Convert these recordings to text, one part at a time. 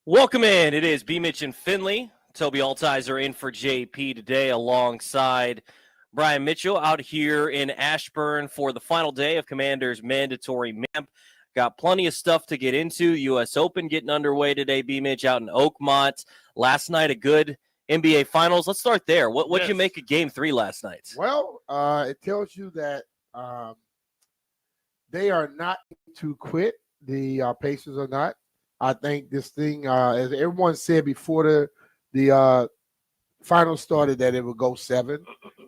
Welcome in. It is BMitch and Finlay. Toby Altizer in for JP today alongside Brian Mitchell out here in Ashburn for the final day of Commanders mandatory camp. Got plenty of stuff to get into. U.S. Open getting underway today, BMitch, out in Oakmont. Last night, a good NBA Finals. Let's start there. What'd you make of Game 3 last night? Well, it tells you that they are not to quit. The Pacers are not. I think this thing, as everyone said before the finals started, that it would go 7.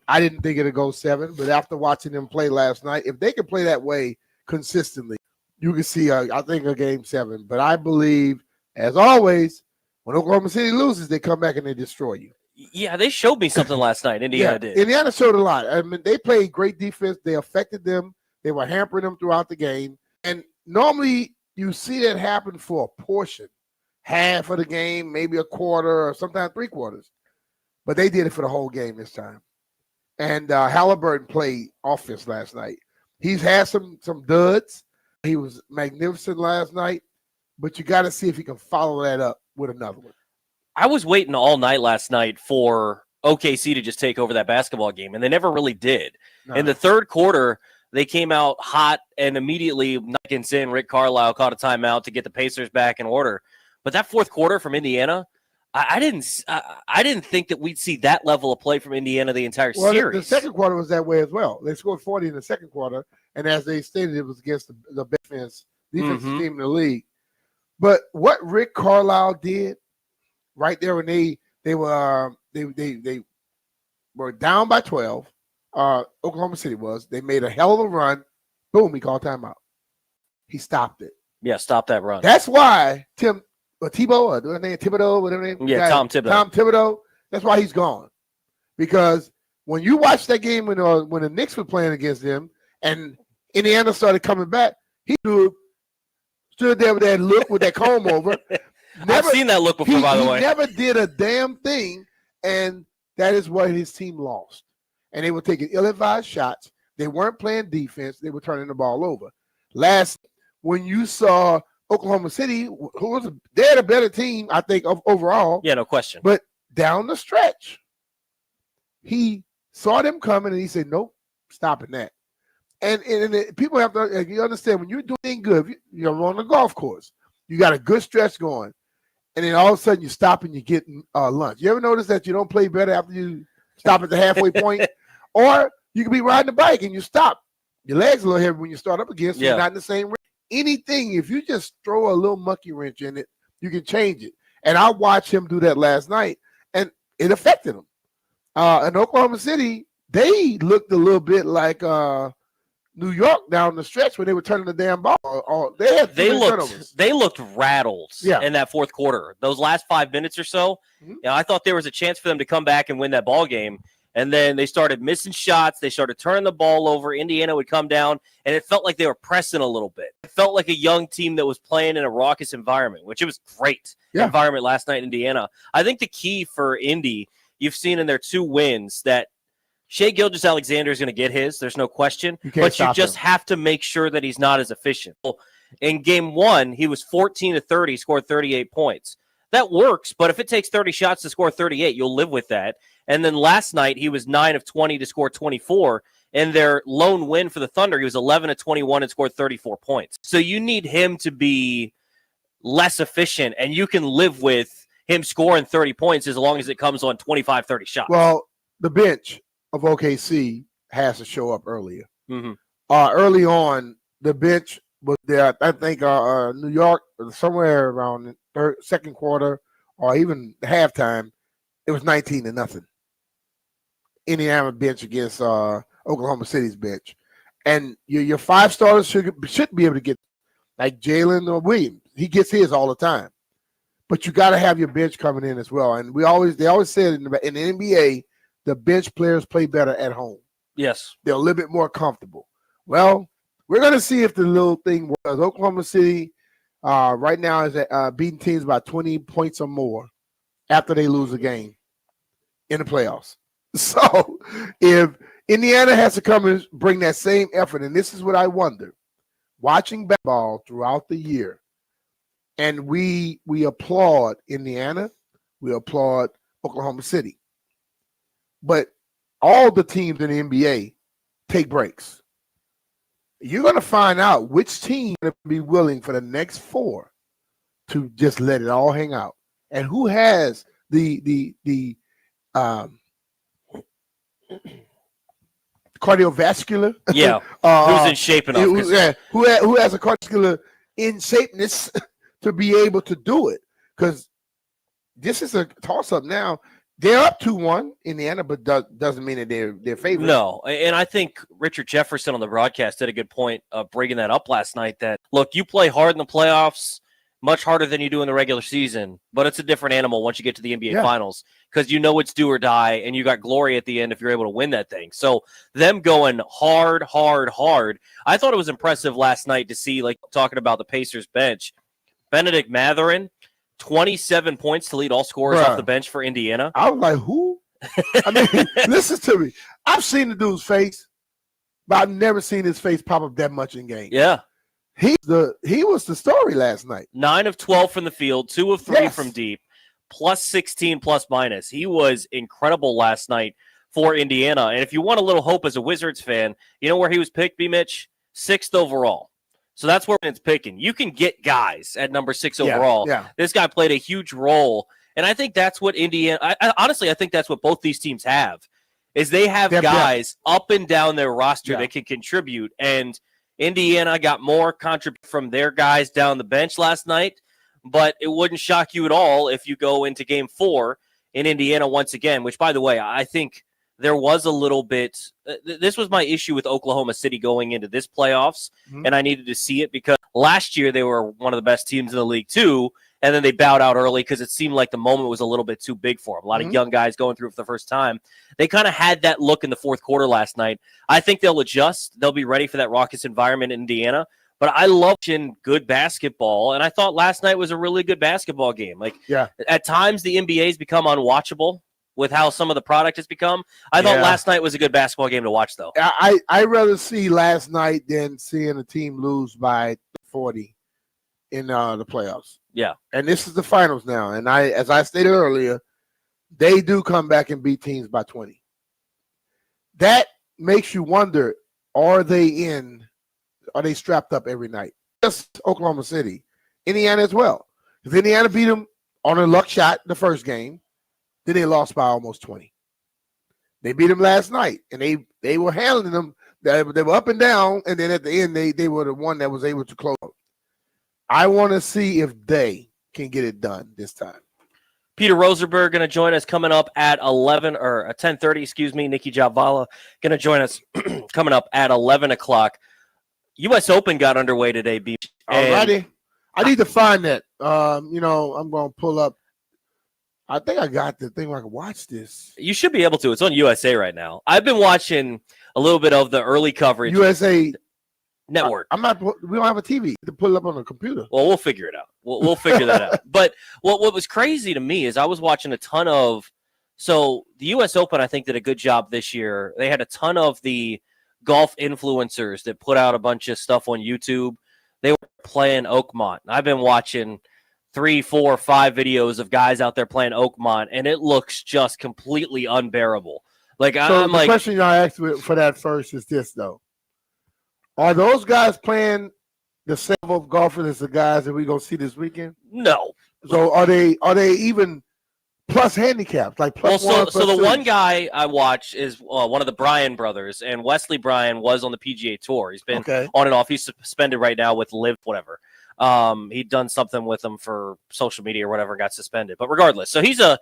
I didn't think it would go 7, but after watching them play last night, if they can play that way consistently, you can see, I think, a Game 7. But I believe, as always, when Oklahoma City loses, they come back and they destroy you. Yeah, they showed me something last night. Indiana did. Indiana showed a lot. I mean, they played great defense. They affected them. They were hampering them throughout the game. And normally you see that happen for a portion, half of the game, maybe a quarter, or sometimes 3 quarters. But they did it for the whole game this time. And Halliburton played offense last night. He's had some duds. He was magnificent last night. But you got to see if he can follow that up with another one. I was waiting all night last night for OKC to just take over that basketball game, and they never really did. No. In the third quarter, they came out hot, and immediately, seconds in, Rick Carlisle caught a timeout to get the Pacers back in order. But that fourth quarter from Indiana, I didn't think that we'd see that level of play from Indiana the entire series. The second quarter was that way as well. They scored 40 in the second quarter, and as they stated, it was against the defensive team in the league. But what Rick Carlisle did right there when they were down by 12. Oklahoma City was. They made a hell of a run. Boom, he called timeout. He stopped it. Yeah, stop that run. That's why Thibodeau, whatever name. Yeah, Tom Thibodeau. Tom Thibodeau. That's why he's gone. Because when you watch that game when the Knicks were playing against them and Indiana started coming back, he stood there with that look with that comb over. I've seen that look before, by the way. He never did a damn thing, and that is why his team lost. And they were taking ill-advised shots. They weren't playing defense. They were turning the ball over. When you saw Oklahoma City, they're the better team, I think, overall. Yeah, no question. But down the stretch, he saw them coming, and he said, nope, stopping that. And people have to you understand, when you're doing good, you're on the golf course, you got a good stretch going, and then all of a sudden you stop and you get lunch. You ever notice that you don't play better after you stop at the halfway point? Or you can be riding a bike and you stop. Your legs a little heavy when you start up again, so you're not in the same range. Anything, if you just throw a little monkey wrench in it, you can change it. And I watched him do that last night, and it affected him. In Oklahoma City, they looked a little bit like New York down the stretch when they were turning the damn ball. They looked rattled in that fourth quarter. Those last 5 minutes or so, I thought there was a chance for them to come back and win that ball game. And then they started missing shots. They started turning the ball over. Indiana would come down, and it felt like they were pressing a little bit. It felt like a young team that was playing in a raucous environment, which it was great environment last night in Indiana. I think the key for Indy, you've seen in their 2 wins that Shai Gilgeous-Alexander is going to get his. There's no question. But you just have to make sure that he's not as efficient. In Game 1, he was 14 to 30, scored 38 points. That works, but if it takes 30 shots to score 38, you'll live with that. And then last night, he was 9 of 20 to score 24. And their lone win for the Thunder, he was 11 of 21 and scored 34 points. So you need him to be less efficient, and you can live with him scoring 30 points as long as it comes on 25, 30 shots. Well, the bench of OKC has to show up earlier. Early on, the bench was there. I think New York, somewhere around the second quarter or even halftime, it was 19-0. Indiana bench against Oklahoma City's bench. And your 5 starters should be able to get, like Jalen or Williams. He gets his all the time. But you got to have your bench coming in as well. And they always said in the NBA, the bench players play better at home. Yes. They're a little bit more comfortable. Well, we're going to see if the little thing works. Oklahoma City right now is beating teams by 20 points or more after they lose a game in the playoffs. So if Indiana has to come and bring that same effort, and this is what I wonder, watching basketball throughout the year, And we applaud Indiana. We applaud Oklahoma City. But all the teams in the NBA take breaks. You're going to find out which team is going to be willing for the next 4 to just let it all hang out. And who has the cardiovascular? Yeah. Who's in shape enough? Who has a cardiovascular in shapeness to be able to do it? Because this is a toss-up now. They're up 2-1 Indiana, but doesn't mean that they're favored. No, and I think Richard Jefferson on the broadcast did a good point of bringing that up last night. That look, you play hard in the playoffs, much harder than you do in the regular season, but it's a different animal once you get to the NBA Finals because you know it's do or die, and you got glory at the end if you're able to win that thing. So them going hard. I thought it was impressive last night to see, like talking about the Pacers bench, Benedict Mathurin. 27 points to lead all scorers off the bench for Indiana. I was like, who? I mean, listen to me. I've seen the dude's face, but I've never seen his face pop up that much in game. Yeah. He was the story last night. 9 of 12 from the field, 2 of 3 from deep, plus 16 plus minus. He was incredible last night for Indiana. And if you want a little hope as a Wizards fan, you know where he was picked, BMitch? 6th overall. So that's where it's picking. You can get guys at number 6 overall. Yeah. This guy played a huge role. And I think that's what Indiana honestly, I think that's what both these teams have, is they have guys up and down their roster that can contribute. And Indiana got more contribution from their guys down the bench last night. But it wouldn't shock you at all if you go into game 4 in Indiana once again, which, by the way, I think there was a little bit this was my issue with Oklahoma City going into this playoffs, and I needed to see it because last year they were one of the best teams in the league too, and then they bowed out early because it seemed like the moment was a little bit too big for them. A lot of young guys going through it for the first time. They kind of had that look in the fourth quarter last night. I think they'll adjust. They'll be ready for that raucous environment in Indiana. But I love watching good basketball, and I thought last night was a really good basketball game. At times the NBA's become unwatchable with how some of the product has become. I thought last night was a good basketball game to watch, though. I'd rather see last night than seeing a team lose by 40 in the playoffs. Yeah. And this is the finals now. And as I stated earlier, they do come back and beat teams by 20. That makes you wonder, are they strapped up every night? Just Oklahoma City. Indiana as well. If Indiana beat them on a luck shot the first game, then they lost by almost 20. They beat them last night, and they were handling them. They were up and down, and then at the end, they were the one that was able to close. I want to see if they can get it done this time. Peter Rosenberg going to join us coming up at 11 or 10:30. Excuse me. Nikki Jhabvala going to join us coming up at 11 o'clock. U.S. Open got underway today, B. Alrighty. I need to find that. I'm going to pull up. I think I got the thing where I can watch this. You should be able to. It's on USA right now. I've been watching a little bit of the early coverage. USA Network. We don't have a TV to pull it up on the computer. Well, we'll figure it out. We'll figure that out. But what was crazy to me is I was watching a ton of. So the U.S. Open, I think, did a good job this year. They had a ton of the golf influencers that put out a bunch of stuff on YouTube. They were playing Oakmont. I've been watching 3, 4, 5 videos of guys out there playing Oakmont, and it looks just completely unbearable. The question I asked for that first is this, though. Are those guys playing the same level of golfers as the guys that we're going to see this weekend? No. So are they even plus handicaps? Like plus one, plus the two? one guy I watch is one of the Bryan brothers, and Wesley Bryan was on the PGA Tour. He's been on and off. He's suspended right now with Live, whatever. He'd done something with him for social media or whatever, got suspended. But regardless, so he's a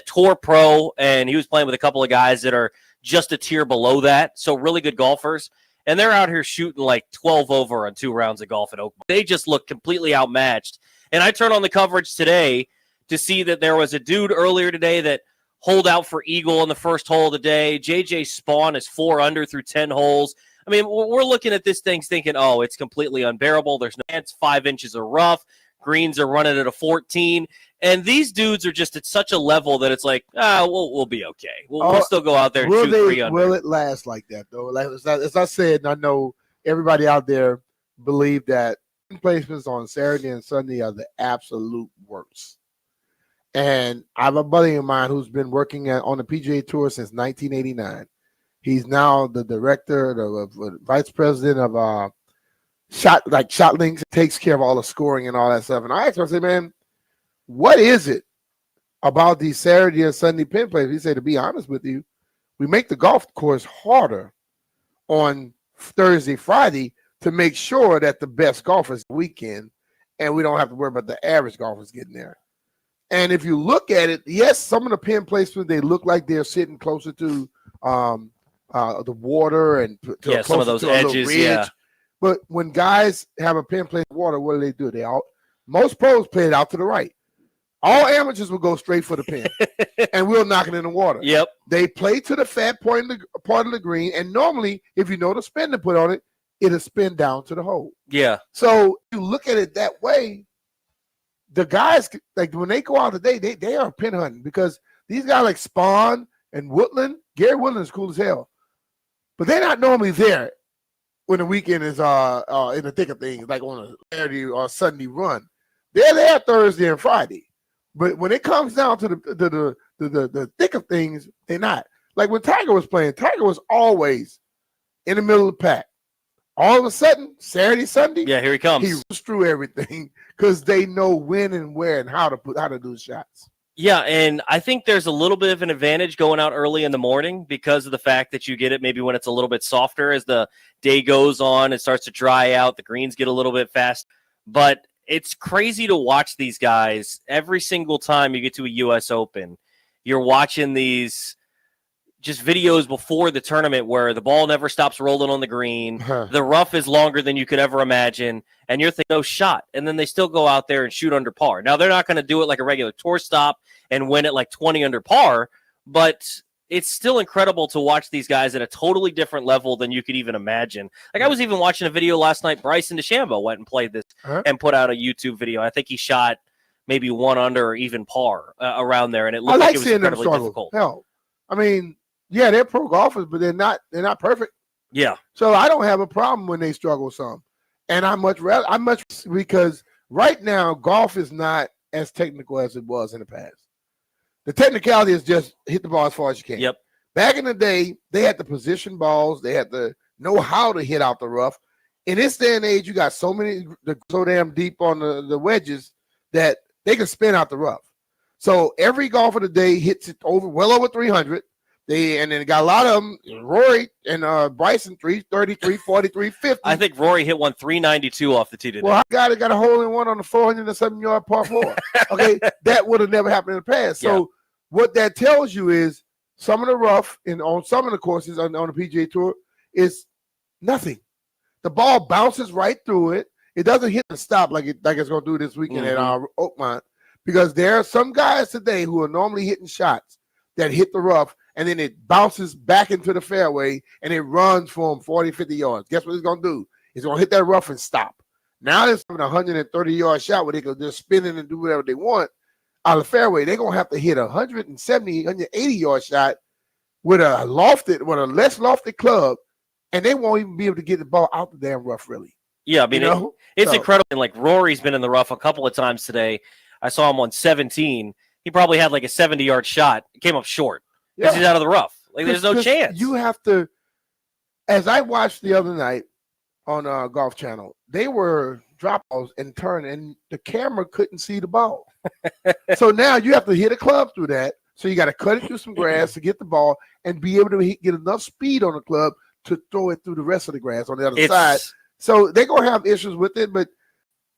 tour pro, and he was playing with a couple of guys that are just a tier below that. So really good golfers. And they're out here shooting like 12 over on 2 rounds of golf at Oakmont. They just look completely outmatched. And I turned on the coverage today to see that there was a dude earlier today that holed out for eagle in the first hole of the day. JJ Spawn is 4 under through 10 holes. I mean, we're looking at this thing thinking, oh, it's completely unbearable. There's no chance, 5 inches of rough. Greens are running at a 14. And these dudes are just at such a level that it's like, we'll be okay. We'll still go out there and shoot 3 under. Will it last like that, though? Like, as I said, and I know everybody out there believe that placements on Saturday and Sunday are the absolute worst. And I have a buddy of mine who's been working on the PGA Tour since 1989. He's now the director, the vice president of shot links, takes care of all the scoring and all that stuff. And I asked him, I said, man, what is it about these Saturday and Sunday pin plays? He said, to be honest with you, we make the golf course harder on Thursday, Friday to make sure that the best golfers weekend, and we don't have to worry about the average golfers getting there. And if you look at it, yes, some of the pin placements, they look like they're sitting closer to the water and to some of those edges, yeah. But when guys have a pin placed in water, what do? Most pros play it out to the right. All amateurs will go straight for the pin, and we'll knock it in the water. Yep. They play to the fat part of the green, and normally, if you know the spin to put on it, it'll spin down to the hole. Yeah. So you look at it that way. The guys, like when they go out today, they are pin hunting because these guys like Spawn and Woodland, Gary Woodland is cool as hell, but they're not normally there when the weekend is in the thick of things, like on a Saturday or Sunday run. They're there Thursday and Friday. But when it comes down to the thick of things, they're not. Like when Tiger was playing, Tiger was always in the middle of the pack. All of a sudden, Saturday, Sunday, yeah, here he comes. He runs through everything because they know when and where and how to do the shots. Yeah, and I think there's a little bit of an advantage going out early in the morning because of the fact that you get it maybe when it's a little bit softer as the day goes on. It starts to dry out. The greens get a little bit fast. But it's crazy to watch these guys every single time you get to a U.S. Open. You're watching these just videos before the tournament where the ball never stops rolling on the green. The rough is longer than you could ever imagine. And you're thinking, no shot. And then they still go out there and shoot under par. Now, they're not going to do it like a regular tour stop and win it like 20 under par. But it's still incredible to watch these guys at a totally different level than you could even imagine. Like I was even watching a video last night. Bryson DeChambeau went and played this and put out a YouTube video. I think he shot maybe 1 under or even par around there, and it looked like it was incredibly difficult. Hell, I mean, yeah, they're pro golfers, but they're not perfect. Yeah. So I don't have a problem when they struggle some, and because right now golf is not as technical as it was in the past. The technicality is just hit the ball as far as you can. Yep. Back in the day, they had to position balls. They had to know how to hit out the rough. In this day and age, you got so damn deep on the wedges that they can spin out the rough. So every golfer today hits it well over 300. And then got a lot of them. Rory and Bryson 330, 340, 350. I think Rory hit one 392 off the tee today. Well, I got a hole in one on the 407-yard par 4. Okay, that would have never happened in the past. So what that tells you is some of the rough on some of the courses on the PGA Tour is nothing. The ball bounces right through it. It doesn't hit the stop like it's going to do this weekend at Oakmont, because there are some guys today who are normally hitting shots that hit the rough, and then it bounces back into the fairway, and it runs for them 40, 50 yards. Guess what it's going to do? It's going to hit that rough and stop. Now they're having a 130-yard shot where they can just spin it and do whatever they want out of the fairway. They're going to have to hit a 170, 180-yard shot with a less lofted club, and they won't even be able to get the ball out the damn rough, really. Yeah, I mean, it's incredible. And like Rory's been in the rough a couple of times today. I saw him on 17. He probably had like a 70-yard shot. It came up short because he's out of the rough. Like, there's no chance. You have to, as I watched the other night on Golf Channel, they were drop balls and turn, and the camera couldn't see the ball. So now you have to hit a club through that. So you got to cut it through some grass to get the ball and be able to get enough speed on the club to throw it through the rest of the grass on the other side. So they're going to have issues with it, but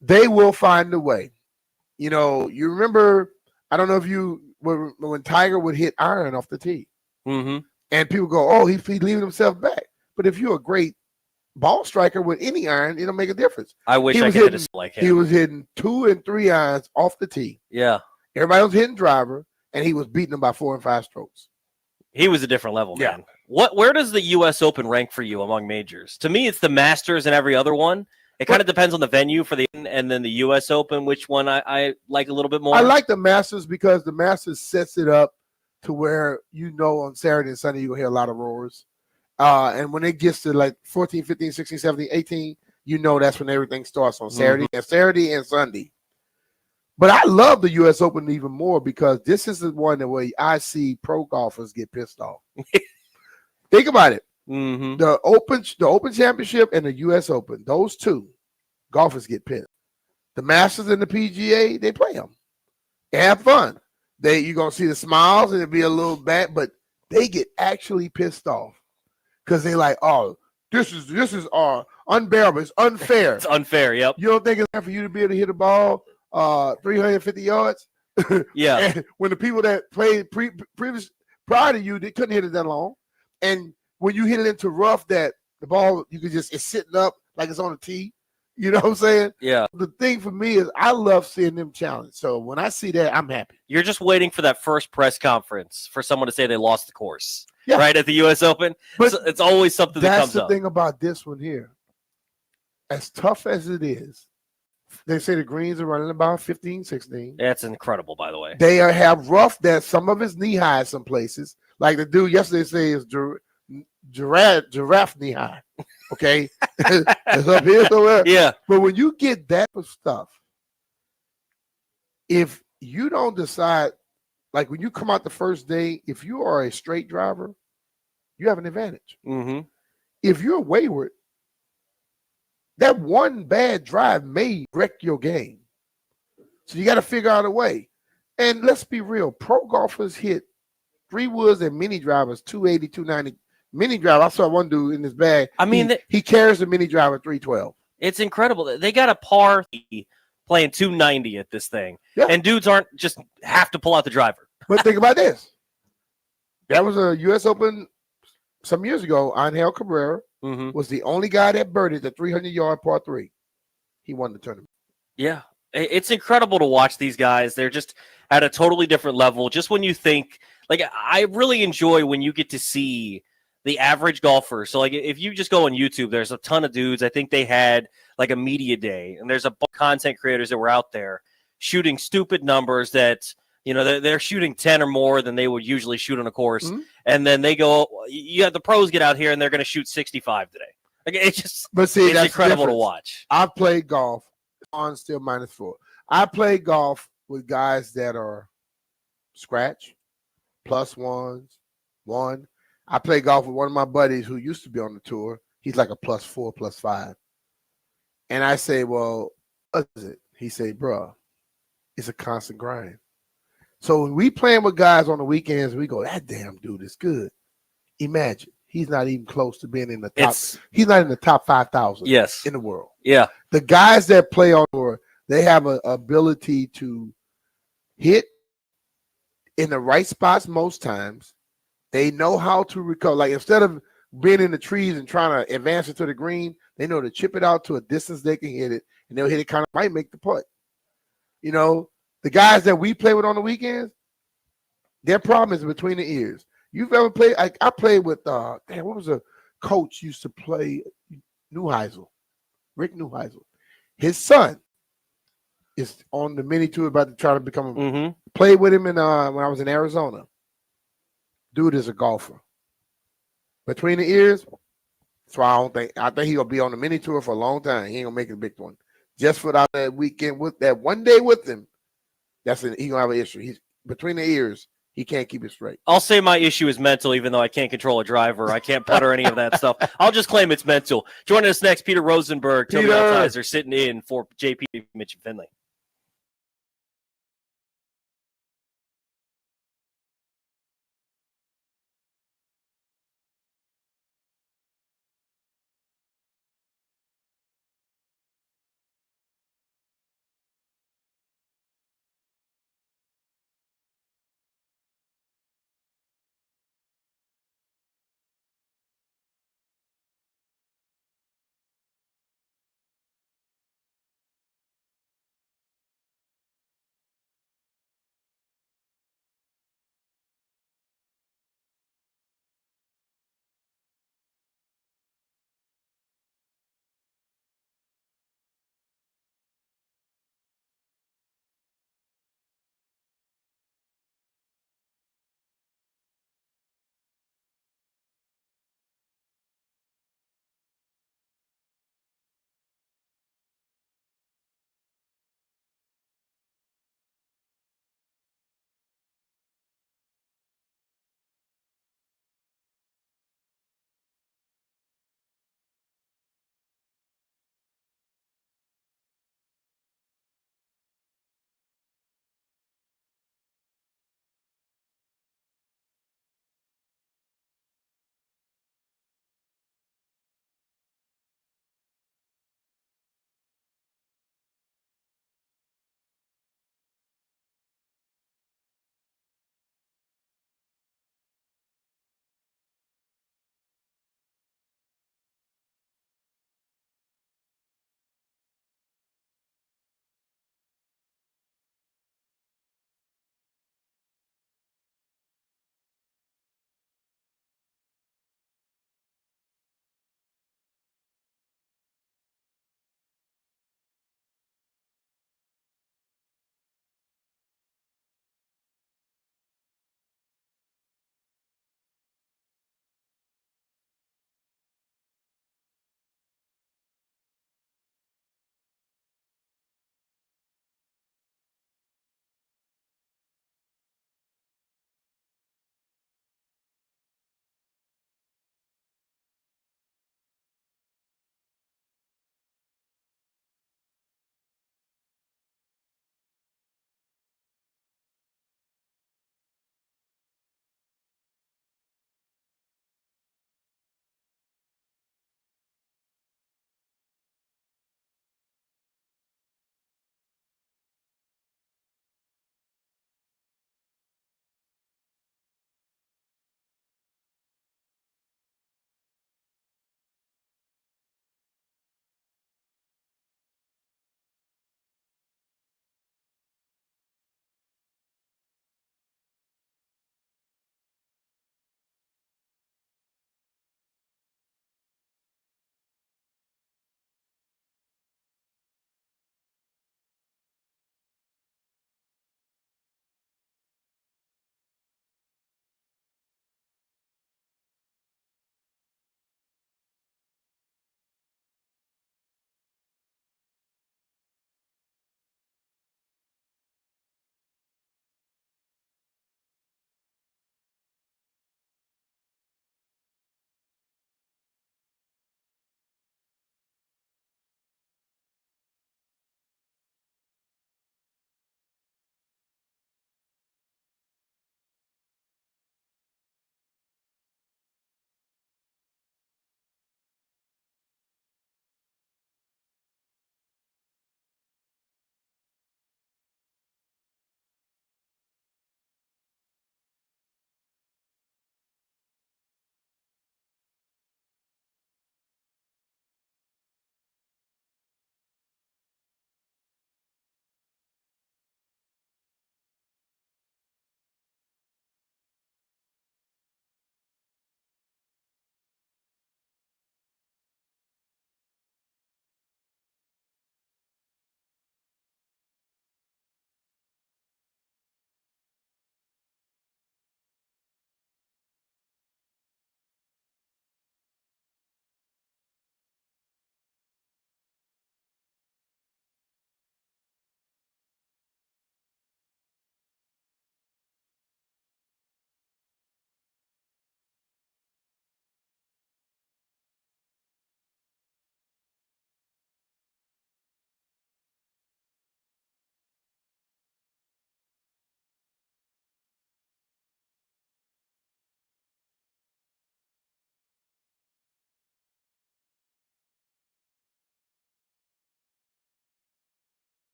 they will find a way. You know, you remember, I don't know if you, when Tiger would hit iron off the tee. Mm-hmm. And people go, oh, he's leaving himself back. But if you're a great ball striker with any iron, it'll make a difference. I wish I could hit like him. He was hitting 2 and 3 irons off the tee. Yeah. Everybody was hitting driver, and he was beating them by 4 and 5 strokes. He was a different level, man. Where does the U.S. Open rank for you among majors? To me, it's the Masters and every other one. It kind of depends on the venue for and then the U.S. Open, which one I like a little bit more. I like the Masters because the Masters sets it up to where, you know, on Saturday and Sunday you'll hear a lot of roars. And when it gets to like 14, 15, 16, 17, 18, you know that's when everything starts on Saturday and Sunday. But I love the U.S. Open even more because this is the one where I see pro golfers get pissed off. Think about it. The Open Championship and the U.S. Open, those two, golfers get pissed. The Masters and the PGA, they play them. They have fun. You're going to see the smiles and it'll be a little bad, but they get actually pissed off because they're like, oh, this is unbearable. It's unfair. It's unfair, yep. You don't think it's fair for you to be able to hit a ball 350 yards? Yeah. And when the people that played prior to you, they couldn't hit it that long. And when you hit it into rough, that the ball, it's sitting up like it's on a tee. You know what I'm saying? Yeah. The thing for me is I love seeing them challenge. So when I see that, I'm happy. You're just waiting for that first press conference for someone to say they lost the course. Yeah. Right at the U.S. Open. But it's always something that comes up. That's the thing about this one here. As tough as it is, they say the greens are running about 15, 16. That's incredible, by the way. They have rough that some of it's knee high some places. Like the dude yesterday say is giraffe knee high. Okay? It's up here somewhere. Yeah. But when you get that stuff, if you don't decide, like when you come out the first day, if you are a straight driver, you have an advantage. If you're wayward, that one bad drive may wreck your game. So you got to figure out a way. And let's be real, pro golfers hit 3 woods and mini drivers 280, 290. Mini driver, I saw one dude in his bag. I mean, he carries the mini driver 312. It's incredible. They got a par playing 290 at this thing. Yeah. And dudes aren't just have to pull out the driver. But think about this. That was a U.S. Open some years ago. Angel Cabrera was the only guy that birdied the 300-yard par 3. He won the tournament. Yeah. It's incredible to watch these guys. They're just at a totally different level. Just when you think, like, I really enjoy when you get to see the average golfer. So, like, if you just go on YouTube, there's a ton of dudes. I think they had, like, a media day, and there's a bunch of content creators that were out there shooting stupid numbers that, you know, they're shooting 10 or more than they would usually shoot on a course. And then they go, you have the pros get out here, and they're going to shoot 65 today. Like, it's just, it's incredible to watch. I've played golf on still -4. I play golf with guys that are scratch, +1s, 1. I play golf with one of my buddies who used to be on the tour. He's like a +4, +5. And I say, well, what is it? He say, bro, it's a constant grind. So when we playing with guys on the weekends, we go, that damn dude is good. Imagine, he's not even close to being in the top. He's not in the top 5,000 in the world. Yeah. The guys that play on tour, they have an ability to hit in the right spots most times. They know how to recover. Like, instead of being in the trees and trying to advance it to the green, they know to chip it out to a distance they can hit it, and they'll hit it kind of might make the putt. You know, the guys that we play with on the weekends, their problem is between the ears. You've ever played? I played with what was a coach used to play? Rick Neuheisel. His son is on the mini tour about to try to become a played with him in when I was in Arizona. Dude is a golfer. Between the ears, so I think he's gonna be on the mini tour for a long time. He ain't gonna make it a big one. Just for that weekend with that one day with him, he's gonna have an issue. He's between the ears, he can't keep it straight. I'll say my issue is mental, even though I can't control a driver. I can't putt or any of that stuff. I'll just claim it's mental. Joining us next, Peter Rosenberg, Tony Altizer, sitting in for JP BMitch Finlay.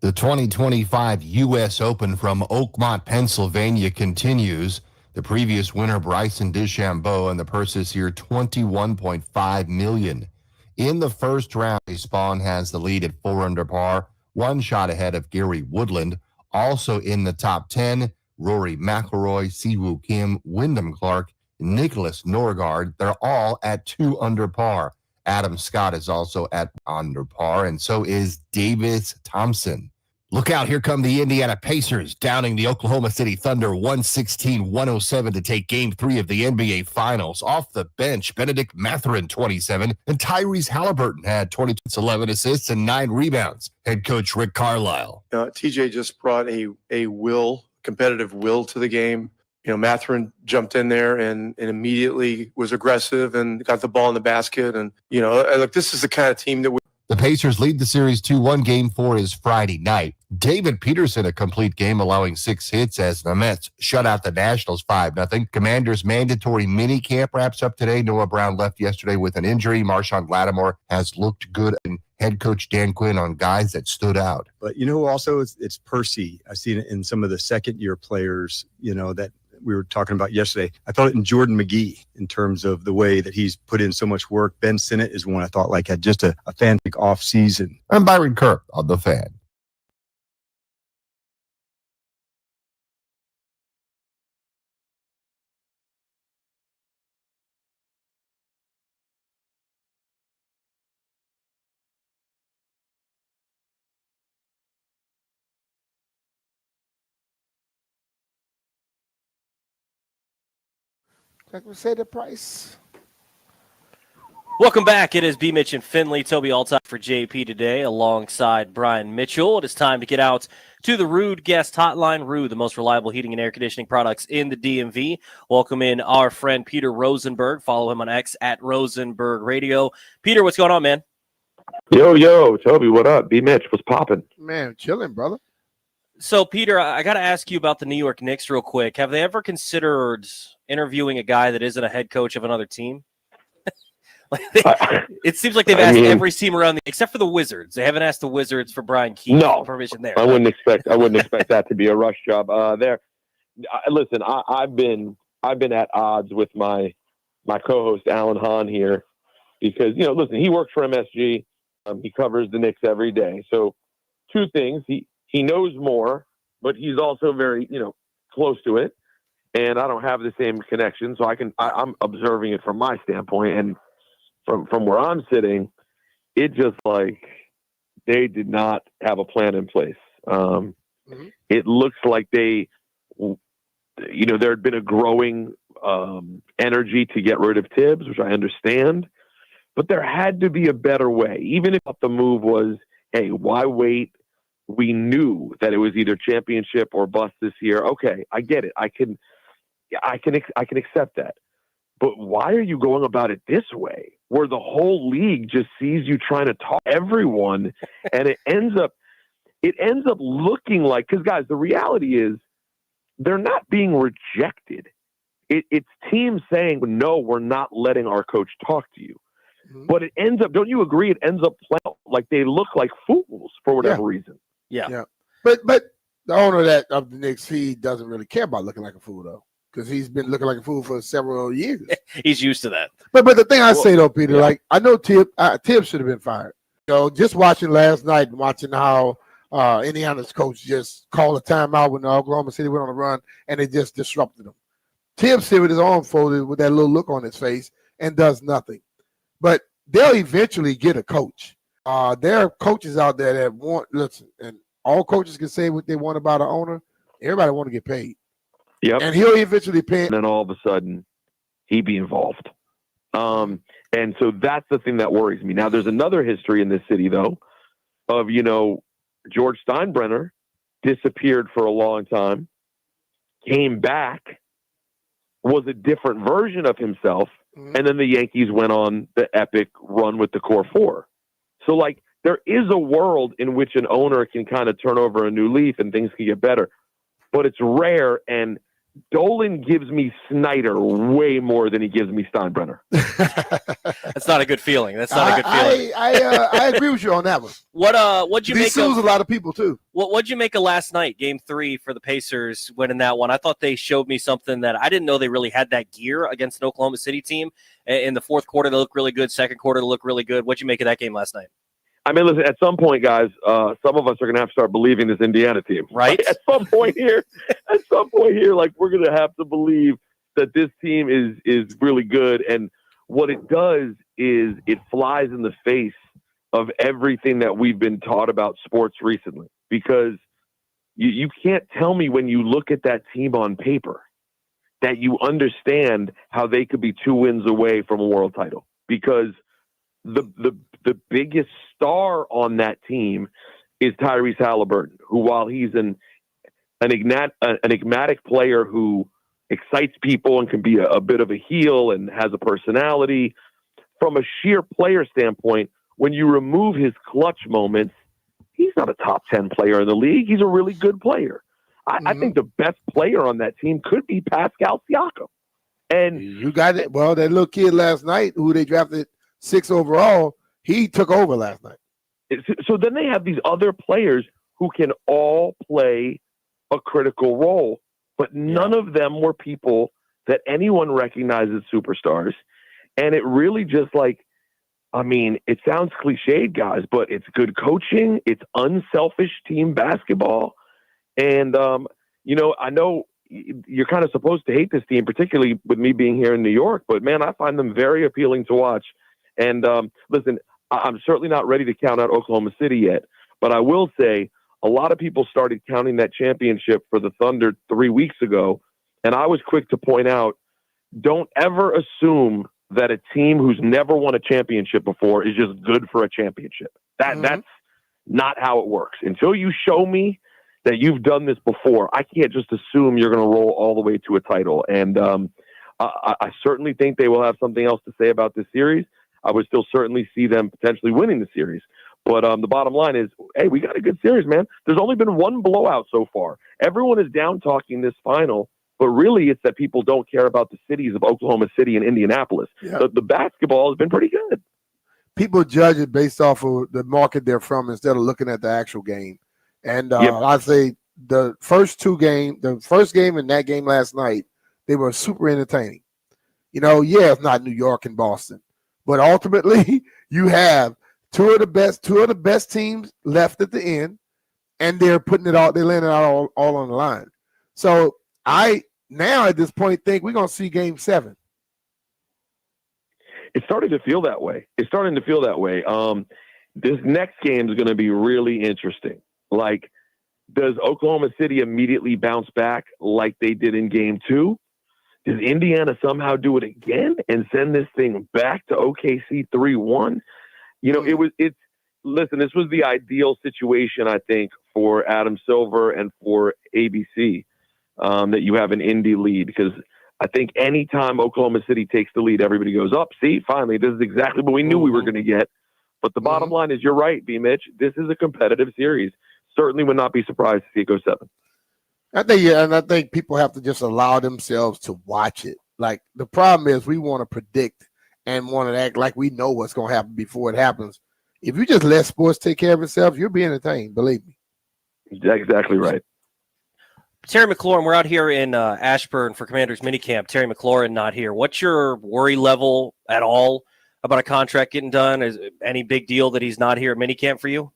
The 2025 U.S. Open from Oakmont, Pennsylvania continues. The previous winner, Bryson DeChambeau, and the purse this year, $21.5 million. In the first round, Spawn has the lead at 4 under par, one shot ahead of Gary Woodland. Also in the top 10, Rory McIlroy, Siwoo Kim, Wyndham Clark, Nicholas Norgard. They're all at 2 under par. Adam Scott is also at under par, and so is Davis Thompson. Look out, here come the Indiana Pacers, downing the Oklahoma City Thunder 116-107 to take Game 3 of the NBA Finals. Off the bench, Benedict Mathurin, 27, and Tyrese Halliburton had 11 assists and 9 rebounds. Head coach Rick Carlisle. TJ just brought a competitive will to the game. Mathurin jumped in there and immediately was aggressive and got the ball in the basket. And, look, this is the kind of team that the Pacers lead the series 2-1. Game 4 is Friday night. David Peterson, a complete game, allowing 6 hits as the Mets shut out the Nationals 5-0. Commanders' mandatory mini camp wraps up today. Noah Brown left yesterday with an injury. Marshon Lattimore has looked good. And head coach Dan Quinn on guys that stood out. But also it's Percy. I've seen it in some of the second-year players, that we were talking about yesterday. I thought it in Jordan McGee in terms of the way that he's put in so much work. Ben Sinnott is one I thought had just a fantastic off season. I'm Byron Kirk on The Fan. Like we say, the price. Welcome back. It is BMitch and Finlay. Toby Altuve for JP today alongside Brian Mitchell. It is time to get out to the Rude Guest Hotline. Rude, the most reliable heating and air conditioning products in the DMV. Welcome in our friend Peter Rosenberg. Follow him on X at Rosenberg Radio. Peter, what's going on, man? Yo, Toby, what up? BMitch, what's popping? Man, chilling, brother. So, Peter, I got to ask you about the New York Knicks real quick. Have they ever considered interviewing a guy that isn't a head coach of another team? It seems like they've asked every team around, except for the Wizards. They haven't asked the Wizards for Brian Keith for permission there. I wouldn't expect that to be a rush job there. Listen, I've been at odds with my co-host Alan Hahn here because listen, he works for MSG. He covers the Knicks every day. So two things: he knows more, but he's also very close to it. And I don't have the same connection, so I'm observing it from my standpoint, and from where I'm sitting, it just they did not have a plan in place. It looks like there had been a growing energy to get rid of Tibbs, which I understand, but there had to be a better way. Even if the move was, hey, why wait? We knew that it was either championship or bust this year. Okay, I get it. I can accept that. But why are you going about it this way, where the whole league just sees you trying to talk to everyone, and it ends up looking like, because guys, the reality is they're not being rejected. It's teams saying, no, we're not letting our coach talk to you. Mm-hmm. But it ends up, don't you agree? It ends up playing like they look like fools for whatever reason. Yeah. But the owner of the Knicks, he doesn't really care about looking like a fool though, because he's been looking like a fool for several years. He's used to that. But the thing I say though, Peter, I know Tibbs should have been fired. Just watching last night and watching how Indiana's coach just called a timeout when Oklahoma City went on a run and it just disrupted them. Tibbs sit with his arm folded with that little look on his face and does nothing. But they'll eventually get a coach. There are coaches out there that listen, and all coaches can say what they want about an owner. Everybody want to get paid. Yep. And he'll eventually pay. And then all of a sudden, he'd be involved. And so that's the thing that worries me. Now, there's another history in this city, though, of, George Steinbrenner disappeared for a long time, came back, was a different version of himself, and then the Yankees went on the epic run with the core four. So, there is a world in which an owner can kind of turn over a new leaf and things can get better. But it's rare, and Dolan gives me Snyder way more than he gives me Steinbrenner. That's not a good feeling. That's not a good feeling. I agree with you on that one. What'd you He make sues a lot of people too. What'd you make of last night, Game 3 for the Pacers winning that one? I thought they showed me something that I didn't know they really had that gear against an Oklahoma City team. In the fourth quarter, they looked really good. Second quarter, they looked really good. What'd you make of that game last night? I mean, listen, at some point, guys, some of us are going to have to start believing this Indiana team. Right? At some point here, like, we're going to have to believe that this team is really good. And what it does is it flies in the face of everything that we've been taught about sports recently. Because you can't tell me when you look at that team on paper that you understand how they could be 2 wins away from a world title. Because the biggest star on that team is Tyrese Halliburton, who, while he's an enigmatic player who excites people and can be a bit of a heel and has a personality, from a sheer player standpoint, when you remove his clutch moments, he's not a top 10 player in the league. He's a really good player. I think the best player on that team could be Pascal Siakam. And you got it. Well, that little kid last night who they drafted 6 overall, he took over last night. So then they have these other players who can all play a critical role, but none of them were people that anyone recognizes superstars. And it really just like, I mean, it sounds cliched, guys, but it's good coaching. It's unselfish team basketball. And, I know you're kind of supposed to hate this team, particularly with me being here in New York, but man, I find them very appealing to watch. And listen, I'm certainly not ready to count out Oklahoma City yet, but I will say a lot of people started counting that championship for the Thunder 3 weeks ago. And I was quick to point out, don't ever assume that a team who's never won a championship before is just good for a championship. That's not how it works. Until you show me that you've done this before, I can't just assume you're going to roll all the way to a title. And I certainly think they will have something else to say about this series. I would still certainly see them potentially winning the series. But the bottom line is, hey, we got a good series, man. There's only been one blowout so far. Everyone is down talking this final, but really it's that people don't care about the cities of Oklahoma City and Indianapolis. Yeah. The basketball has been pretty good. People judge it based off of the market they're from instead of looking at the actual game. And I'd say the first game and that game last night, they were super entertaining. It's not New York and Boston, but ultimately you have two of the best teams left at the end, and they're laying it out all on the line. So I now at this point think we're gonna see Game 7. It's starting to feel that way. This next game is going to be really interesting. Like, does Oklahoma City immediately bounce back like they did in Game 2? Does Indiana somehow do it again and send this thing back to OKC 3-1? Listen, this was the ideal situation, I think, for Adam Silver and for ABC, that you have an Indy lead, because I think anytime Oklahoma City takes the lead, everybody goes up. See, finally, this is exactly what we knew we were going to get. But the bottom line is, you're right, BMitch. This is a competitive series. Certainly would not be surprised to see it go 7. I think people have to just allow themselves to watch it. Like, the problem is we want to predict and want to act like we know what's going to happen before it happens. If you just let sports take care of itself, you'll be entertained, believe me. Exactly right. Terry McLaurin, we're out here in Ashburn for Commanders minicamp. Terry McLaurin not here. What's your worry level at all about a contract getting done? Is any big deal that he's not here at minicamp for you?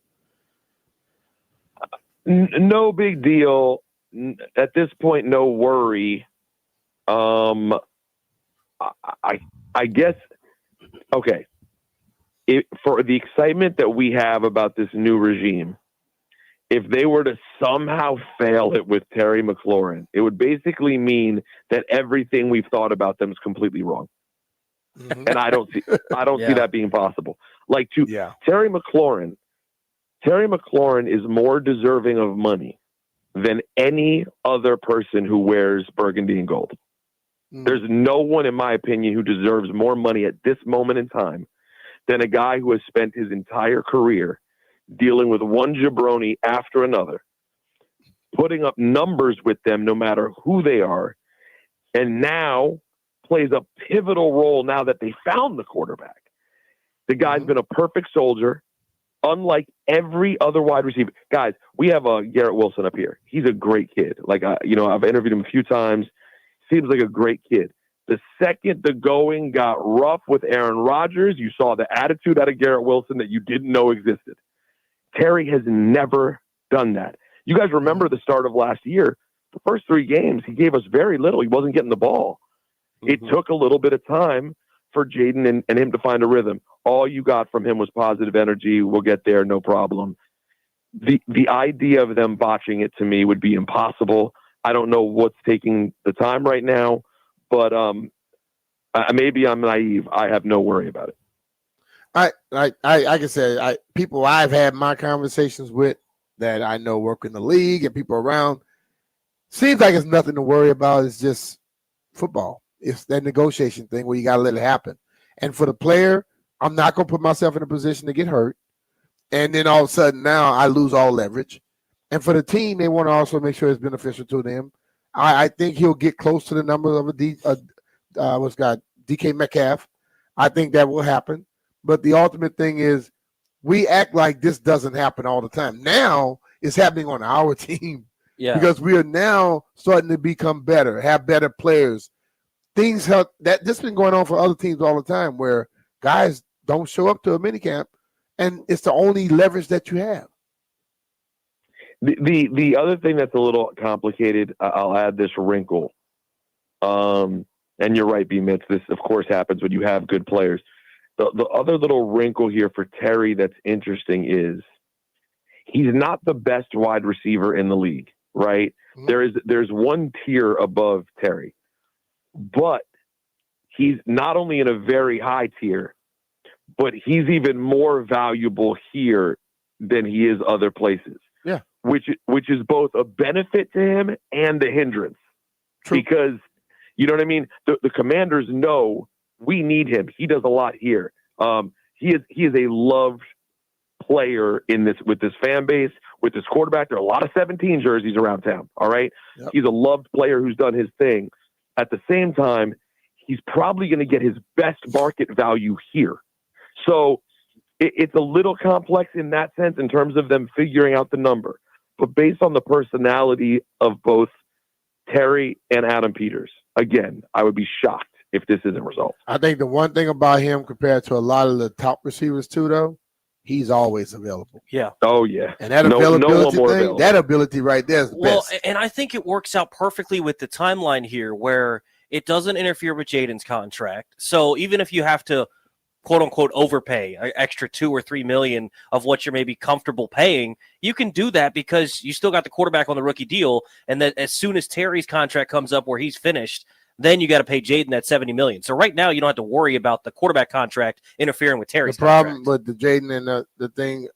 No big deal. At this point, no worry. I guess, okay. For the excitement that we have about this new regime, if they were to somehow fail it with Terry McLaurin, it would basically mean that everything we've thought about them is completely wrong. Mm-hmm. And I don't see that being possible. Terry McLaurin is more deserving of money than any other person who wears burgundy and gold. Mm. There's no one, in my opinion, who deserves more money at this moment in time than a guy who has spent his entire career dealing with one jabroni after another, putting up numbers with them no matter who they are, and now plays a pivotal role now that they found the quarterback. The guy's been a perfect soldier, unlike every other wide receiver. Guys, we have Garrett Wilson up here. He's a great kid. Like, I've interviewed him a few times. Seems like a great kid. The second the going got rough with Aaron Rodgers, you saw the attitude out of Garrett Wilson that you didn't know existed. Terry has never done that. You guys remember the start of last year, the first 3 games, he gave us very little. He wasn't getting the ball. It took a little bit of time for Jaden and him to find a rhythm. All you got from him was positive energy. We'll get there, no problem. The idea of them botching it to me would be impossible. I don't know what's taking the time right now, but maybe I'm naive. I have no worry about it. I can say people I've had my conversations with that I know work in the league and people around, seems like it's nothing to worry about. It's just football. It's that negotiation thing where you got to let it happen. And for the player, I'm not going to put myself in a position to get hurt. And then all of a sudden now I lose all leverage. And for the team, they want to also make sure it's beneficial to them. I think he'll get close to the number of DK Metcalf. I think that will happen. But the ultimate thing is we act like this doesn't happen all the time. Now it's happening on our team because we are now starting to become better, have better players. Things have that this has been going on for other teams all the time where guys don't show up to a minicamp and it's the only leverage that you have. The other thing that's a little complicated, I'll add this wrinkle. And you're right, BMitch. This, of course, happens when you have good players. The other little wrinkle here for Terry that's interesting is he's not the best wide receiver in the league, right? Mm-hmm. There's one tier above Terry, but he's not only in a very high tier, but he's even more valuable here than he is other places. Yeah. Which is both a benefit to him and a hindrance. True. Because, you know what I mean? The Commanders know we need him. He does a lot here. He is a loved player with this fan base, with this quarterback. There are a lot of 17 jerseys around town. All right. Yep. He's a loved player who's done his thing. At the same time, he's probably going to get his best market value here. So it's a little complex in that sense in terms of them figuring out the number. But based on the personality of both Terry and Adam Peters, again, I would be shocked if this isn't results. I think the one thing about him compared to a lot of the top receivers too, though, he's always available. Yeah. Oh, yeah. And that availability thing, that ability right there is the best. And I think it works out perfectly with the timeline here where it doesn't interfere with Jaden's contract. So even if you have to quote unquote overpay an extra $2 or $3 million of what you're maybe comfortable paying, you can do that because you still got the quarterback on the rookie deal. And then as soon as Terry's contract comes up where he's finished, then you got to pay Jaden that $70 million. So right now you don't have to worry about the quarterback contract interfering with Terry's contract. The problem contract. with the Jaden and the thing,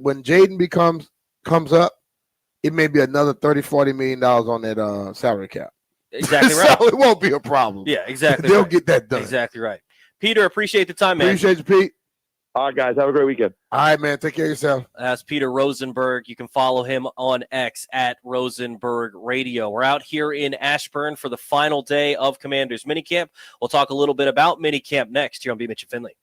when Jaden comes up, it may be another $30-40 million on that salary cap. Exactly right. So it won't be a problem. Yeah, exactly. They'll get that done. Exactly right. Peter, appreciate the time, man. Appreciate you, Pete. All right, guys. Have a great weekend. All right, man. Take care of yourself. That's Peter Rosenberg. You can follow him on X at Rosenberg Radio. We're out here in Ashburn for the final day of Commanders minicamp. We'll talk a little bit about minicamp next here on BMitch Finlay.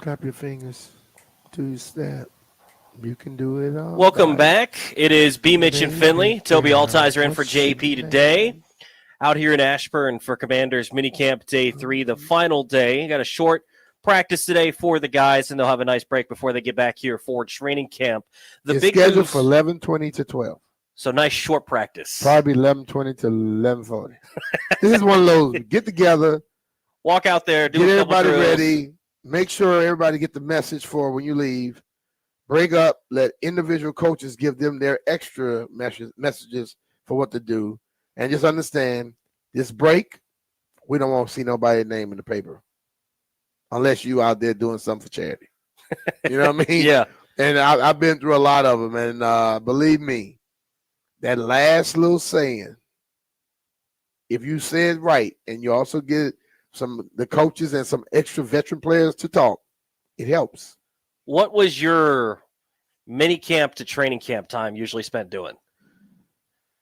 Clap your fingers. Do your step. You can do it all. Welcome back. It is BMitch and Finlay. Toby Altizer in for JP today. Out here in Ashburn for Commanders minicamp day 3, the final day. Got a short practice today for the guys, and they'll have a nice break before they get back here for training camp. The big schedule for 11:20 to 12. So nice short practice. Probably 11:20 to 11:40. This is one of those. Get together. Walk out there. Get everybody ready. Make sure everybody get the message for when you leave. Break up. Let individual coaches give them their extra messages for what to do. And just understand, this break, we don't want to see nobody's name in the paper. Unless you out there doing something for charity. You know what I mean? Yeah. And I've been through a lot of them. And believe me, that last little saying, if you say it right and you also get the coaches and some extra veteran players to talk, it helps. What was your mini camp to training camp time usually spent doing?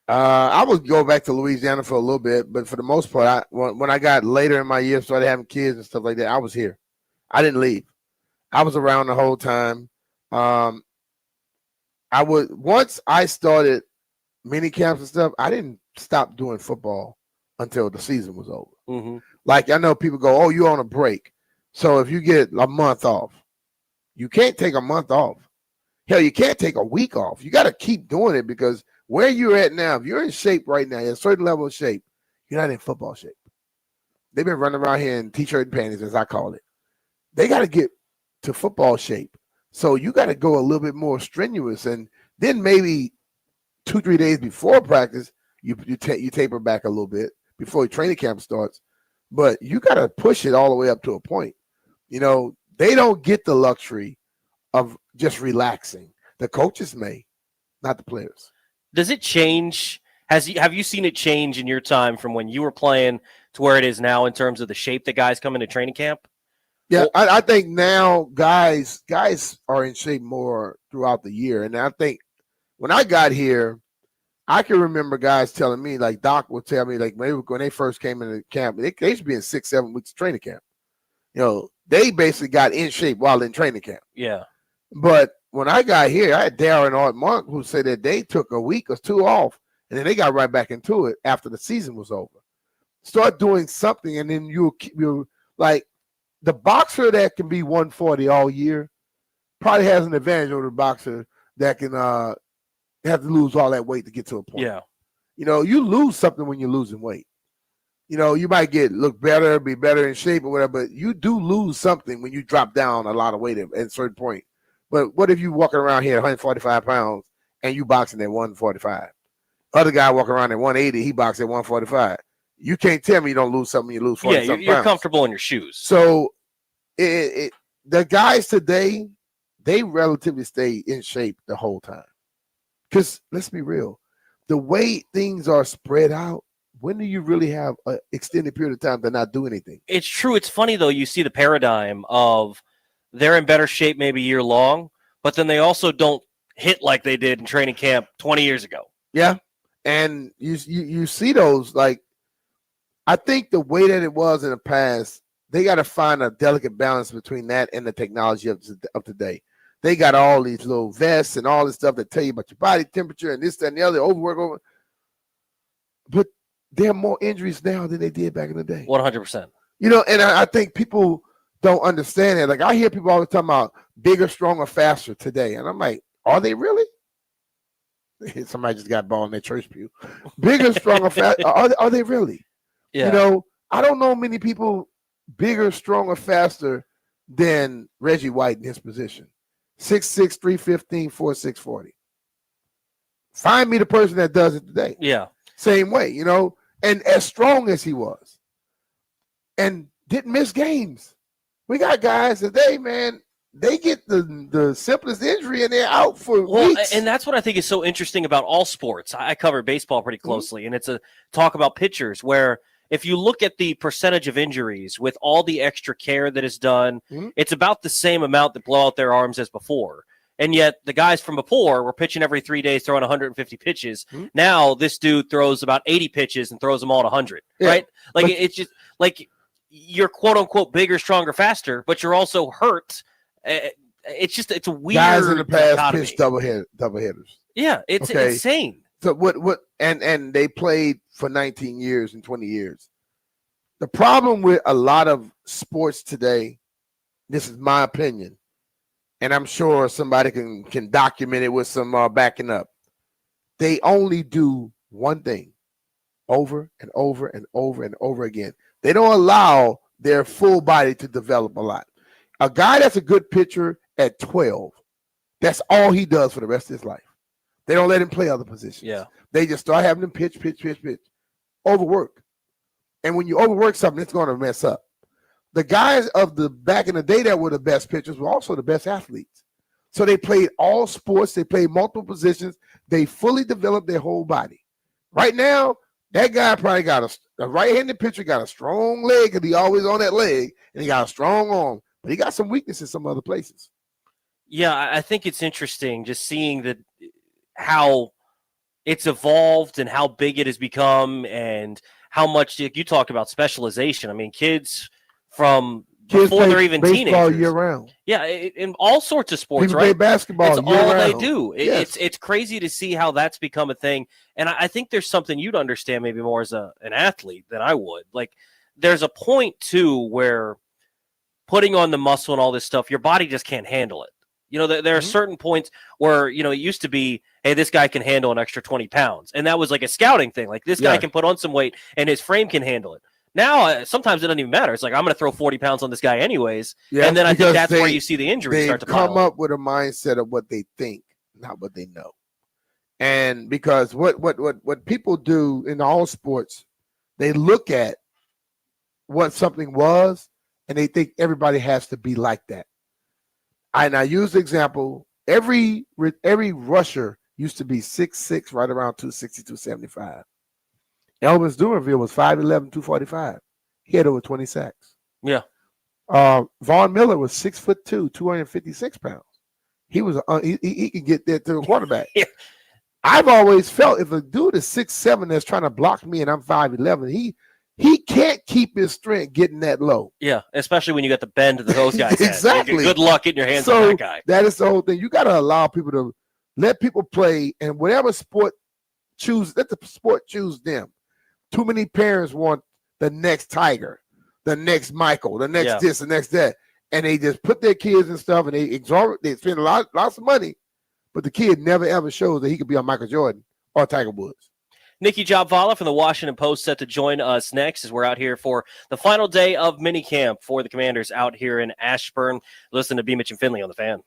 I would go back to Louisiana for a little bit, but for the most part, when I got later in my years, started having kids and stuff like that, I was here. I didn't leave. I was around the whole time. Once I started mini camps and stuff, I didn't stop doing football until the season was over. Mm-hmm. Like, I know people go, oh, you're on a break. So if you get a month off, you can't take a month off. Hell, you can't take a week off. You got to keep doing it, because where you're at now, if you're in shape right now, a certain level of shape, you're not in football shape. They've been running around here in T-shirt and panties, as I call it. They got to get to football shape. So you got to go a little bit more strenuous. And then maybe 2-3 days before practice, you taper back a little bit before training camp starts. But you got to push it all the way up to a point. You know, they don't get the luxury of just relaxing. The coaches may, not the players. Does it change? Have you seen it change in your time from when you were playing to where it is now in terms of the shape that guys come into training camp? Yeah, I think now guys are in shape more throughout the year. And I think when I got here, I can remember guys telling me, like Doc would tell me, like maybe when they first came into camp, they used to be in 6-7 weeks of training camp. You know, they basically got in shape while in training camp. Yeah. But when I got here, I had Darren and Art Monk who said that they took a week or 2 off, and then they got right back into it after the season was over. Start doing something, and then you're like, the boxer that can be 140 all year probably has an advantage over the boxer that can have to lose all that weight to get to a point. Yeah. You know, you lose something when you're losing weight. You know, you might look better, be better in shape or whatever, but you do lose something when you drop down a lot of weight at a certain point. But what if you walking around here 145 pounds and you boxing at 145? Other guy walking around at 180, he boxing at 145. You can't tell me you don't lose something, you lose 40 Yeah, you're pounds. comfortable in your shoes. So the guys today, they relatively stay in shape the whole time. Because let's be real, the way things are spread out, when do you really have an extended period of time to not do anything? It's true. It's funny, though, you see the paradigm of they're in better shape maybe year long, but then they also don't hit like they did in training camp 20 years ago. Yeah. And you see those, like, I think the way that it was in the past, they got to find a delicate balance between that and the technology of today. They got all these little vests and all this stuff that tell you about your body temperature and this, that, and the other, overwork. But there are more injuries now than they did back in the day. 100%. You know, and I think people don't understand it. Like, I hear people always talking about bigger, stronger, faster today. And I'm like, are they really? Somebody just got ball in their church pew. Bigger, stronger, faster. Are they really? Yeah. You know, I don't know many people bigger, stronger, faster than Reggie White in his position. 6'6", 315, 4'6", Find me the person that does it today. Yeah. Same way, you know, and as strong as he was. And didn't miss games. We got guys today, man, they get the simplest injury and they're out for weeks. And that's what I think is so interesting about all sports. I cover baseball pretty closely, and it's a talk about pitchers where if you look at the percentage of injuries with all the extra care that is done, it's about the same amount that blow out their arms as before. And yet the guys from before were pitching every 3 days, throwing 150 pitches. Now this dude throws about 80 pitches and throws them all at 100, right? Like, it's just like you're quote unquote bigger, stronger, faster, but you're also hurt It's a weird guys in the past dichotomy. pitched double hitters. Yeah, it's insane. So what and they played for 19 years and 20 years. The problem with a lot of sports today, this is my opinion, and I'm sure somebody can document it with some backing up. They only do one thing over and over and over and over again. They don't allow their full body to develop a lot. A guy that's a good pitcher at 12, that's all he does for the rest of his life. They don't let him play other positions. Yeah. They just start having him pitch. Overwork. And when you overwork something, it's going to mess up. The guys of the back in the day that were the best pitchers were also the best athletes. So they played all sports. They played multiple positions. They fully developed their whole body. Right now, that guy probably got a right-handed pitcher got a strong leg because he always on that leg, and he got a strong arm. But he got some weakness in some other places. Yeah, I think it's interesting just seeing how it's evolved and how big it has become and how much you talked about specialization. I mean, kids before they're even teenagers. Year round. Yeah, in all sorts of sports, People right? play basketball. It's year all round. they do. Yes. It's crazy to see how that's become a thing. And I think there's something you'd understand maybe more as an athlete than I would. Like, there's a point too where putting on the muscle and all this stuff, your body just can't handle it. You know, there are certain points where, it used to be, hey, this guy can handle an extra 20 pounds. And that was like a scouting thing. Like, this guy can put on some weight and his frame can handle it. Now, sometimes it doesn't even matter. It's like, I'm going to throw 40 pounds on this guy anyways. Yeah, and then I think that's where you see the injuries start to pile up. They come up with a mindset of what they think, not what they know. And because what people do in all sports, they look at what something was, and they think everybody has to be like that. And I use the example, every rusher used to be 6'6", right around 260, 275. Elvis Duranville was 5'11", 245. He had over 20 sacks. Yeah. Von Miller was 6'2", 256 pounds. He was he could get there to the quarterback. Yeah. I've always felt if a dude is 6'7" that's trying to block me and I'm 5'11", he can't keep his strength getting that low. Yeah, especially when you got the bend that those guys exactly. had. Good luck getting your hands on that guy. That is the whole thing. You got to allow people to let people play, and whatever sport let the sport choose them. Too many parents want the next Tiger, the next Michael, the next this, the next that, and they just put their kids and stuff, and they spend lots of money, but the kid never ever shows that he could be on Michael Jordan or Tiger Woods. Nikki Jhabvala from the Washington Post set to join us next as we're out here for the final day of minicamp for the Commanders out here in Ashburn. Listen to BMitch and Finlay on the Fan.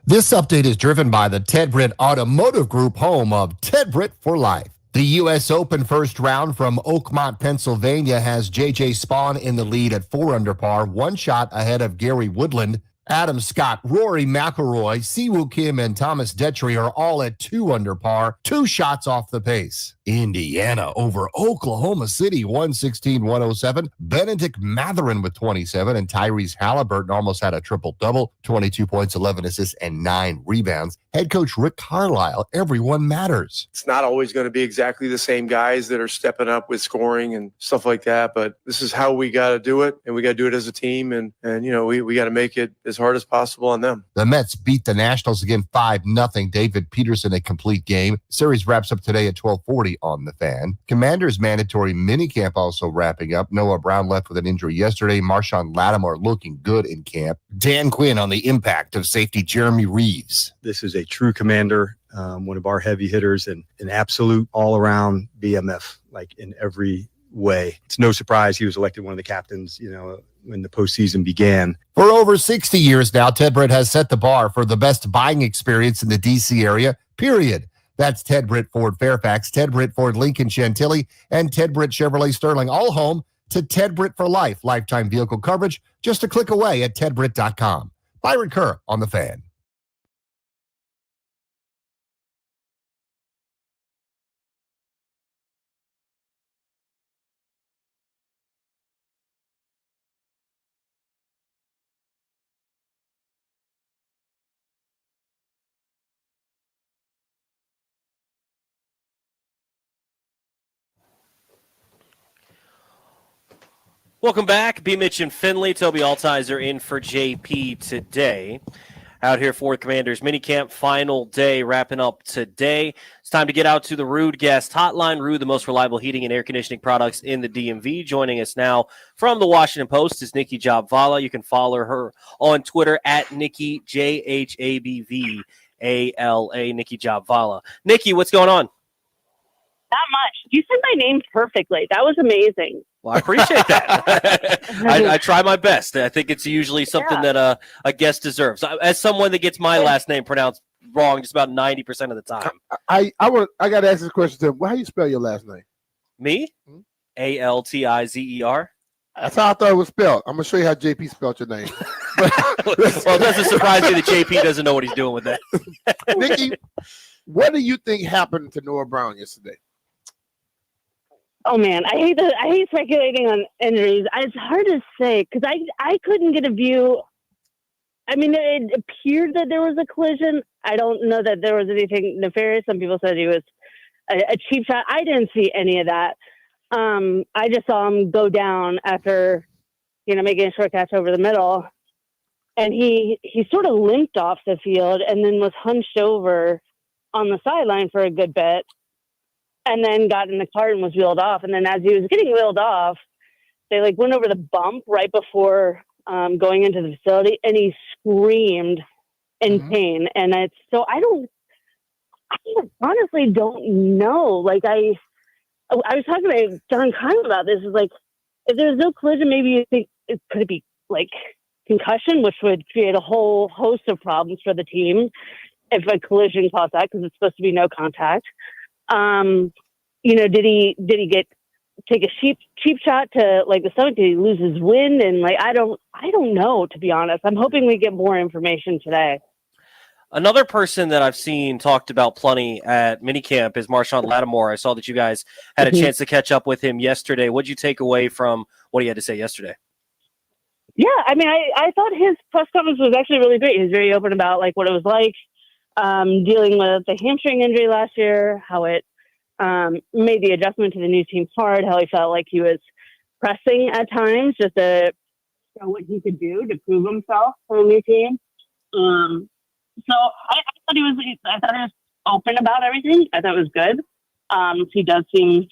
This update is driven by the Ted Britt Automotive Group, home of Ted Britt for life. The U.S. Open first round from Oakmont, Pennsylvania has J.J. Spawn in the lead at 4 under par, 1 shot ahead of Gary Woodland. Adam Scott, Rory McIlroy, Siwoo Kim, and Thomas Detry are all at 2 under par, 2 shots off the pace. Indiana over Oklahoma City, 116-107. Benedict Mathurin with 27, and Tyrese Halliburton almost had a triple-double, 22 points, 11 assists, and 9 rebounds. Head coach Rick Carlisle, everyone matters. It's not always going to be exactly the same guys that are stepping up with scoring and stuff like that, but this is how we got to do it, and we got to do it as a team, and we got to make it as hard as possible on them. The Mets beat the Nationals again 5-0. David Peterson a complete game. Series wraps up today at 12:40 on the Fan. Commanders mandatory minicamp also wrapping up. Noah Brown left with an injury yesterday. Marshon Lattimore looking good in camp. Dan Quinn on the impact of safety Jeremy Reeves. This is a true commander, one of our heavy hitters, and an absolute all-around BMF, like in every way. It's no surprise he was elected one of the captains, when the postseason began. For over 60 years now, Ted Britt has set the bar for the best buying experience in the D.C. area, period. That's Ted Britt Ford Fairfax, Ted Britt Ford Lincoln Chantilly, and Ted Britt Chevrolet Sterling, all home to Ted Britt for life. Lifetime vehicle coverage just a click away at tedbritt.com. Byron Kerr on the Fan. Welcome back. BMitch and Finlay. Toby Altizer in for JP today. Out here for Commanders minicamp, final day wrapping up today. It's time to get out to the Ruud Guest Hotline. Ruud, the most reliable heating and air conditioning products in the DMV. Joining us now from the Washington Post is Nikki Jhabvala. You can follow her on Twitter at Nikki, Jhabvala, Nikki Jhabvala. Nikki, what's going on? Not much. You said my name perfectly. That was amazing. Well, I appreciate that. I try my best. I think it's usually something that a guest deserves. As someone that gets my last name pronounced wrong just about 90% of the time. I got to ask this question to him. How do you spell your last name? Me? Altizer. That's how I thought it was spelled. I'm going to show you how JP spelled your name. Well, it doesn't surprise me that JP doesn't know what he's doing with that. Nikki, what do you think happened to Noah Brown yesterday? Oh man, I hate speculating on injuries. It's hard to say because I couldn't get a view. I mean, it appeared that there was a collision. I don't know that there was anything nefarious. Some people said he was a cheap shot. I didn't see any of that. I just saw him go down after, making a short catch over the middle, and he sort of limped off the field and then was hunched over on the sideline for a good bit. And then got in the cart and was wheeled off. And then as he was getting wheeled off, they went over the bump right before going into the facility, and he screamed in pain. And I honestly don't know. I was talking to John Kyle about this. Is if there's no collision, maybe you think it could be concussion, which would create a whole host of problems for the team if a collision caused that, because it's supposed to be no contact. Did he take a cheap shot to the stomach? Did he lose his wind? And I don't know, to be honest. I'm hoping we get more information today. Another person that I've seen talked about plenty at minicamp is Marshon Lattimore. I saw that you guys had a chance to catch up with him yesterday. What'd you take away from what he had to say yesterday? Yeah, I mean, I thought his press conference was actually really great. He was very open about what it was like dealing with the hamstring injury last year, how it made the adjustment to the new team hard, how he felt like he was pressing at times just to show what he could do to prove himself for a new team. So I thought he was open about everything. I thought it was good. He does seem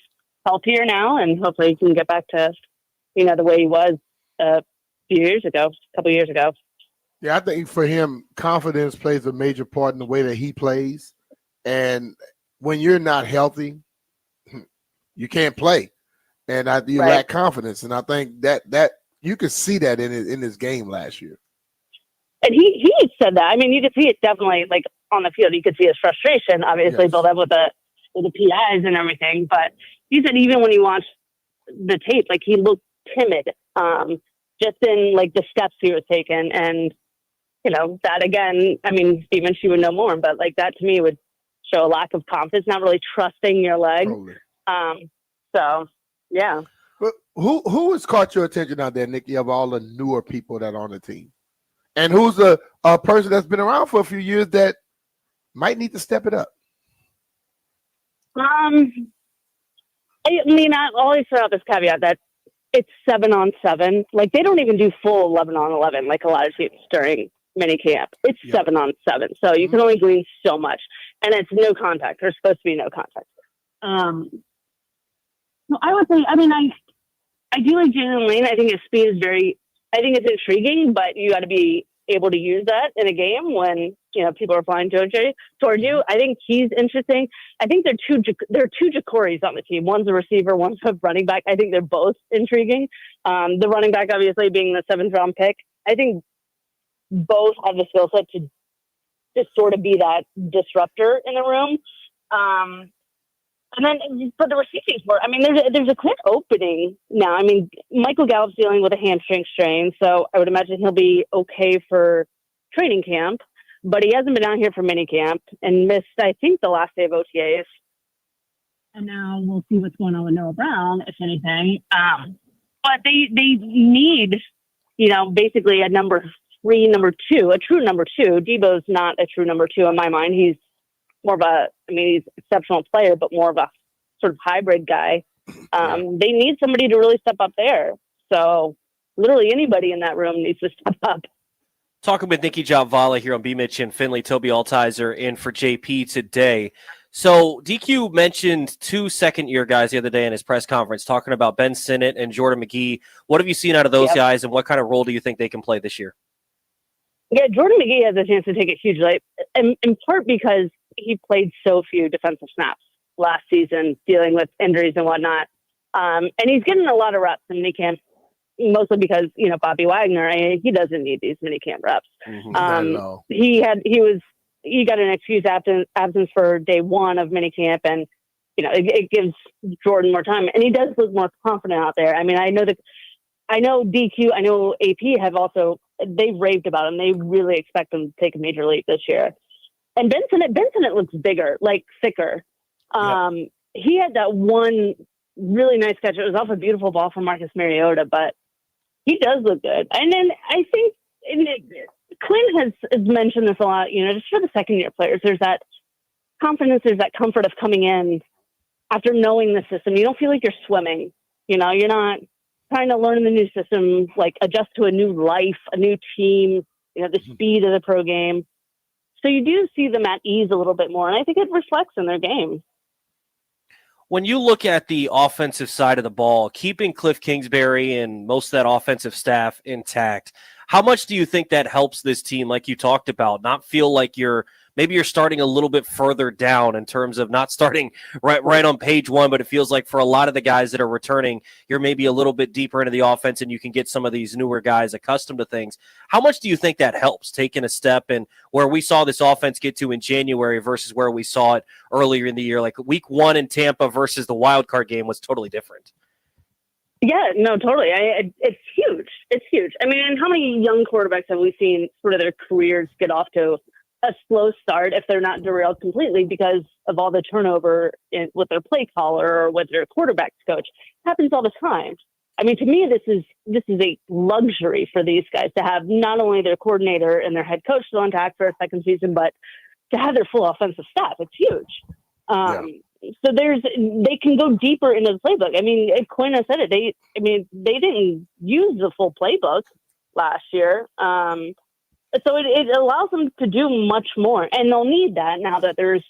healthier now, and hopefully he can get back to the way he was a couple years ago. Yeah, I think for him, confidence plays a major part in the way that he plays. And when you're not healthy, you can't play. And you lack confidence. And I think that you could see that in his game last year. And he said that. I mean, you could see it definitely, like, on the field. You could see his frustration, obviously, build up with the PIs and everything. But he said even when he watched the tape, like, he looked timid, just in, like, the steps he was taking. And, you know, that, again, I mean, Steven, she would know more, but, like, that to me would show a lack of confidence, not really trusting your leg. Totally. So, yeah. But who has caught your attention out there, Nikki, of all the newer people that are on the team? And who's a person that's been around for a few years that might need to step it up? I mean, I always throw out this caveat that it's 7-on-7. Like, they don't even do full 11-on-11 like a lot of teams during mini camp. It's 7-on-7. So you can only glean so much. And it's no contact. There's supposed to be no contact. No, I would say, I mean, I do like Jalen Lane. I think his speed is I think it's intriguing, but you got to be able to use that in a game when, you know, people are flying towards you. I think he's interesting. I think there are two Jacoris on the team. One's a receiver, one's a running back. I think they're both intriguing. The running back, obviously, being the 7th round pick. I think both have the skill set to just sort of be that disruptor in the room. And then for the receiving sport, I mean, there's a quick opening now. I mean, Michael Gallup's dealing with a hamstring strain, so I would imagine he'll be okay for training camp, but he hasn't been out here for mini camp and missed, I think, the last day of OTAs. And now we'll see what's going on with Noah Brown, if anything. But they need, you know, basically a number 3, number 2, a true number 2. Debo's not a true number 2 in my mind. He's more of he's an exceptional player, but more of a sort of hybrid guy. They need somebody to really step up there. So literally anybody in that room needs to step up. Talking with Nikki Jhabvala here on BMitch and Finlay, Toby Altizer in for JP today. So DQ mentioned 2 second-year guys the other day in his press conference, talking about Ben Sinnott and Jordan McGee. What have you seen out of those guys, and what kind of role do you think they can play this year? Yeah, Jordan McGee has a chance to take a huge leap, in part because he played so few defensive snaps last season, dealing with injuries and whatnot. And he's getting a lot of reps in minicamp, mostly because, you know, Bobby Wagner, he doesn't need these minicamp reps. He got an excuse absence for day 1 of minicamp, and, you know, it gives Jordan more time. And he does look more confident out there. I mean, I know DQ, I know AP have also, they've raved about him. They really expect him to take a major leap this year. And Ben Sinnott looks bigger, like thicker. He had that one really nice catch. It was off a beautiful ball from Marcus Mariota, but he does look good. And then I think Quinn has mentioned this a lot, you know, just for the second-year players, there's that confidence, there's that comfort of coming in after knowing the system. You don't feel like you're swimming. You know, you're not trying to learn the new system, like adjust to a new life, a new team, you know, the speed of the pro game. So you do see them at ease a little bit more, and I think it reflects in their game. When you look at the offensive side of the ball, keeping Cliff Kingsbury and most of that offensive staff intact, how much do you think that helps this team, like you talked about, not feel like you're starting a little bit further down in terms of not starting right on page 1, but it feels like for a lot of the guys that are returning, you're maybe a little bit deeper into the offense and you can get some of these newer guys accustomed to things. How much do you think that helps taking a step and where we saw this offense get to in January versus where we saw it earlier in the year? Like week 1 in Tampa versus the wild card game was totally different. Yeah, no, totally. It's huge. It's huge. I mean, how many young quarterbacks have we seen sort of their careers get off to a slow start if they're not derailed completely because of all the turnover with their play caller or with their quarterback's coach? It happens all the time. I mean, to me, this is a luxury for these guys to have not only their coordinator and their head coach still intact for a second season, but to have their full offensive staff. It's huge. So they can go deeper into the playbook. I mean, Quinn has said it. They didn't use the full playbook last year. So it allows them to do much more, and they'll need that now that there's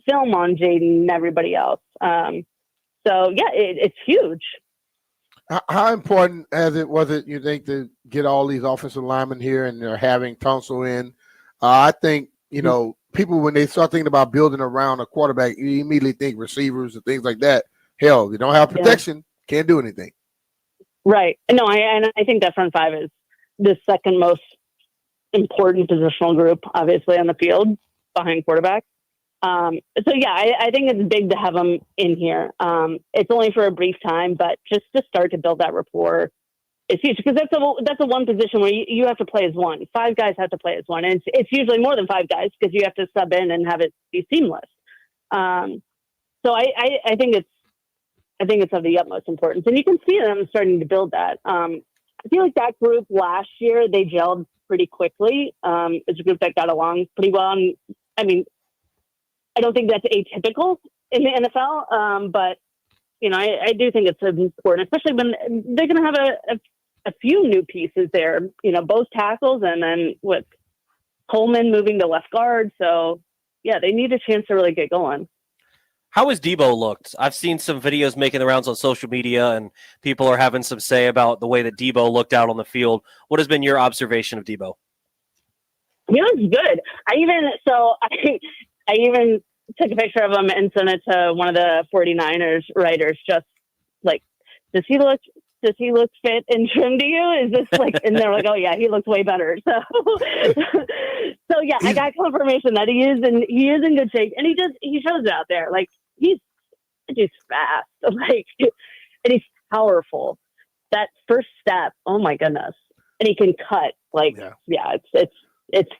film on Jaden and everybody else. So yeah, it's huge. How important was it, you think, to get all these offensive linemen here and they're having Tunsil in? I think, you know, people, when they start thinking about building around a quarterback, you immediately think receivers and things like that. Hell, if you don't have protection, can't do anything. Right. No, I think that front 5 is the second most important positional group, obviously, on the field behind quarterback. So yeah, I think it's big to have him in here. It's only for a brief time, but just to start to build that rapport is huge, because that's a one position where you have to play as one. 5 guys have to play as one, and it's usually more than 5 guys because you have to sub in and have it be seamless. So I think it's of the utmost importance, and you can see them starting to build that. I feel like that group last year, they gelled pretty quickly. It's a group that got along pretty well. And, I mean, I don't think that's atypical in the NFL, but you know, I do think it's important, especially when they're going to have a few new pieces there. You know, both tackles, and then with Coleman moving to left guard. So yeah, they need a chance to really get going. How has Debo looked? I've seen some videos making the rounds on social media, and people are having some say about the way that Debo looked out on the field. What has been your observation of Debo? He looks good. I even took a picture of him and sent it to one of the 49ers writers, just like, does he look fit and trim to you? Is this like, and they're like, oh yeah, he looks way better. So yeah, I got confirmation that he is in good shape, and he shows it out there. Like, he's fast, like, and he's powerful. That first step, oh my goodness. And he can cut, like, yeah, it's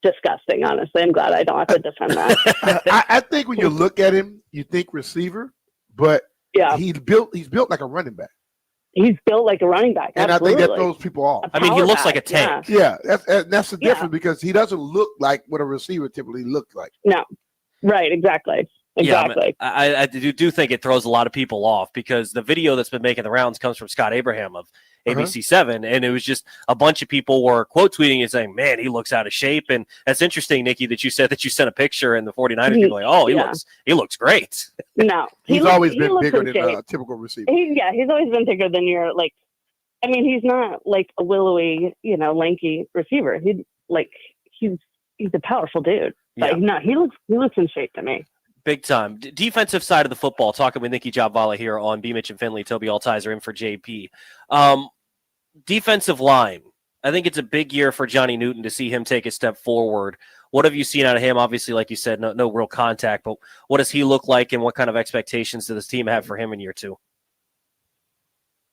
disgusting, honestly. I'm glad I don't have to defend that. I think when you look at him, you think receiver, but yeah, he's built like a running back. He's built like a running back, and absolutely. I think that throws people off. I mean, he looks like a tank. Yeah, that's the difference, because he doesn't look like what a receiver typically looks like. No, right, exactly. Exactly. Yeah, I do think it throws a lot of people off, because the video that's been making the rounds comes from Scott Abraham of ABC7, and it was just a bunch of people were quote tweeting and saying, man, he looks out of shape. And that's interesting, Nikki, that you said that you sent a picture, and the 49ers people are like, oh, he looks great. No, he's always been bigger than a typical receiver. He's always been bigger than your, like, I mean, he's not like a willowy, lanky receiver. He's a powerful dude. Like, no, he looks in shape to me. Big time. Defensive side of the football, talking with Nikki Jhabvala here on BMitch and Finlay. Toby Altizer in for JP. Defensive line. I think it's a big year for Johnny Newton to see him take a step forward. What have you seen out of him? Obviously, like you said, no real contact, but what does he look like, and what kind of expectations does this team have for him in year 2?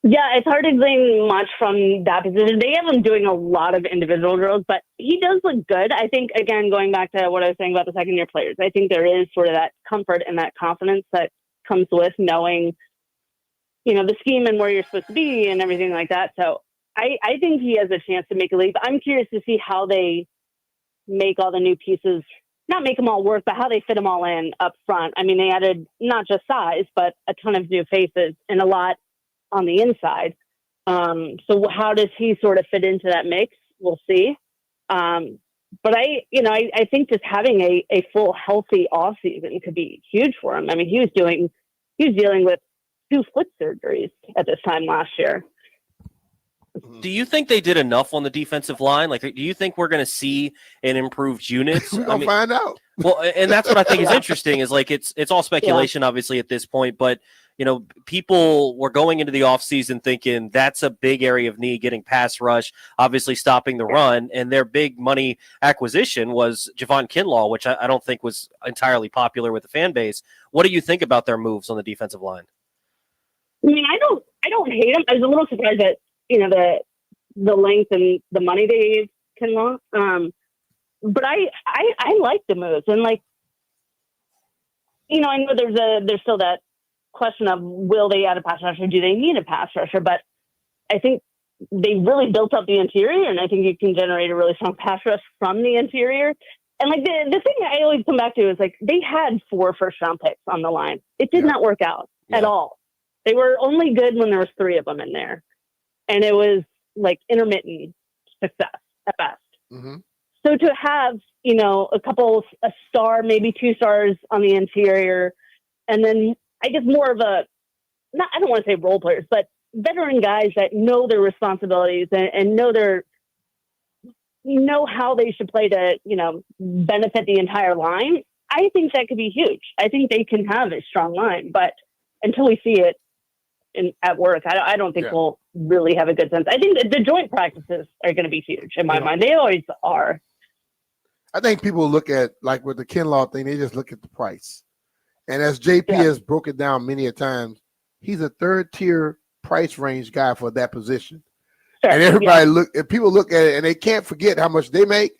Yeah, it's hard to glean much from that position. They have him doing a lot of individual drills, but he does look good. I think, again, going back to what I was saying about the second-year players, I think there is sort of that comfort and that confidence that comes with knowing, the scheme and where you're supposed to be and everything like that. So I think he has a chance to make a leap. I'm curious to see how they make all the new pieces, not make them all work, but how they fit them all in up front. I mean, they added not just size, but a ton of new faces and a lot on the inside. So how does he sort of fit into that mix? We'll see. But I think just having a full healthy off season could be huge for him. I mean, he was dealing with 2 foot surgeries at this time last year. Do you think they did enough on the defensive line? Like, do you think we're going to see an improved unit? We're going to find out. Well, and that's what I think is interesting, is like, it's all speculation, obviously, at this point, but people were going into the offseason thinking that's a big area of need, getting pass rush, obviously stopping the run, and their big money acquisition was Javon Kinlaw, which I don't think was entirely popular with the fan base. What do you think about their moves on the defensive line? I mean, I don't hate them. I was a little surprised that, the length and the money they gave Kinlaw. But I like the moves, and I know there's still that question of, will they add a pass rusher? Do they need a pass rusher? But I think they really built up the interior, and I think you can generate a really strong pass rush from the interior. And the thing that I always come back to is, like, they had 4 first-round picks on the line. It did not work out at all. They were only good when there was 3 of them in there, and it was like intermittent success at best. Mm-hmm. So to have, a star, maybe 2 stars on the interior, and then I guess more of I don't want to say role players, but veteran guys that know their responsibilities and know how they should play to, benefit the entire line. I think that could be huge. I think they can have a strong line, but until we see it, at work. I don't think we'll really have a good sense. I think the joint practices are going to be huge in my mind. They always are. I think people look at, like with the Kinlaw thing, they just look at the price. And as JP has broken down many a times, he's a third-tier price range guy for that position. Sure. And everybody people look at it and they can't forget how much they make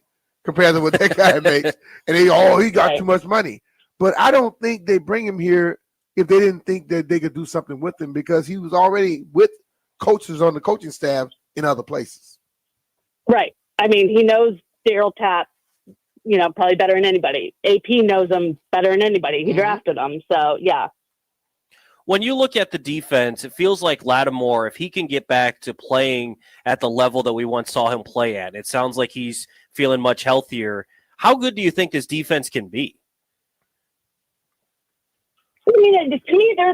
compared to what that guy makes. And he got too much money. But I don't think they bring him here if they didn't think that they could do something with him, because he was already with coaches on the coaching staff in other places. Right. I mean, he knows Daryl Tapp, probably better than anybody. AP knows him better than anybody. He drafted him. So, yeah. When you look at the defense, it feels like Lattimore, if he can get back to playing at the level that we once saw him play at, it sounds like he's feeling much healthier. How good do you think this defense can be? I mean, to me, they're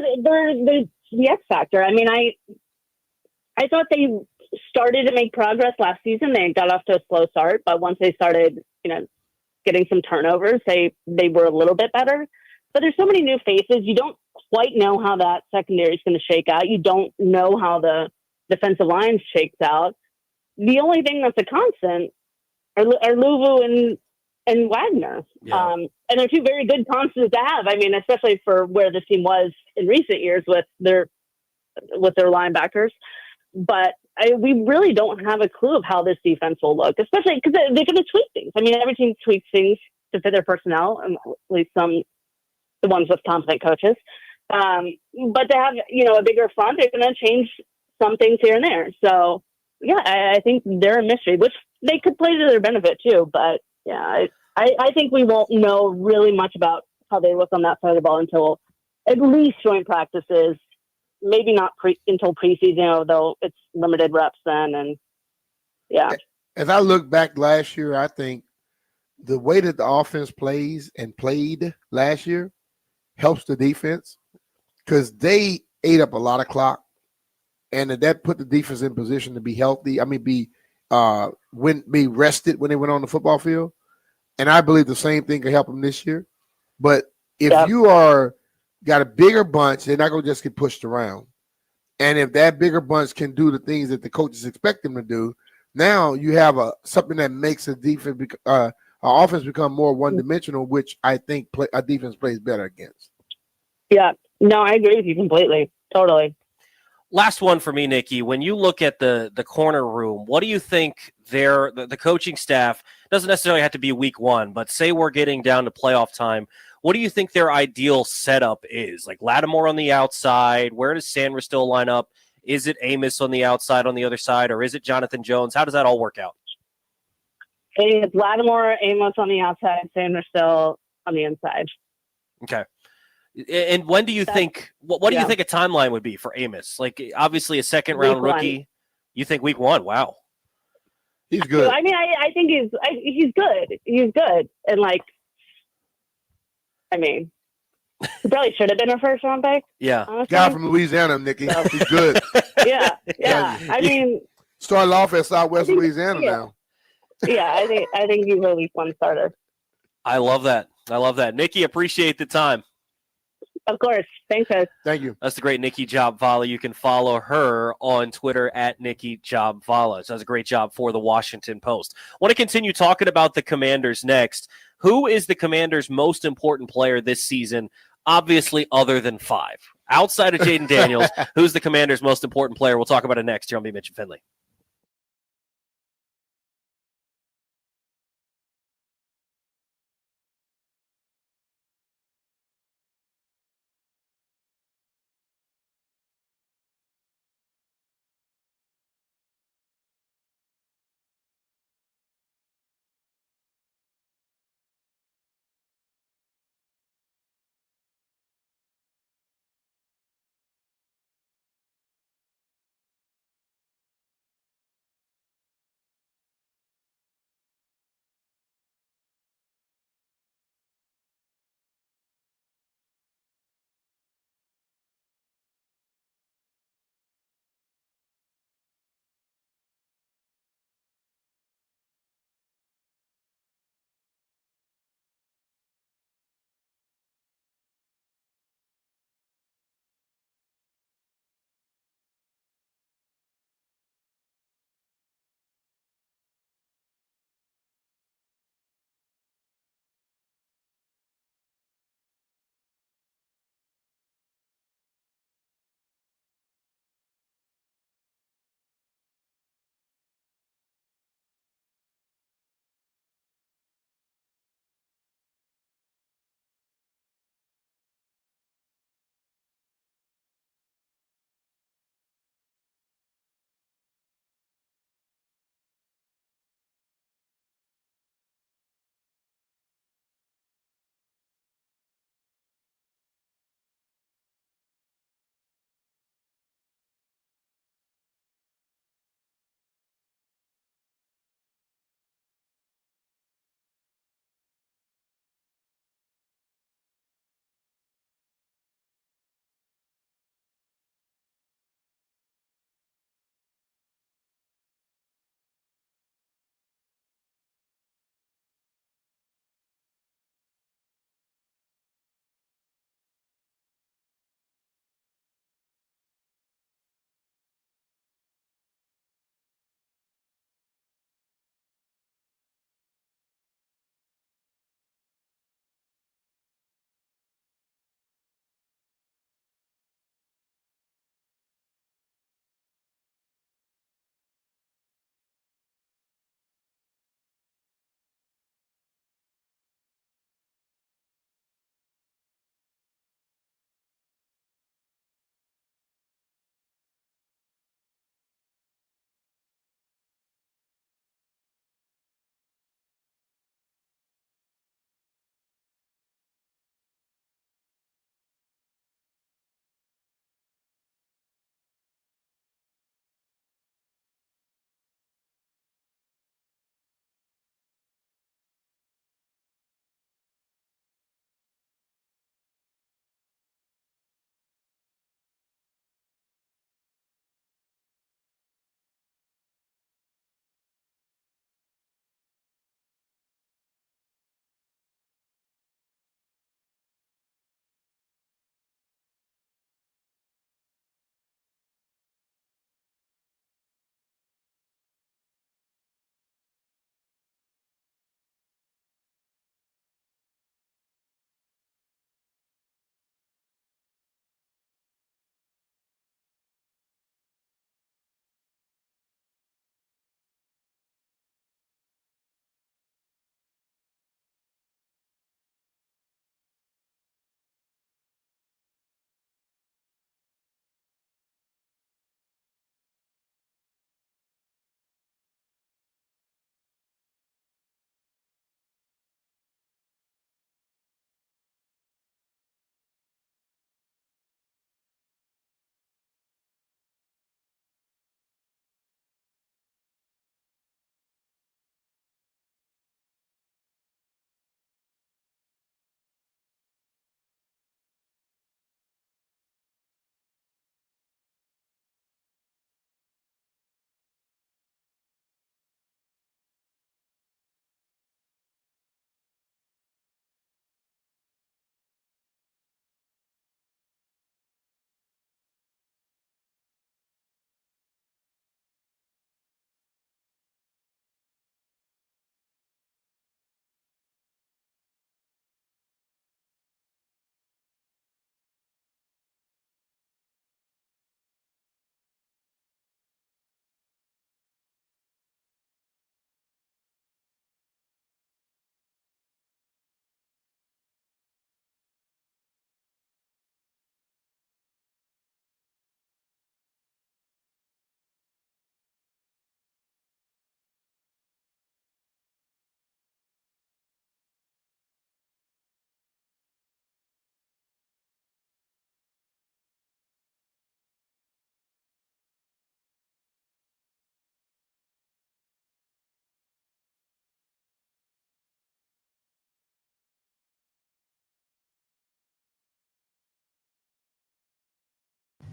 the X factor. I mean, I thought they started to make progress last season. They got off to a slow start, but once they started, getting some turnovers, they were a little bit better. But there's so many new faces. You don't quite know how that secondary is going to shake out. You don't know how the defensive line shakes out. The only thing that's a constant are Luvu and Wagner. Yeah. And they're two very good constants to have. I mean, especially for where the team was in recent years with their linebackers. But we really don't have a clue of how this defense will look, especially because they're going to tweak things. I mean, every team tweaks things to fit their personnel, and at least the ones with competent coaches. But to have, a bigger front, they're going to change some things here and there. So, yeah, I think they're a mystery, which they could play to their benefit too. But, yeah, I think we won't know really much about how they look on that side of the ball until at least joint practices, maybe not until preseason, though it's limited reps then. And, yeah. As I look back last year, I think the way that the offense plays and played last year helps the defense, because they ate up a lot of clock, and that put the defense in position to be healthy. I mean, be rested when they went on the football field. And I believe the same thing could help them this year. But if you got a bigger bunch, they're not going to just get pushed around. And if that bigger bunch can do the things that the coaches expect them to do, now you have something that makes a defense, offense become more one-dimensional, which I think a defense plays better against. Yeah. No, I agree with you completely. Totally. Last one for me, Nikki. When you look at the corner room, what do you think the coaching staff, doesn't necessarily have to be week one, but say we're getting down to playoff time, what do you think their ideal setup is? Like Lattimore on the outside, where does Sanders still line up? Is it Amos on the outside on the other side, or is it Jonathan Jones? How does that all work out? It's Lattimore, Amos on the outside, Sanders still on the inside. Okay. And when do you think, what do you think a timeline would be for Amos? Like, obviously a second round rookie. You think week one? Wow. He's good. I mean, I think he's good. He's good. And he probably should have been a first round pick. Yeah. Honestly. Guy from Louisiana, Nikki. He's good. Yeah. I mean, started off at Southwest Louisiana now. Yeah, I think he's a week one starter. I love that. Nikki, appreciate the time. Of course. Thanks, guys. Thank you. That's the great Nikki Jhabvala. You can follow her on Twitter at Nikki Jhabvala. She does a great job for the Washington Post. I want to continue talking about the Commanders next. Who is the Commanders' most important player this season, obviously other than 5? Outside of Jaden Daniels, who's the Commanders' most important player? We'll talk about it next here on BMitch Finlay.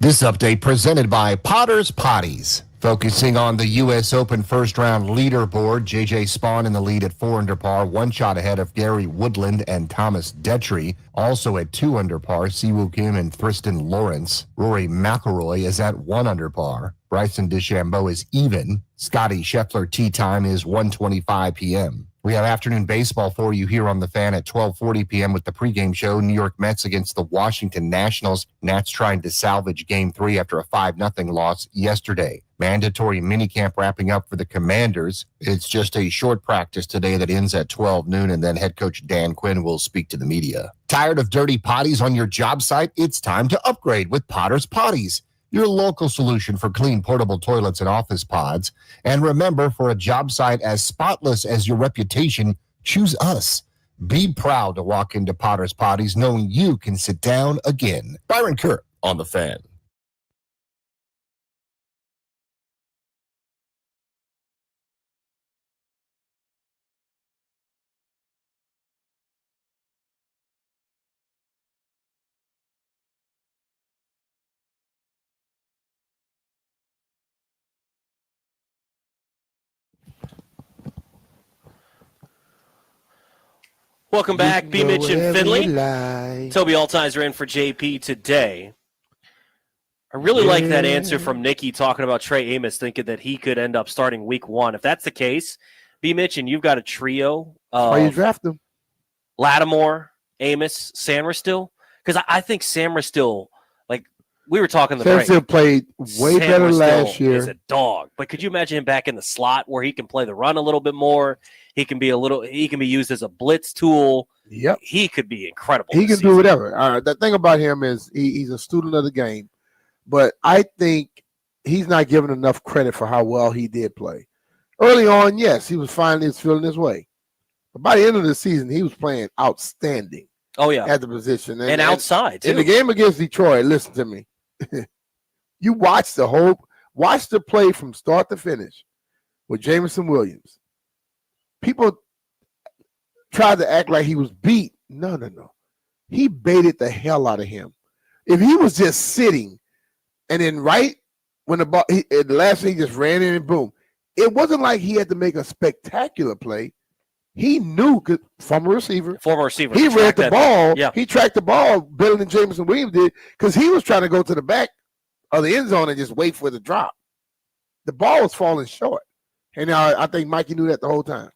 This update presented by Potter's Potties. Focusing on the U.S. Open first-round leaderboard, J.J. Spawn in the lead at 4 under par, 1 shot ahead of Gary Woodland and Thomas Detry. Also at 2 under par, Siwoo Kim and Tristan Lawrence. Rory McIlroy is at 1 under par. Bryson DeChambeau is even. Scotty Scheffler tee time is 1:25 p.m. We have afternoon baseball for you here on The Fan at 12:40 p.m. with the pregame show. New York Mets against the Washington Nationals. Nats trying to salvage Game 3 after a 5-0 loss yesterday. Mandatory minicamp wrapping up for the Commanders. It's just a short practice today that ends at 12 noon, and then head coach Dan Quinn will speak to the media. Tired of dirty potties on your job site? It's time to upgrade with Potter's Potties, your local solution for clean portable toilets and office pods. And remember, for a job site as spotless as your reputation, choose us. Be proud to walk into Potter's Potties knowing you can sit down again. Byron Kerr on The Fan. Welcome back, BMitch and Finlay. Toby Altizer in for JP today. I really like that answer from Nikki talking about Trey Amos, thinking that he could end up starting week 1. If that's the case, BMitch, and you've got a trio of why you draft them? Lattimore, Amos, Samra still? Because I think Samra still, like we were talking the Sam break. still played way better last year. He's a dog. But could you imagine him back in the slot where he can play the run a little bit more? He can be used as a blitz tool. Yep. He could be incredible. He can do whatever. The thing about him is he's a student of the game. But I think he's not given enough credit for how well he did play. Early on, yes, he was finally feeling his way. But by the end of the season, he was playing outstanding. Oh, yeah. At the position. And outside, too. In the game against Detroit, listen to me. You watch the play from start to finish with Jameson Williams. People tried to act like he was beat. No. He baited the hell out of him. If he was just sitting and then right when the ball, the last thing he just ran in and boom. It wasn't like he had to make a spectacular play. He knew former receiver. He read the ball. Yeah. He tracked the ball better than Jameson Williams did because he was trying to go to the back of the end zone and just wait for the drop. The ball was falling short. And I think Mikey knew that the whole time.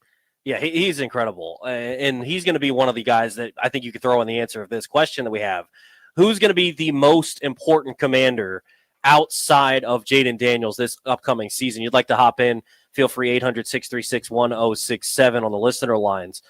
Yeah, he's incredible. And he's going to be one of the guys that I think you could throw in the answer of this question that we have. Who's going to be the most important commander outside of Jaden Daniels this upcoming season? You'd like to hop in, feel free, 800-636-1067 on the listener lines.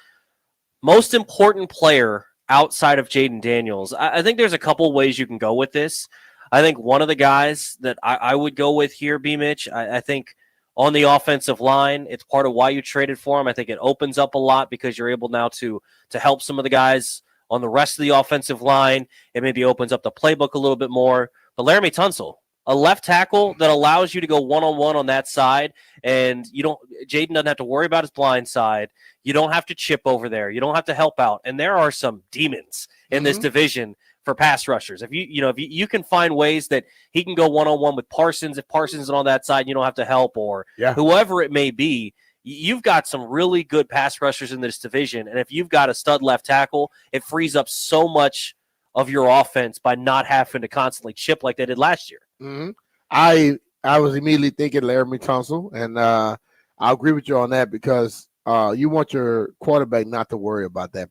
Most important player outside of Jaden Daniels. I think there's a couple ways you can go with this. I think one of the guys that I would go with here, B-Mitch, I think on the offensive line, it's part of why you traded for him. I think it opens up a lot because you're able now to help some of the guys on the rest of the offensive line. It maybe opens up the playbook a little bit more. But Laramie Tunsil, a left tackle that allows you to go one-on-one on that side, and Jaden doesn't have to worry about his blind side. You don't have to chip over there. You don't have to help out. And there are some demons in this division for pass rushers. If you can find ways that he can go one-on-one with Parsons, if Parsons is on that side, you don't have to help, or whoever it may be, you've got some really good pass rushers in this division. And if you've got a stud left tackle, it frees up so much of your offense by not having to constantly chip like they did last year. Mm-hmm. I was immediately thinking Laramie Tunsil, and I agree with you on that because you want your quarterback not to worry about that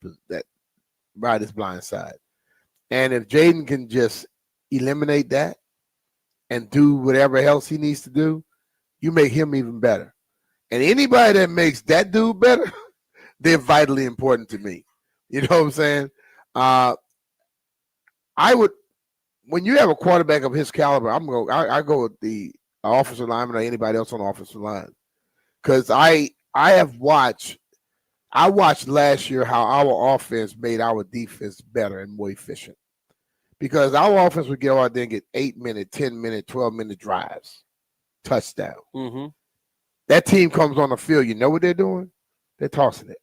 right his blind side. And if Jaden can just eliminate that and do whatever else he needs to do, you make him even better. And anybody that makes that dude better, they're vitally important to me. You know what I'm saying? When you have a quarterback of his caliber, I go with the offensive lineman or anybody else on the offensive line. Because I watched last year how our offense made our defense better and more efficient. Because our offense would get out there and get 8-minute, 10-minute, 12-minute drives, touchdown. Mm-hmm. That team comes on the field. You know what they're doing? They're tossing it.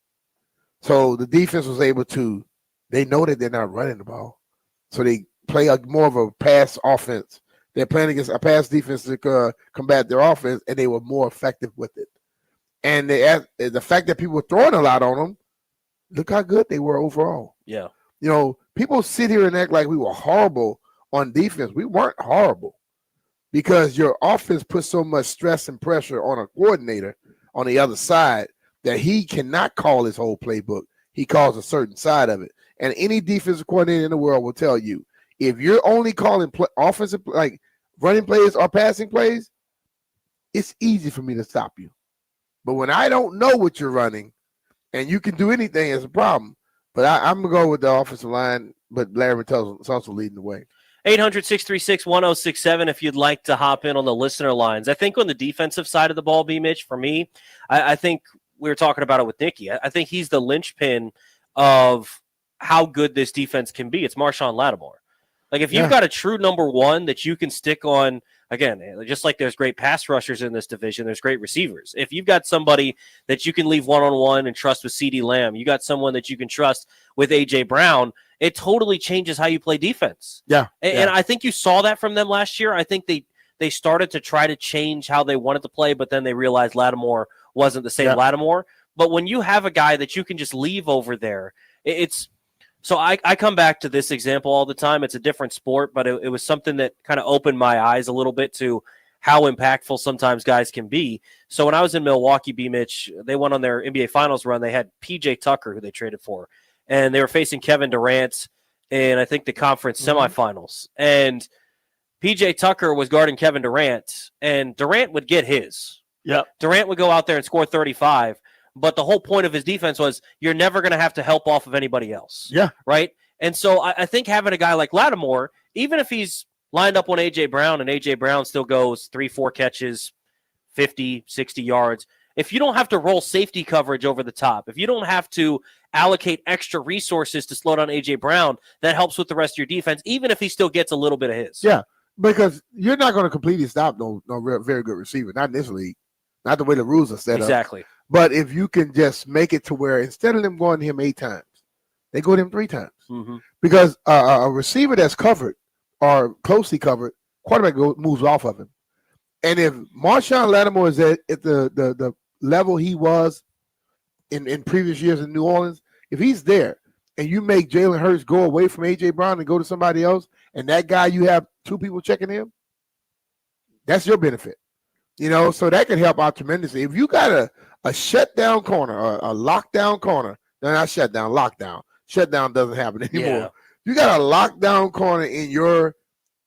So the defense was able to. They know that they're not running the ball, so they play more of a pass offense They're playing against a pass defense to combat their offense, and they were more effective with it. And the fact that people were throwing a lot on them, look how good they were overall. Yeah. People sit here and act like we were horrible on defense. We weren't horrible because your offense puts so much stress and pressure on a coordinator on the other side that he cannot call his whole playbook. He calls a certain side of it. And any defensive coordinator in the world will tell you, if you're only calling offensive, like running plays or passing plays, it's easy for me to stop you. But when I don't know what you're running and you can do anything, it's a problem. But I'm going to go with the offensive line, but Larry Tunsil's also leading the way. 800-636-1067 if you'd like to hop in on the listener lines. I think on the defensive side of the ball, BMitch, for me, I think we were talking about it with Nikki. I think he's the linchpin of how good this defense can be. It's Marshon Lattimore. Like, if you've got a true number one that you can stick on, again, just like there's great pass rushers in this division, there's great receivers. If you've got somebody that you can leave one-on-one and trust with CeeDee Lamb, you got someone that you can trust with A.J. Brown, it totally changes how you play defense. Yeah. And I think you saw that from them last year. I think they started to try to change how they wanted to play, but then they realized Lattimore wasn't the same Lattimore. But when you have a guy that you can just leave over there, it's – so I come back to this example all the time. It's a different sport, but it was something that kind of opened my eyes a little bit to how impactful sometimes guys can be. So when I was in Milwaukee, BMitch, they went on their NBA Finals run. They had P.J. Tucker, who they traded for, and they were facing Kevin Durant in, I think, the conference semifinals. And P.J. Tucker was guarding Kevin Durant, and Durant would get his. Yep. Durant would go out there and score 35. But the whole point of his defense was you're never going to have to help off of anybody else. Yeah. Right? And so I think having a guy like Lattimore, even if he's lined up on A.J. Brown and A.J. Brown still goes 3-4 catches, 50, 60 yards, if you don't have to roll safety coverage over the top, if you don't have to allocate extra resources to slow down A.J. Brown, that helps with the rest of your defense, even if he still gets a little bit of his. Yeah, because you're not going to completely stop no very good receiver, not in this league, not the way the rules are set up. Exactly. But if you can just make it to where instead of them going to him 8 times, they go to him 3 times. Mm-hmm. Because a receiver that's covered or closely covered, quarterback moves off of him. And if Marshon Lattimore is at the level he was in previous years in New Orleans, if he's there and you make Jalen Hurts go away from A.J. Brown and go to somebody else, and that guy you have 2 people checking him, that's your benefit. So that can help out tremendously. If you got a shutdown corner, a lockdown corner, no, not shutdown, lockdown. Shutdown doesn't happen anymore. Yeah. You got a lockdown corner in your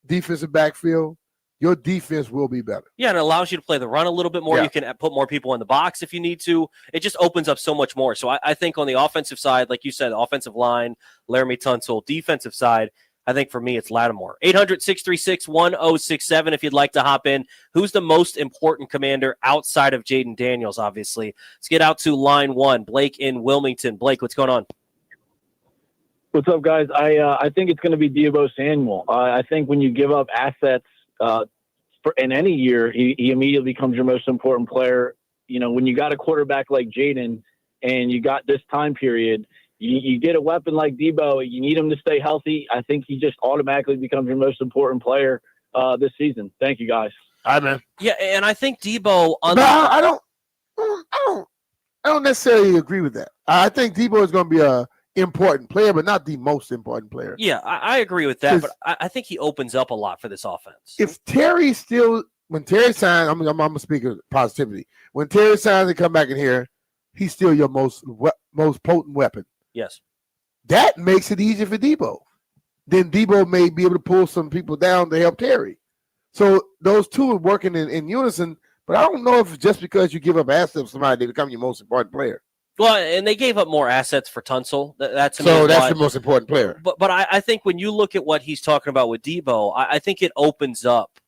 defensive backfield, your defense will be better. Yeah, and it allows you to play the run a little bit more. Yeah. You can put more people in the box if you need to. It just opens up so much more. So I think on the offensive side, like you said, offensive line, Laramie Tunsil, defensive side, I think for me it's Lattimore. 800-636-1067 if you'd like to hop in. Who's the most important commander outside of Jaden Daniels, obviously? Let's get out to line 1. Blake in Wilmington. Blake, what's going on? What's up, guys? I think it's going to be Deebo Samuel. I think when you give up assets in any year, he immediately becomes your most important player. When you got a quarterback like Jaden and you got this time period, you get a weapon like Deebo, you need him to stay healthy. I think he just automatically becomes your most important player this season. Thank you, guys. All right, man. Yeah, and I think Deebo. I don't necessarily agree with that. I think Deebo is going to be a important player, but not the most important player. Yeah, I agree with that, but I think he opens up a lot for this offense. If Terry when Terry signs, I'm going to speak of positivity. When Terry signs and come back in here, he's still your most potent weapon. Yes. That makes it easier for Deebo. Then Deebo may be able to pull some people down to help Terry. So those two are working in unison, but I don't know if just because you give up assets to somebody, they become your most important player. Well, and they gave up more assets for Tunsil. That's the most important player. But I think when you look at what he's talking about with Deebo, I think it opens up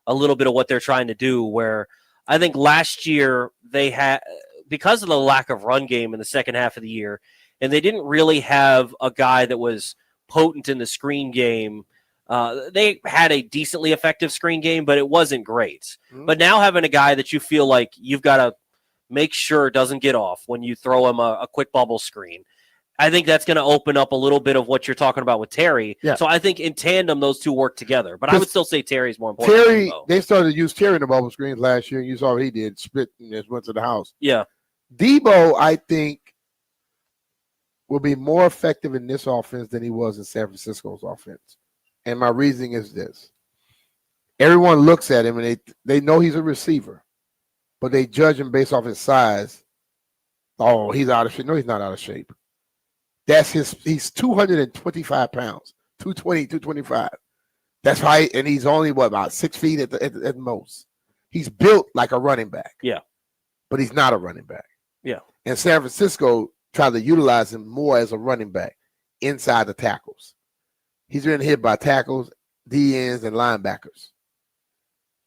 a little bit of what they're trying to do, where I think last year they had, because of the lack of run game in the second half of the year, and they didn't really have a guy that was potent in the screen game. They had a decently effective screen game, but it wasn't great. Mm-hmm. But now having a guy that you feel like you've got to make sure doesn't get off when you throw him a quick bubble screen, I think that's going to open up a little bit of what you're talking about with Terry. Yeah. So I think in tandem, those two work together. But I would still say Terry's more important. Terry, they started to use Terry in the bubble screens last year, and you saw what he did, spit and just went to the house. Yeah. Debo, I think, will be more effective in this offense than he was in San Francisco's offense. And my reasoning is this. Everyone looks at him, and they know he's a receiver, but they judge him based off his size. Oh, he's out of shape. No, he's not out of shape. He's 225 pounds, 220, 225. That's right. And he's only, about 6 feet at most. He's built like a running back. Yeah. But he's not a running back. Yeah. And San Francisco tried to utilize him more as a running back inside the tackles. He's been hit by tackles, DNs, and linebackers.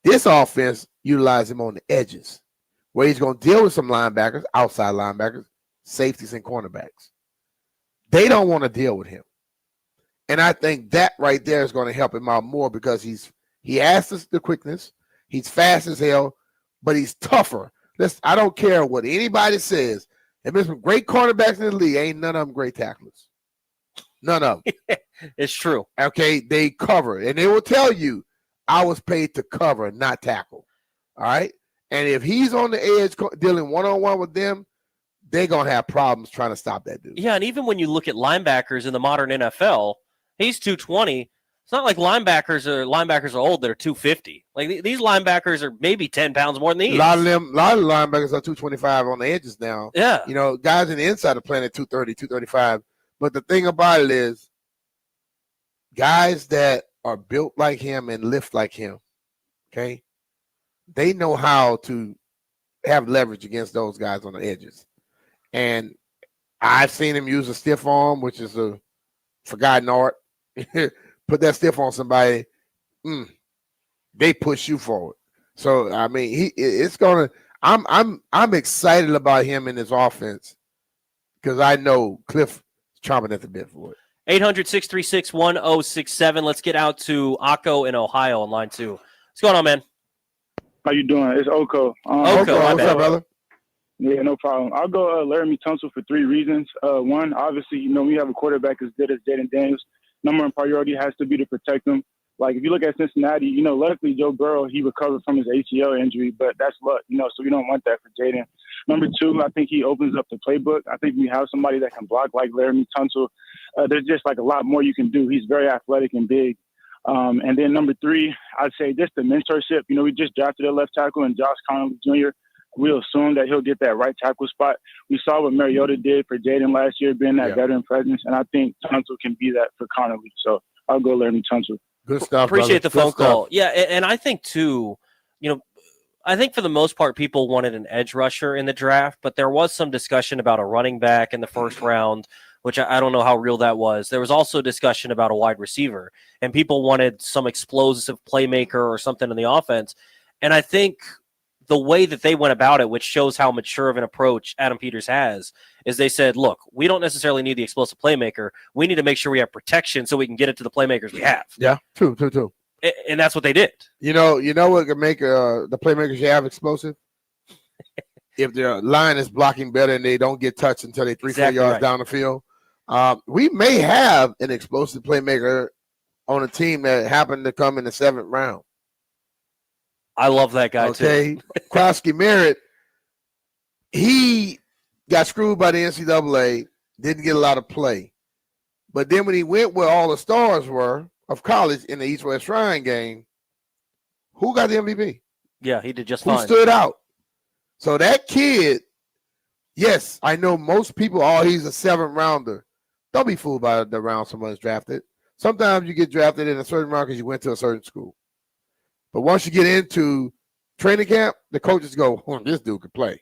This offense utilizes him on the edges, where he's going to deal with some linebackers, outside linebackers, safeties, and cornerbacks. They don't want to deal with him. And I think that right there is going to help him out more because he has the quickness. He's fast as hell, but he's tougher. I don't care what anybody says. If there's some great cornerbacks in the league, ain't none of them great tacklers. None of them. It's true. Okay, they cover. And they will tell you, I was paid to cover, not tackle. All right? And if he's on the edge dealing one-on-one with them, they're going to have problems trying to stop that dude. Yeah, and even when you look at linebackers in the modern NFL, he's 220. It's not like linebackers are old. They're 250. Like these linebackers are maybe 10 pounds more than these. A lot of linebackers are 225 on the edges now. Yeah. You know, guys in the inside are playing at 230, 235. But the thing about it is, guys that are built like him and lift like him, okay, they know how to have leverage against those guys on the edges. And I've seen him use a stiff arm, which is a forgotten art. Put that stiff on somebody, they push you forward. So I mean, it's gonna. I'm excited about him in his offense because I know Cliff is chomping at the bit for it. 800-636-1067. Let's get out to Akko in Ohio on line 2. What's going on, man? How you doing? It's Oko. Oko, what's up, brother? Yeah, no problem. I'll go Laramie Tunsil for 3 reasons. One, obviously, we have a quarterback as good as Jaden Daniels. Number one priority has to be to protect him. Like, if you look at Cincinnati, luckily Joe Burrow, he recovered from his ACL injury, but that's luck, so we don't want that for Jaden. Number 2, I think he opens up the playbook. I think we have somebody that can block like Laramie Tunsil. There's just like a lot more you can do. He's very athletic and big. And then number 3, I'd say just the mentorship. We just drafted a left tackle in Josh Connolly Jr. We'll assume that he'll get that right tackle spot. We saw what Mariota did for Jaden last year, being that veteran presence, and I think Tunsil can be that for Connolly. So I'll go Laramie Tunsil. Good stuff. Appreciate brother. the phone call. Yeah, and I think too, I think for the most part, people wanted an edge rusher in the draft, but there was some discussion about a running back in the first round, which I don't know how real that was. There was also discussion about a wide receiver, and people wanted some explosive playmaker or something in the offense. And I think the way that they went about it, which shows how mature of an approach Adam Peters has, is they said, look, we don't necessarily need the explosive playmaker. We need to make sure we have protection so we can get it to the playmakers we have. Yeah, true. And that's what they did. You know what can make the playmakers you have explosive? If their line is blocking better and they don't get touched until they 3-4 yards down the field. We may have an explosive playmaker on a team that happened to come in the 7th round. I love that guy too. Okay, Krosky Merritt, he got screwed by the NCAA, didn't get a lot of play. But then when he went where all the stars were of college in the East-West Shrine game, who got the MVP? Yeah, he did just Who fine. stood out? So that kid, yes, I know most people, he's a 7th rounder. Don't be fooled by the round someone's drafted. Sometimes you get drafted in a certain round because you went to a certain school. But once you get into training camp, the coaches go, this dude could play.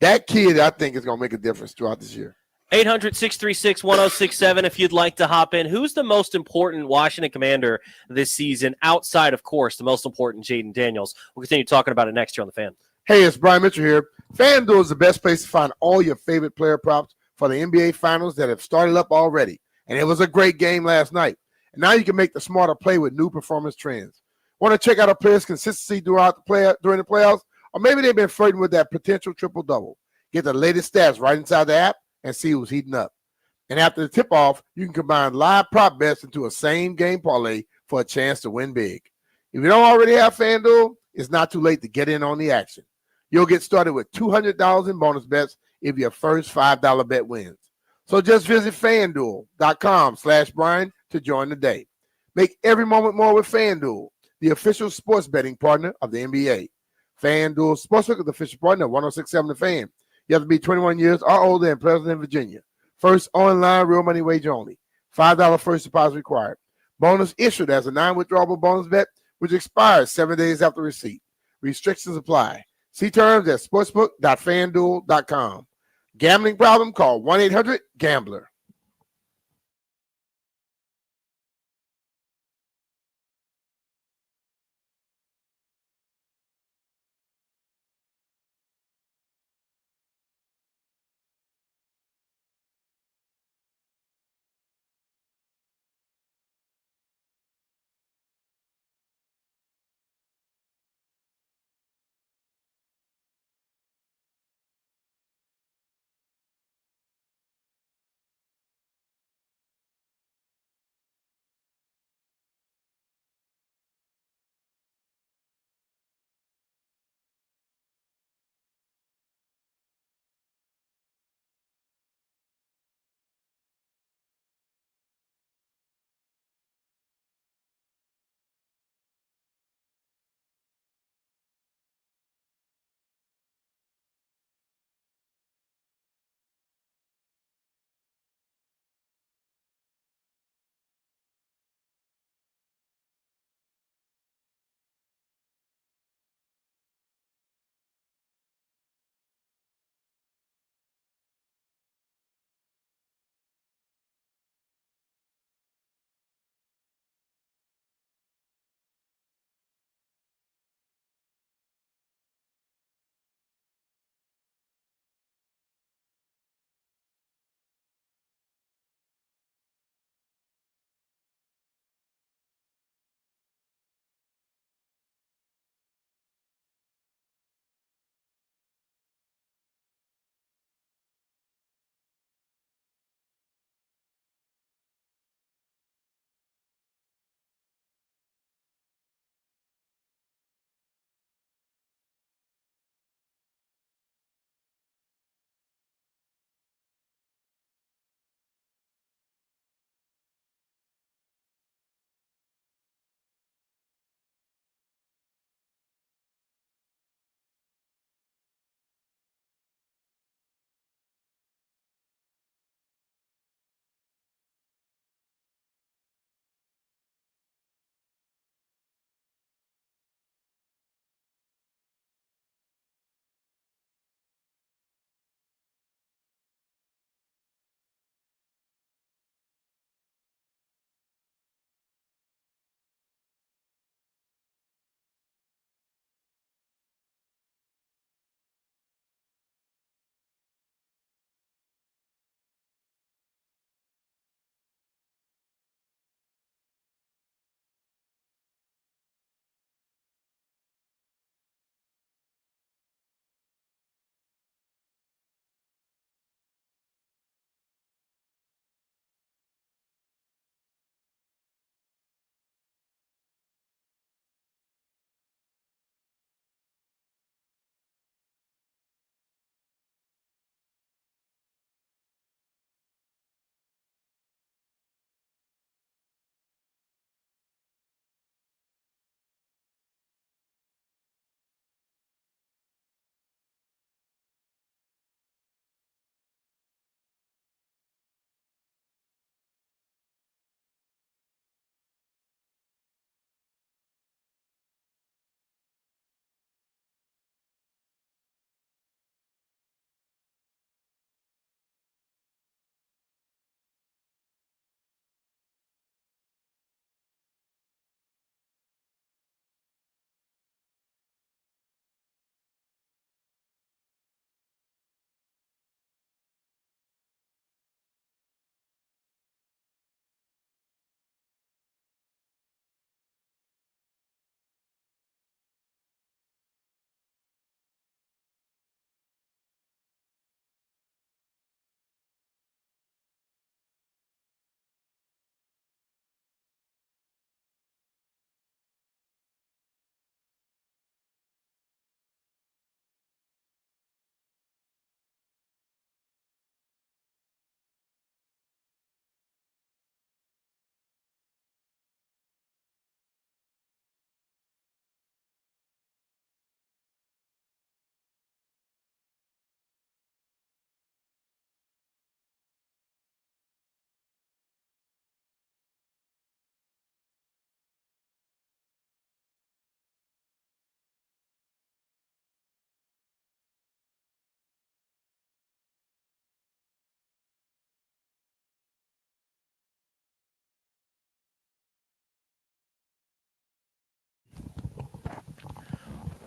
That kid, I think, is going to make a difference throughout this year. 800-636-1067 if you'd like to hop in. Who's the most important Washington Commander this season outside, of course, the most important Jaden Daniels? We'll continue talking about it next year on The Fan. Hey, it's Brian Mitchell here. FanDuel is the best place to find all your favorite player props for the NBA Finals that have started up already. And it was a great game last night. And now you can make the smarter play with new performance trends. Want to check out a player's consistency during the playoffs? Or maybe they've been flirting with that potential triple-double. Get the latest stats right inside the app and see who's heating up. And after the tip-off, you can combine live prop bets into a same-game parlay for a chance to win big. If you don't already have FanDuel, it's not too late to get in on the action. You'll get started with $200 in bonus bets if your first $5 bet wins. So just visit FanDuel.com/Brian to join the day. Make every moment more with FanDuel, the official sports betting partner of the NBA. FanDuel Sportsbook is the official partner of 106.7 The Fan. You have to be 21 years or older and present in Virginia. First online real money wager only. $5 first deposit required. Bonus issued as a non-withdrawable bonus bet, which expires 7 days after receipt. Restrictions apply. See terms at sportsbook.fanduel.com. Gambling problem? Call 1-800-GAMBLER.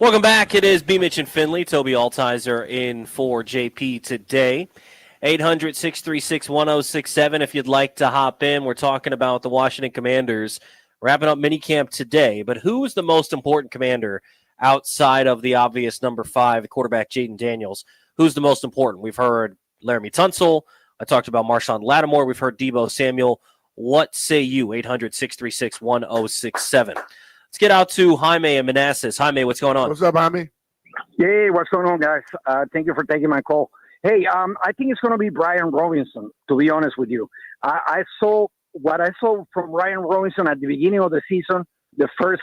Welcome back. It is BMitch and Finlay. Toby Altizer in for JP today. 800-636-1067 if you'd like to hop in. We're talking about the Washington Commanders wrapping up minicamp today. But who is the most important commander outside of the obvious number 5, quarterback Jaden Daniels? Who's the most important? We've heard Laramie Tunsil. I talked about Marshon Lattimore. We've heard Deebo Samuel. What say you? 800-636-1067. Let's get out to Jaime and Manassas. Jaime, what's going on? What's up, Jaime? Hey, what's going on, guys? Thank you for taking my call. Hey, I think it's going to be Brian Robinson, to be honest with you. I saw what I saw from Brian Robinson at the beginning of the season, the first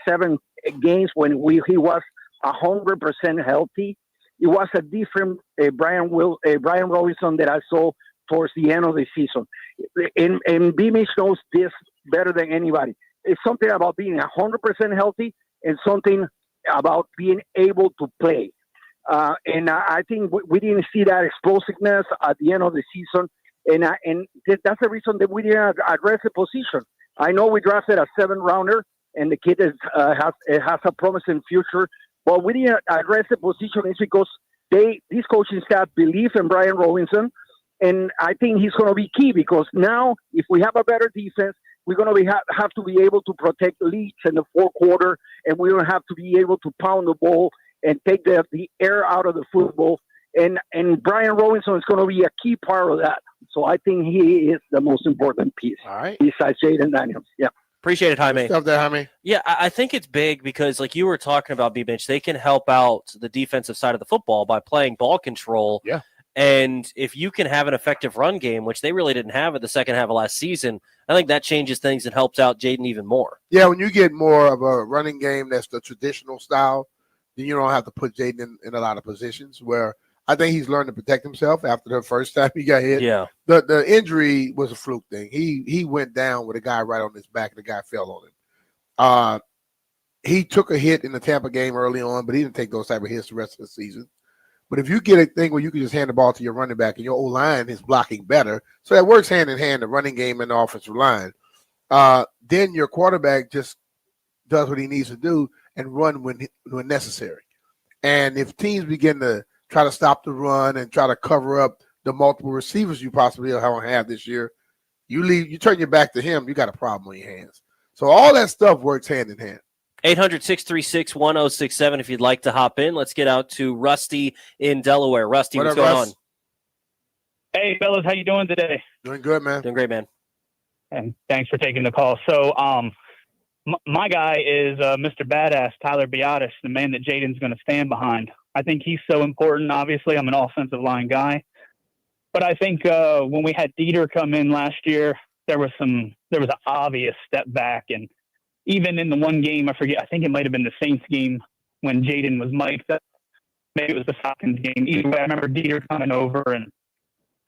6-7 games when he was 100% healthy. It was a different Brian Robinson that I saw towards the end of the season. And BMitch knows this better than anybody. It's something about being 100% healthy and something about being able to play. And I think we didn't see that explosiveness at the end of the season. And that's the reason that we didn't address the position. I know we drafted a 7-rounder, and the kid has a promising future. But we didn't address the position. It's because this coaching staff believe in Brian Robinson. And I think he's going to be key because now if we have a better defense, we're going to have to be able to protect leads in the fourth quarter, and we're going to have to be able to pound the ball and take the air out of the football. And Brian Robinson is going to be a key part of that. So I think he is the most important piece. All right. Besides Jaden Daniels. Yeah. Appreciate it, Jaime. Stuff there, Jaime. Yeah, I think it's big because, like you were talking about, BMitch, they can help out the defensive side of the football by playing ball control. Yeah. And if you can have an effective run game, which they really didn't have at the second half of last season, I think that changes things and helps out Jaden even more. Yeah, when you get more of a running game that's the traditional style, then you don't have to put Jaden in a lot of positions where I think he's learned to protect himself after the first time he got hit. Yeah. The injury was a fluke thing. He went down with a guy right on his back, and the guy fell on him. He took a hit in the Tampa game early on, but he didn't take those type of hits the rest of the season. But if you get a thing where you can just hand the ball to your running back and your O-line is blocking better, so that works hand in hand, the running game and the offensive line, then your quarterback just does what he needs to do and run when necessary. And if teams begin to try to stop the run and try to cover up the multiple receivers you possibly have this year, you turn your back to him, you got a problem on your hands. So all that stuff works hand in hand. 800-636-1067 if you'd like to hop in. Let's get out to Rusty in Delaware. Rusty, what's going on? Hey, fellas, how you doing today? Doing good, man. Doing great, man. And thanks for taking the call. So my guy is Mr. Badass, Tyler Biadasz, the man that Jaden's going to stand behind. I think he's so important. Obviously, I'm an offensive line guy. But I think when we had Dieter come in last year, there was an obvious step back. And even in the one game, I think it might have been the Saints game when Jaden was mic'd up. Maybe it was the Falcons game. Either way, I remember Dieter coming over and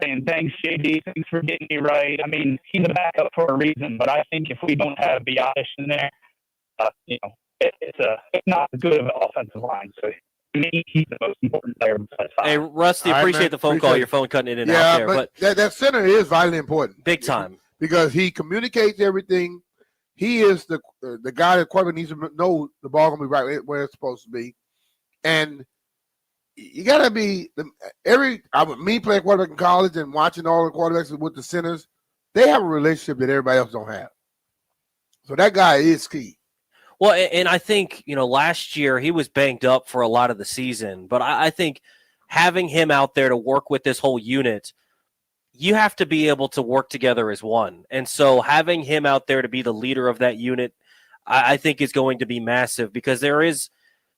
saying, thanks, JD, thanks for getting me right. I mean, he's a backup for a reason, but I think if we don't have Biadasz in there, it's not as good of an offensive line. So to me, he's the most important player besides five. Hey, Rusty, appreciate the phone call. Your phone cutting in and out there. But that center is vitally important. Big time. Because he communicates everything. He is the guy that quarterback needs to know the ball going to be right where it's supposed to be. And you got to be me playing quarterback in college and watching all the quarterbacks with the centers, they have a relationship that everybody else don't have. So that guy is key. Well, and I think, last year he was banged up for a lot of the season, but I think having him out there to work with this whole unit, you have to be able to work together as one. And so having him out there to be the leader of that unit, I think is going to be massive because there is,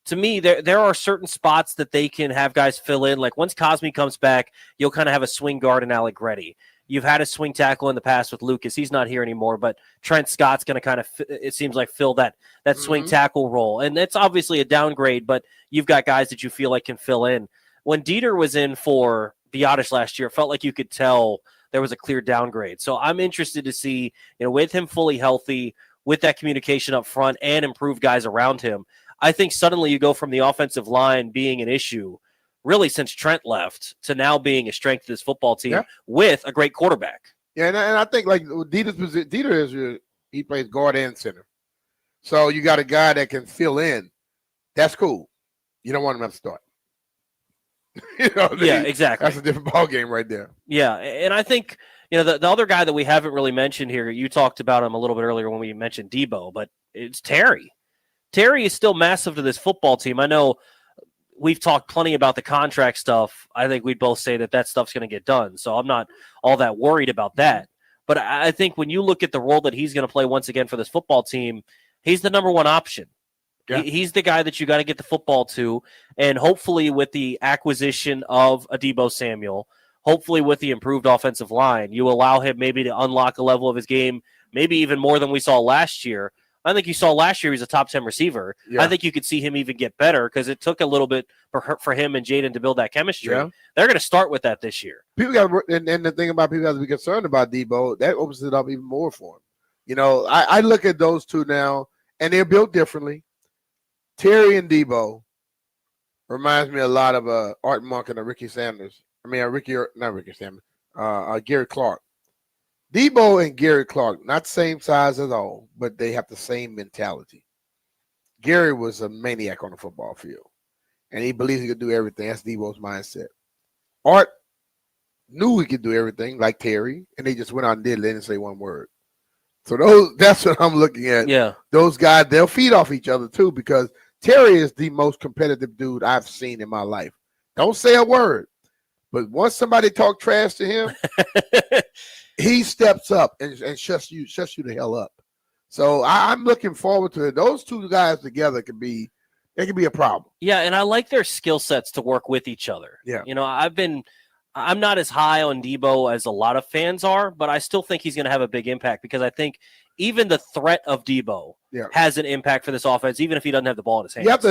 to me, there are certain spots that they can have guys fill in. Like once Cosme comes back, you'll kind of have a swing guard in Allegretti. You've had a swing tackle in the past with Lucas. He's not here anymore, but Trent Scott's going to kind of, it seems like, fill that swing tackle role. And it's obviously a downgrade, but you've got guys that you feel like can fill in. When Dieter was in for Biadasz last year, it felt like you could tell there was a clear downgrade. So I'm interested to see, with him fully healthy, with that communication up front and improved guys around him, I think suddenly you go from the offensive line being an issue really since Trent left to now being a strength of this football team with a great quarterback. Yeah, and I think like Dieter he plays guard and center. So you got a guy that can fill in. That's cool. You don't want him to start. Yeah, exactly. That's a different ball game right there. Yeah, and I think the other guy that we haven't really mentioned here. You talked about him a little bit earlier when we mentioned Debo, but it's Terry. Terry is still massive to this football team. I know we've talked plenty about the contract stuff. I think we'd both say that stuff's going to get done. So I'm not all that worried about that. But I think when you look at the role that he's going to play once again for this football team, he's the number one option. Yeah. He's the guy that you got to get the football to. And hopefully with the acquisition of a Deebo Samuel, hopefully with the improved offensive line, you allow him maybe to unlock a level of his game, maybe even more than we saw last year. I think you saw last year he was a top 10 receiver. Yeah. I think you could see him even get better because it took a little bit for him and Jaden to build that chemistry. Yeah. They're going to start with that this year. People got, and the thing about people have to be concerned about Deebo, that opens it up even more for him. I look at those two now, and they're built differently. Terry and Deebo reminds me a lot of Art Monk and Ricky Sanders. Gary Clark. Deebo and Gary Clark, not the same size at all, but they have the same mentality. Gary was a maniac on the football field, and he believes he could do everything. That's Deebo's mindset. Art knew he could do everything, like Terry, and they just went out and did it. They didn't say one word. So that's what I'm looking at. Yeah. Those guys, they'll feed off each other, too, because Terry is the most competitive dude I've seen in my life. Don't say a word. But once somebody talk trash to him, he steps up and shuts you the hell up. So I'm looking forward to it. Those two guys together could be a problem. Yeah, and I like their skill sets to work with each other. Yeah. I'm not as high on Deebo as a lot of fans are, but I still think he's going to have a big impact because I think even the threat of Deebo has an impact for this offense, even if he doesn't have the ball in his hands. You have to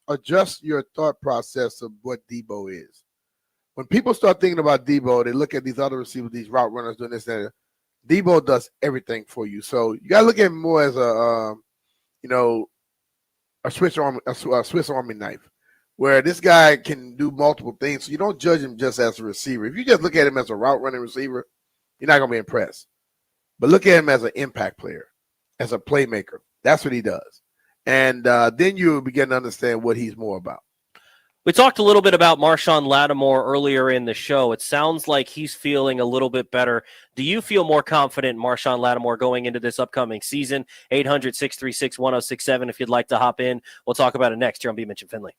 adjust your thought process of what Deebo is. When people start thinking about Deebo, they look at these other receivers, these route runners doing this and that. Deebo does everything for you. So you got to look at him more as a Swiss Army knife, where this guy can do multiple things. So you don't judge him just as a receiver. If you just look at him as a route running receiver, you're not going to be impressed. But look at him as an impact player, as a playmaker. That's what he does. And then you begin to understand what he's more about. We talked a little bit about Marshon Lattimore earlier in the show. It sounds like he's feeling a little bit better. Do you feel more confident in Marshon Lattimore going into this upcoming season? 800-636-1067 if you'd like to hop in. We'll talk about it next here on BMitch Finlay.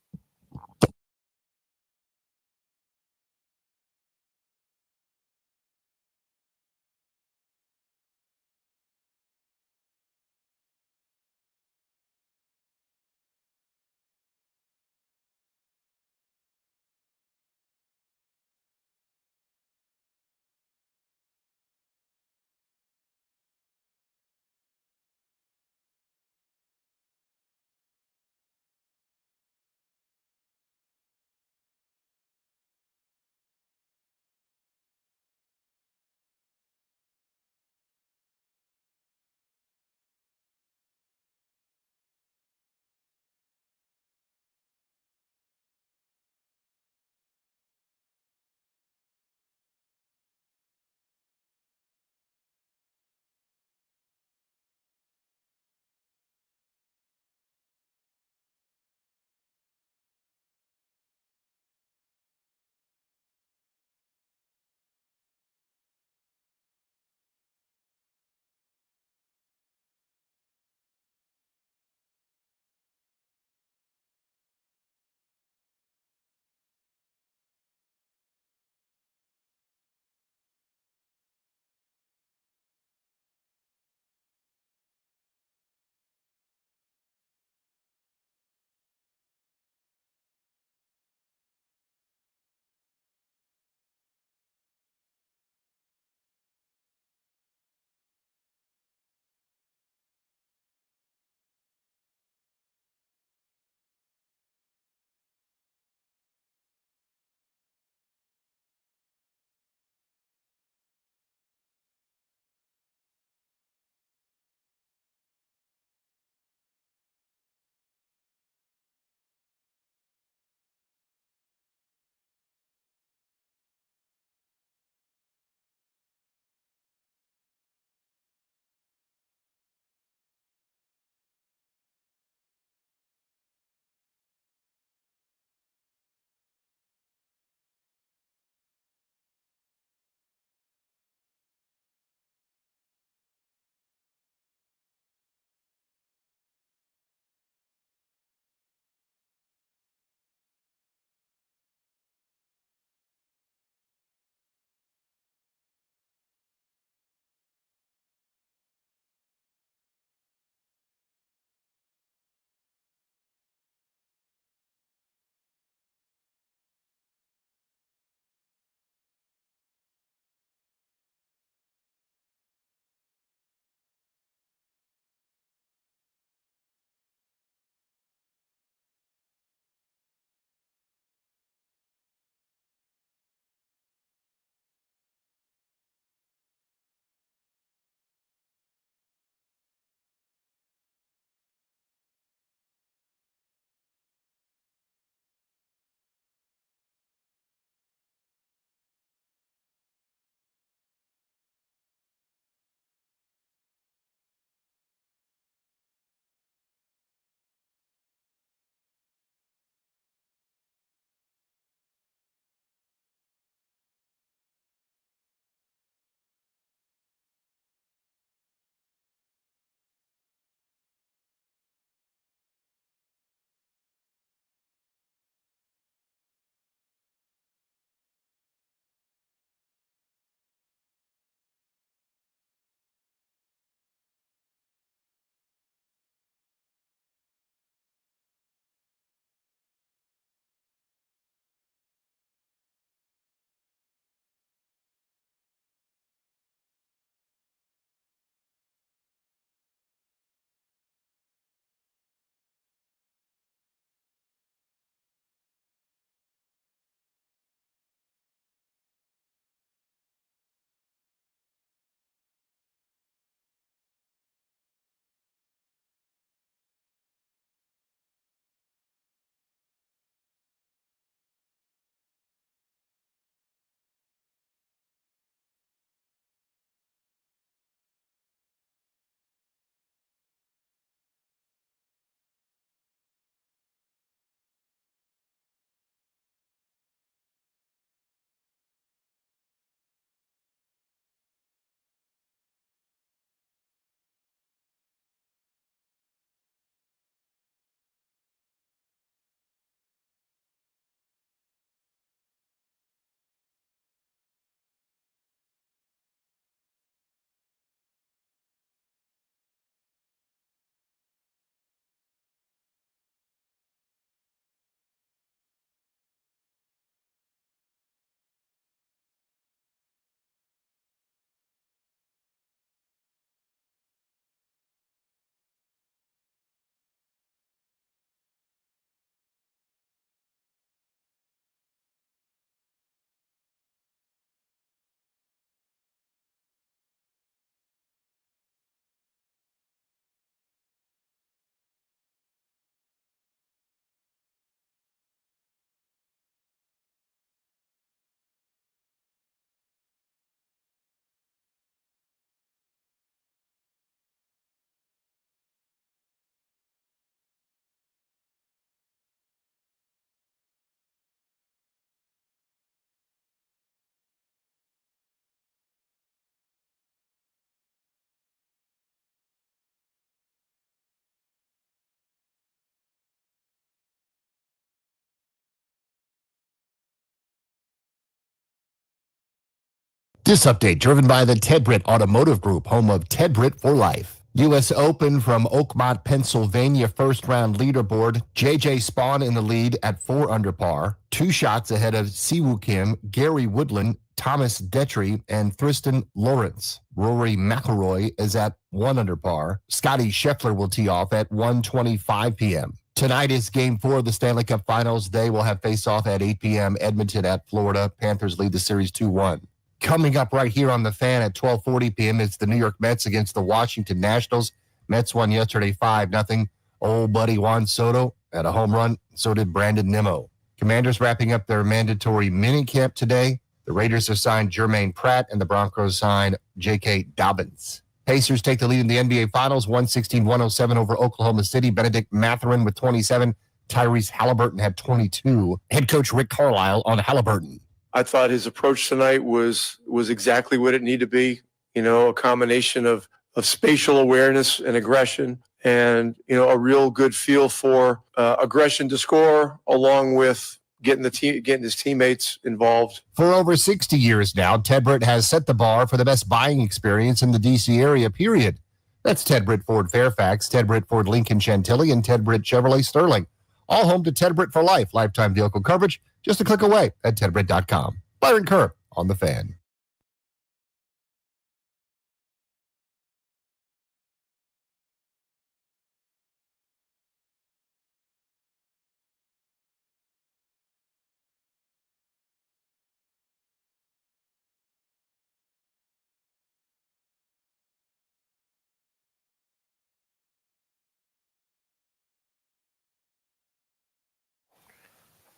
This update driven by the Ted Britt Automotive Group, home of Ted Britt for life. U.S. Open from Oakmont, Pennsylvania, first-round leaderboard. J.J. Spawn in the lead at 4 under par. 2 shots ahead of Siwoo Kim, Gary Woodland, Thomas Detry, and Tristan Lawrence. Rory McIlroy is at 1 under par. Scotty Scheffler will tee off at 1:25 p.m. Tonight is Game 4 of the Stanley Cup Finals. They will have face-off at 8 p.m. Edmonton at Florida. Panthers lead the series 2-1. Coming up right here on The Fan at 12:40 p.m. it's the New York Mets against the Washington Nationals. Mets won yesterday 5-0. Old buddy Juan Soto had a home run. So did Brandon Nimmo. Commanders wrapping up their mandatory minicamp today. The Raiders have signed Jermaine Pratt, and the Broncos signed J.K. Dobbins. Pacers take the lead in the NBA Finals, 116-107 over Oklahoma City. Benedict Mathurin with 27. Tyrese Halliburton had 22. Head coach Rick Carlisle on Halliburton. I thought his approach tonight was exactly what it needed to be. You know, a combination of spatial awareness and aggression, and a real good feel for aggression to score, along with getting his teammates involved. For over 60 years now, Ted Britt has set the bar for the best buying experience in the D.C. area, period. That's Ted Britt Ford Fairfax, Ted Britt Ford Lincoln Chantilly, and Ted Britt Chevrolet Sterling. All home to Ted Britt for life. Lifetime vehicle coverage, just a click away at tedbritt.com. Byron Kerr on The Fan.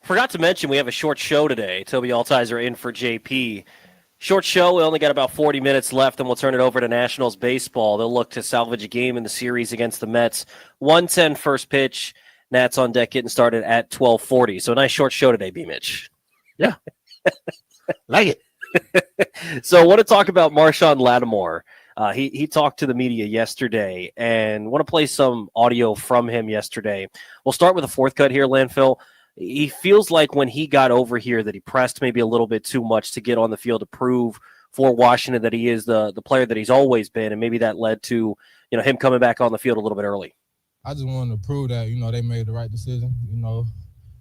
Forgot to mention we have a short show today. Toby Altizer in for JP. Short show. We only got about 40 minutes left, and we'll turn it over to Nationals baseball. They'll look to salvage a game in the series against the Mets. 1:10 first pitch. Nats on deck getting started at 12:40. So a nice short show today, BMitch. Yeah. Like it. So I want to talk about Marshon Lattimore. He talked to the media yesterday, and want to play some audio from him yesterday. We'll start with a fourth cut here, Landfill. He feels like when he got over here that he pressed maybe a little bit too much to get on the field to prove for Washington that he is the player that he's always been, and maybe that led to him coming back on the field a little bit early. I just wanted to prove that they made the right decision,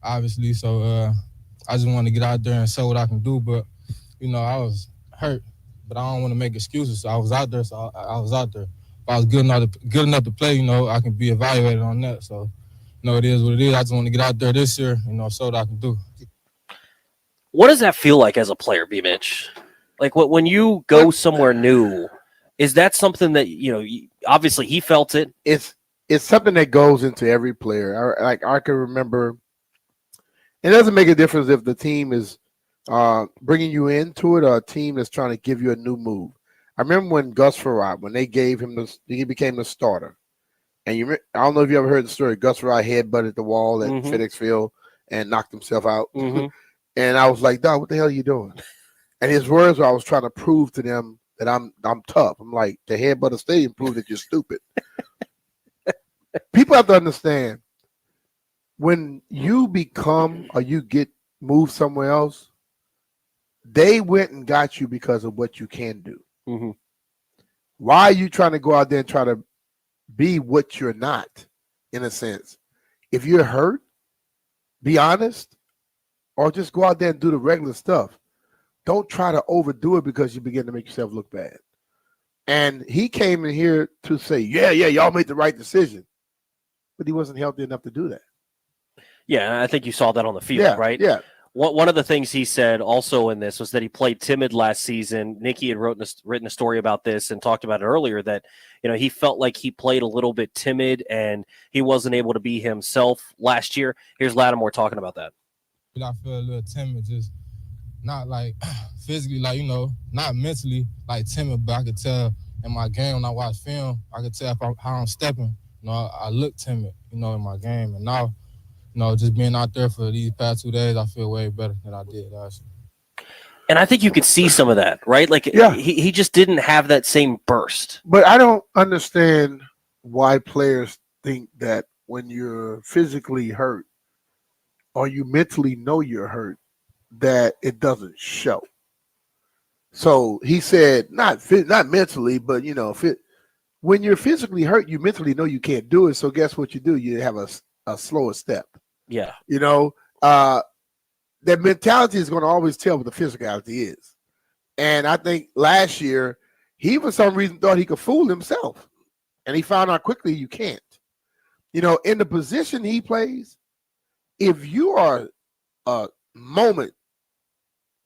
obviously. So I just wanted to get out there and show what I can do. But I was hurt, but I don't want to make excuses. So I was out there, so I was out there. If I was good enough to play, I can be evaluated on that. So. It is what it is. I just want to get out there this year, show what I can do. What does that feel like as a player, B-Mitch? Like when you go somewhere new, is that something that, obviously he felt it? It's something that goes into every player. I can remember, it doesn't make a difference if the team is bringing you into it or a team that's trying to give you a new move. I remember when Gus Farad, when they gave him he became the starter. And I don't know if you ever heard the story. Gus Farad headbutted the wall at FedEx Field and knocked himself out. And I was like, "Dog, what the hell are you doing?" And his words were, I was trying to prove to them that I'm tough. I'm like, the headbutt of stadium proved that you're stupid. People have to understand, when you become or you get moved somewhere else, they went and got you because of what you can do. Why are you trying to go out there and try to be what you're not, in a sense? If you're hurt, be honest, or just go out there and do the regular stuff. Don't try to overdo it because you begin to make yourself look bad. And he came in here to say, yeah, y'all made the right decision. But he wasn't healthy enough to do that. Yeah, I think you saw that on the field, right? Yeah. One of the things he said also in this was that he played timid last season. Nikki had written a story about this and talked about it earlier, that he felt like he played a little bit timid and he wasn't able to be himself last year. Here's Lattimore talking about that. I feel a little timid, just not like physically, not mentally like timid, but I could tell in my game when I watch film, I could tell how I'm stepping. I look timid, in my game, and now. Just being out there for these past 2 days, I feel way better than I did last year. And I think you could see some of that, right? Like, he just didn't have that same burst. But I don't understand why players think that when you're physically hurt or you mentally know you're hurt, that it doesn't show. So he said, not mentally, but when you're physically hurt, you mentally know you can't do it. So guess what you do? You have a slower step. Yeah. That mentality is going to always tell what the physicality is. And I think last year, he for some reason thought he could fool himself. And he found out quickly you can't. In the position he plays, if you are a moment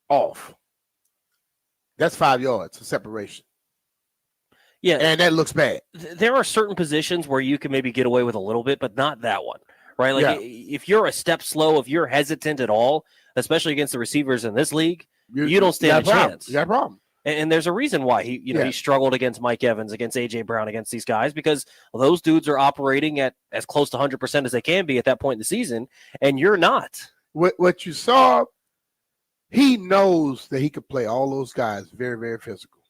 off, that's 5 yards of separation. Yeah. And that looks bad. There are certain positions where you can maybe get away with a little bit, but not that one, right? Like if you're a step slow, if you're hesitant at all, especially against the receivers in this league, you don't stand a chance. You got a problem. And there's a reason why he struggled against Mike Evans, against A.J. Brown, against these guys, because those dudes are operating at as close to 100% as they can be at that point in the season, and you're not. What you saw, he knows that he could play all those guys very, very physical.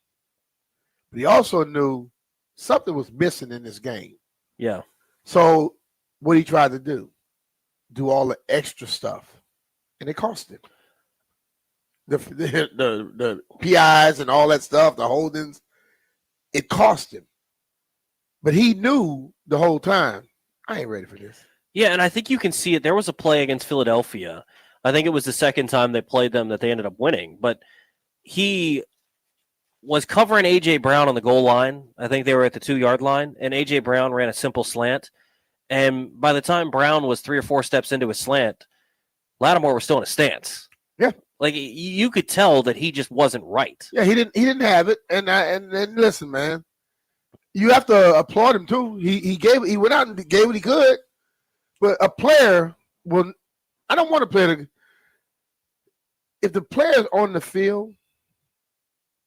But he also knew something was missing in this game. Yeah. So what he tried to do all the extra stuff, and it cost him. The PIs and all that stuff, the holdings, it cost him. But he knew the whole time, I ain't ready for this. Yeah, and I think you can see it. There was a play against Philadelphia. I think it was the second time they played them that they ended up winning. But he was covering A.J. Brown on the goal line. I think they were at the 2-yard line, and A.J. Brown ran a simple slant. And by the time Brown was 3 or 4 steps into his slant, Lattimore was still in a stance. Yeah. Like you could tell that he just wasn't right. Yeah, he didn't have it. And listen, man, you have to applaud him too. He went out and gave what he could. But a player I don't want a player to, if the player's on the field,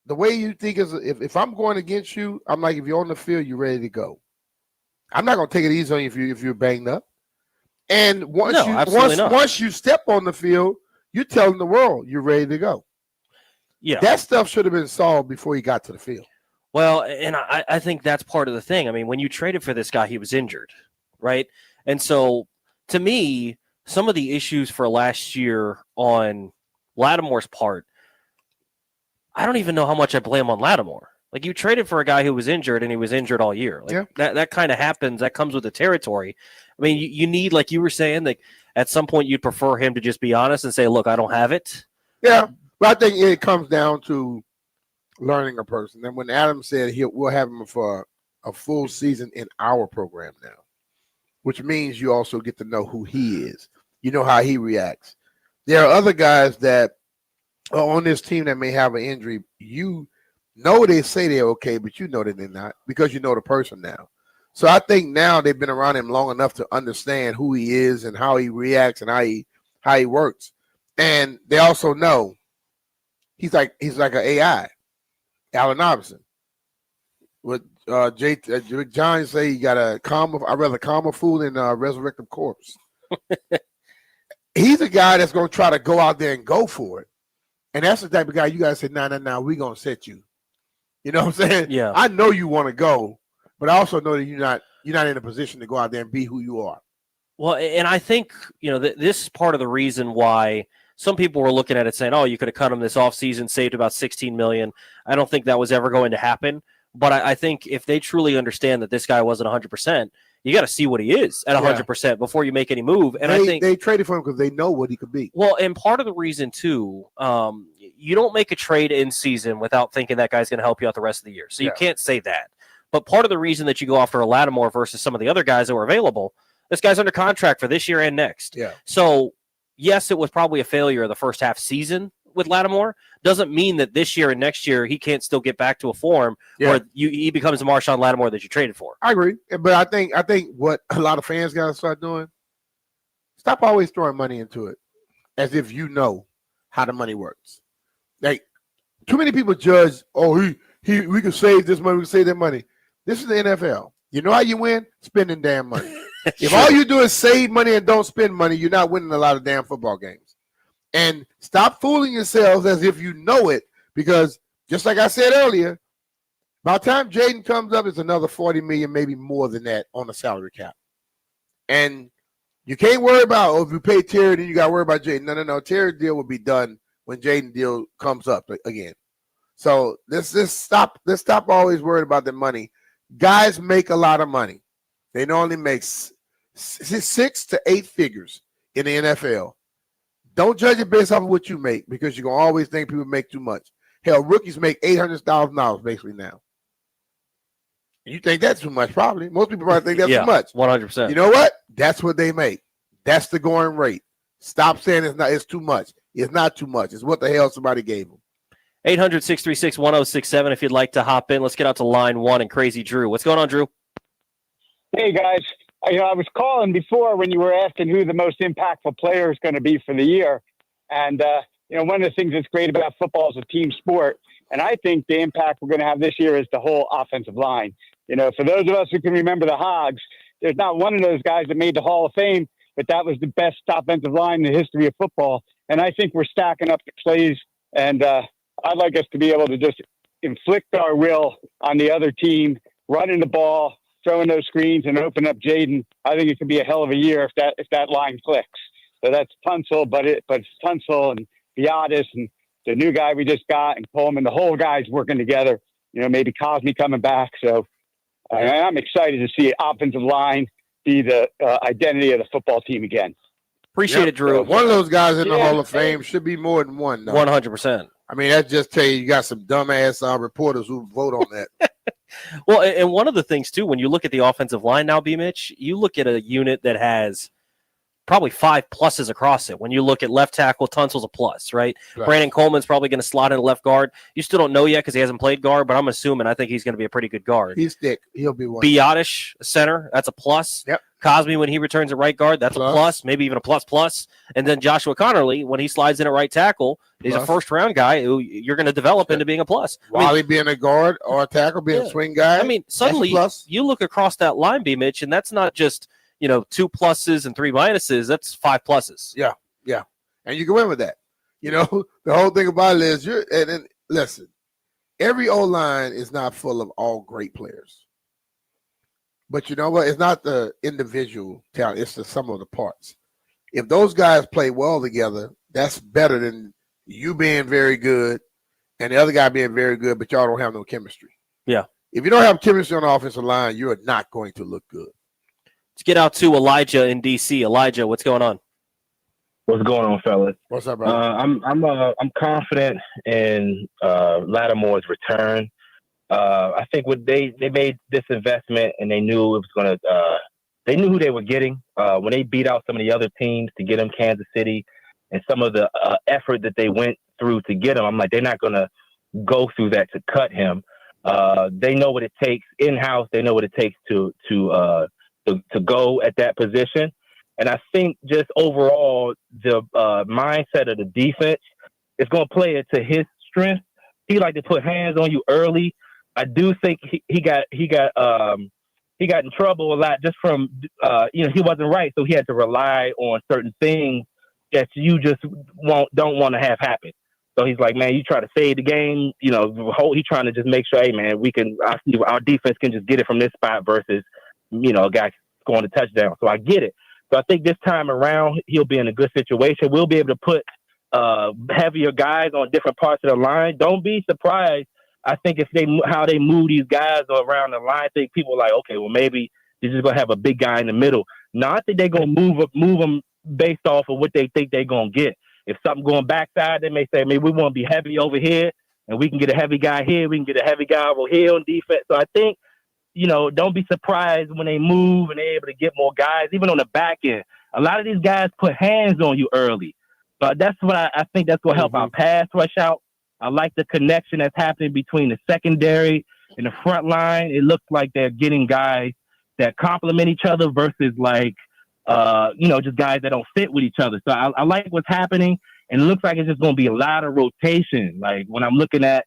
the way you think is if I'm going against you, I'm like, if you're on the field, you're ready to go. I'm not gonna take it easy on you if you're banged up. And once you step on the field, you're telling the world you're ready to go. Yeah. That stuff should have been solved before he got to the field. Well, and I think that's part of the thing. I mean, when you traded for this guy, he was injured, right? And so, to me, some of the issues for last year on Lattimore's part, I don't even know how much I blame on Lattimore. Like, you traded for a guy who was injured, and he was injured all year. Like, that kind of happens. That comes with the territory. I mean, you need, like you were saying, like at some point you'd prefer him to just be honest and say, look, I don't have it. Yeah, but I think it comes down to learning a person. And when Adam said we'll have him for a full season in our program now, which means you also get to know who he is. You know how he reacts. There are other guys that are on this team that may have an injury. You know they say they're okay, but you know that they're not because you know the person now. So I think now they've been around him long enough to understand who he is and how he reacts and how he works. And they also know he's like an AI, Allen Iverson. What John say, you got I'd rather calm a fool than resurrect a corpse. He's a guy that's going to try to go out there and go for it. And that's the type of guy you guys say, no, we're going to set you. You know what I'm saying? Yeah. I know you want to go, but I also know that you're not in a position to go out there and be who you are. Well, and I think, this is part of the reason why some people were looking at it saying, oh, you could have cut him this offseason, saved about $16 million. I don't think that was ever going to happen. But I think if they truly understand that this guy wasn't 100%, you got to see what he is at 100% before you make any move. And I think they traded for him because they know what he could be. Well, and part of the reason too, you don't make a trade in season without thinking that guy's going to help you out the rest of the year. So you can't say that. But part of the reason that you go after a Lattimore versus some of the other guys that were available, this guy's under contract for this year and next. Yeah. So yes, it was probably a failure of the first half season with Lattimore. Doesn't mean that this year and next year he can't still get back to a form where he becomes the Marshon Lattimore that you traded for. I agree, but I think what a lot of fans got to start doing, stop always throwing money into it as if you know how the money works. Like too many people judge, we can save this money, we can save that money. This is the NFL. You know how you win? Spending damn money. If all you do is save money and don't spend money, you're not winning a lot of damn football games. And stop fooling yourselves as if you know it, because just like I said earlier, by the time Jaden comes up, it's another $40 million, maybe more than that on the salary cap. And you can't worry about, if you pay Terry, then you got to worry about Jaden. No. Terry's deal will be done when Jaden's deal comes up again. So let's stop always worried about the money. Guys make a lot of money. They normally make 6 to 8 figures in the NFL. Don't judge it based off of what you make because you're going to always think people make too much. Hell, rookies make $800,000 basically now. You think that's too much, probably. Most people probably think that's too much. 100%. You know what? That's what they make. That's the going rate. Stop saying it's too much. It's not too much. It's what the hell somebody gave them. 800-636-1067 if you'd like to hop in. Let's get out to line 1 and Crazy Drew. What's going on, Drew? Hey, guys. I was calling before when you were asking who the most impactful player is going to be for the year. And, one of the things that's great about football is a team sport. And I think the impact we're going to have this year is the whole offensive line. For those of us who can remember the Hogs, there's not one of those guys that made the Hall of Fame, but that was the best offensive line in the history of football. And I think we're stacking up the plays. And I'd like us to be able to just inflict our will on the other team, running the ball, throwing those screens, and open up Jaden. I think it could be a hell of a year if that line clicks. So that's Tunsil, but it's Tunsil and Biadasz and the new guy we just got and Coleman. The whole guys working together. Maybe Cosme coming back. So I'm excited to see offensive line be the identity of the football team again. Appreciate it, Drew. One of those guys in the Hall of Fame should be more than one. Though. 100%. I mean, that just tell you got some dumbass reporters who vote on that. Well, and one of the things, too, when you look at the offensive line now, BMitch, you look at a unit that has probably 5 pluses across it. When you look at left tackle, Tunsil's a plus, right? Brandon Coleman's probably going to slot in left guard. You still don't know yet because he hasn't played guard, but I'm assuming I think he's going to be a pretty good guard. He's thick. He'll be one. Biadasz, center, that's a plus. Yep. Cosme, when he returns at right guard, that's a plus, maybe even a plus. And then Joshua Connerly, when he slides in at right tackle, he's a first-round guy who you're going to develop into being a plus. Wally being a guard or a tackle, being a swing guy. I mean, suddenly you look across that line, B-Mitch, and that's not just, 2 pluses and 3 minuses. That's 5 pluses. Yeah. And you can win with that. The whole thing about it is listen, every O-line is not full of all great players. But you know what? It's not the individual talent. It's the sum of the parts. If those guys play well together, that's better than you being very good and the other guy being very good, but y'all don't have no chemistry. Yeah. If you don't have chemistry on the offensive line, you're not going to look good. Let's get out to Elijah in D.C. Elijah, what's going on? What's going on, fellas? What's up, brother? I'm confident in Lattimore's return. I think what they made this investment and they knew it was going to they knew who they were getting when they beat out some of the other teams to get him Kansas City and some of the effort that they went through to get him. I'm like, they're not going to go through that to cut him. They know what it takes in-house. They know what it takes to go at that position. And I think just overall, the mindset of the defense is going to play it to his strength. He like to put hands on you early. I do think he got in trouble a lot just from he wasn't right, so he had to rely on certain things that you just don't want to have happen. So he's like, man, you try to save the game, he's trying to just make sure, hey man, our defense can just get it from this spot versus a guy scoring a touchdown. So I get it. So I think this time around he'll be in a good situation. We'll be able to put heavier guys on different parts of the line. Don't be surprised. I think how they move these guys around the line, I think people are like, okay, well, maybe they're just going to have a big guy in the middle. No, I think they're going to move them based off of what they think they're going to get. If something going backside, they may say, maybe we want to be heavy over here, and we can get a heavy guy here. We can get a heavy guy over here on defense. So I think, don't be surprised when they move and they're able to get more guys, even on the back end. A lot of these guys put hands on you early. But that's what I think that's going to help our pass rush out. I like the connection that's happening between the secondary and the front line. It looks like they're getting guys that complement each other versus just guys that don't fit with each other. So I like what's happening, and it looks like it's just going to be a lot of rotation. Like when I'm looking at,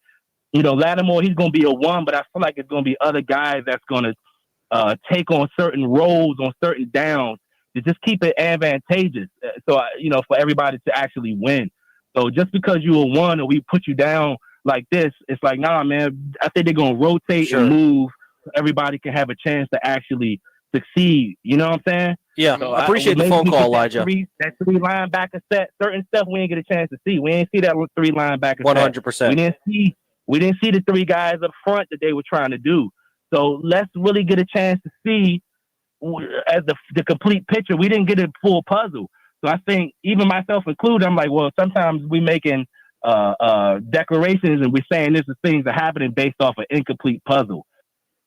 Lattimore, he's going to be a 1, but I feel like it's going to be other guys that's going to take on certain roles on certain downs to just keep it advantageous. So, for everybody to actually win. So just because you're a 1 or we put you down like this, it's like, nah, man, I think they're going to rotate and move so everybody can have a chance to actually succeed. You know what I'm saying? Yeah, so I appreciate the phone call, Elijah. That 3 linebacker set, certain stuff we didn't get a chance to see. We didn't see that 3 linebacker 100%. set. We didn't see We didn't see the three guys up front that they were trying to do. So let's really get a chance to see as the complete picture. We didn't get a full puzzle. So I think even myself included, I'm like, well, sometimes we making declarations and we're saying this is things that are happening based off an incomplete puzzle.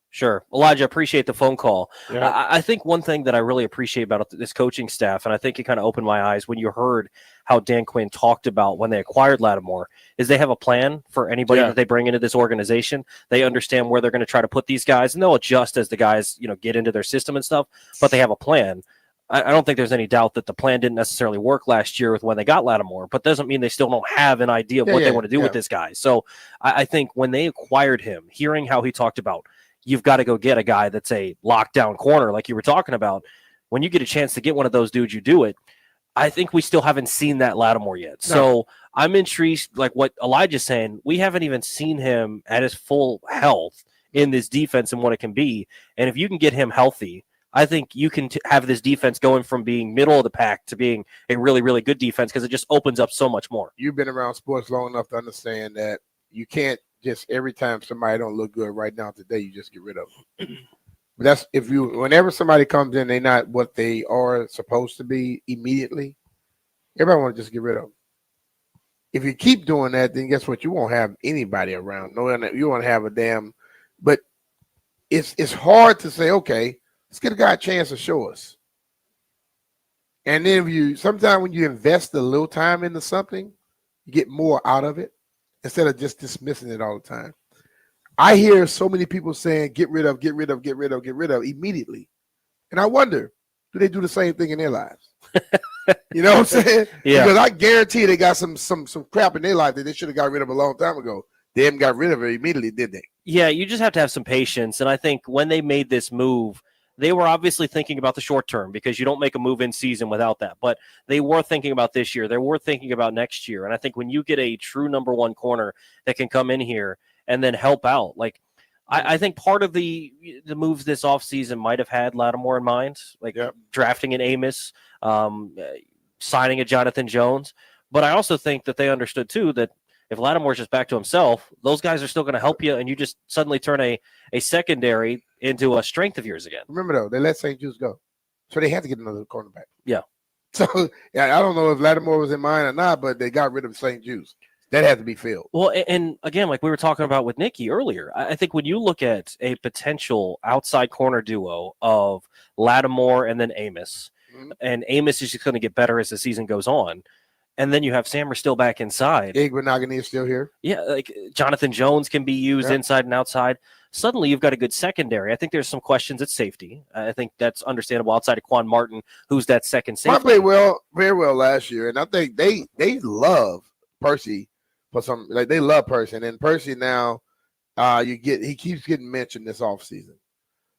Sure. Elijah, appreciate the phone call. Yeah. I think one thing that I really appreciate about this coaching staff, and I think it kind of opened my eyes when you heard how Dan Quinn talked about when they acquired Lattimore, is they have a plan for anybody that they bring into this organization. They understand where they're going to try to put these guys, and they'll adjust as the guys, get into their system and stuff, but they have a plan. I don't think there's any doubt that the plan didn't necessarily work last year with when they got Lattimore, but doesn't mean they still don't have an idea of what they want to do with this guy. So I think when they acquired him, hearing how he talked about, you've got to go get a guy that's a lockdown corner, like you were talking about. When you get a chance to get one of those dudes, you do it. I think we still haven't seen that Lattimore yet. No. So I'm intrigued, like what Elijah's saying. We haven't even seen him at his full health in this defense and what it can be. And if you can get him healthy, I think you can have this defense going from being middle of the pack to being a really, really good defense because it just opens up so much more. You've been around sports long enough to understand that you can't just every time somebody don't look good right now today, you just get rid of them. But that's whenever somebody comes in, they're not what they are supposed to be immediately. Everybody want to just get rid of them. If you keep doing that, then guess what? You won't have anybody around. No, you won't have a damn. But it's hard to say, okay, let's get a guy a chance to show us. And then sometimes when you invest a little time into something, you get more out of it instead of just dismissing it all the time. I hear so many people saying, get rid of immediately. And I wonder, do they do the same thing in their lives? You know what I'm saying? Yeah. Because I guarantee they got some crap in their life that they should have got rid of a long time ago. They haven't got rid of it immediately, did they? Yeah, you just have to have some patience. And I think when they made this move, they were obviously thinking about the short term because you don't make a move in season without that. But they were thinking about this year. They were thinking about next year. And I think when you get a true number one corner that can come in here and then help out, like I think part of the moves this offseason might have had Lattimore in mind, like drafting an Amos, signing a Jonathan Jones. But I also think that they understood, too, that if Lattimore's just back to himself, those guys are still going to help you, and you just suddenly turn a secondary into a strength of yours again. Remember, though, they let St. Juice go. So they had to get another cornerback. Yeah. So, I don't know if Lattimore was in mind or not, but they got rid of St. Juice. That had to be filled. Well, and again, like we were talking about with Nikki earlier, I think when you look at a potential outside corner duo of Lattimore and then Amos, and Amos is just going to get better as the season goes on, and then you have Sammer still back inside. Igbenogany is still here. Yeah, like Jonathan Jones can be used inside and outside. Suddenly you've got a good secondary. I think there's some questions at safety. I think that's understandable outside of Quan Martin, who's that second safety. Played very well last year, and I think they love Percy. They love Percy, and then Percy now, he keeps getting mentioned this offseason.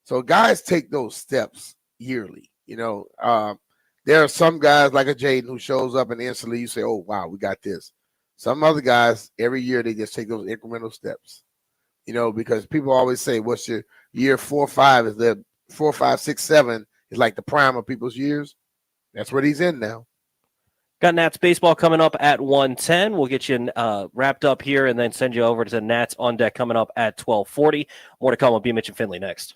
So guys take those steps yearly. There are some guys like a Jaden who shows up and instantly you say, "Oh wow, we got this." Some other guys every year they just take those incremental steps. Because people always say, "What's your year 4, 5?" Is the 4, 5, 6, 7 is like the prime of people's years. That's what he's in now. Got Nats baseball coming up at 1:10. We'll get you wrapped up here and then send you over to the Nats on deck coming up at 12:40. More to come on BMitch and Finlay next.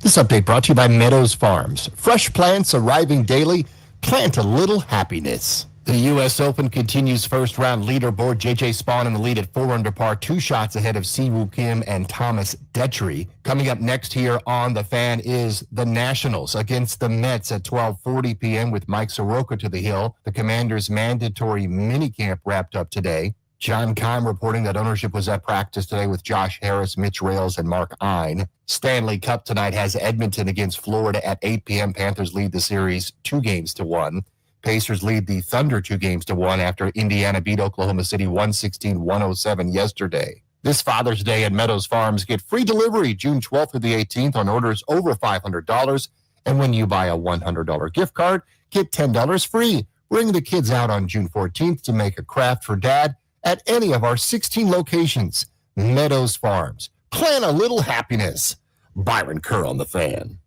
This update brought to you by Meadows Farms. Fresh plants arriving daily. Plant a little happiness. The U.S. Open continues first-round leaderboard. J.J. Spawn in the lead at 4 under par, 2 shots ahead of Siwoo Kim and Thomas Detry. Coming up next here on The Fan is the Nationals against the Mets at 12:40 p.m. with Mike Soroka to the hill. The Commanders' mandatory minicamp wrapped up today. John Keim reporting that ownership was at practice today with Josh Harris, Mitch Rales, and Mark Ein. Stanley Cup tonight has Edmonton against Florida at 8 p.m. Panthers lead the series 2-1. Pacers lead the Thunder 2-1 after Indiana beat Oklahoma City 116-107 yesterday. This Father's Day at Meadows Farms, get free delivery June 12th through the 18th on orders over $500. And when you buy a $100 gift card, get $10 free. Bring the kids out on June 14th to make a craft for Dad at any of our 16 locations. Meadows Farms. Plan a little happiness. Byron Kerr on The Fan.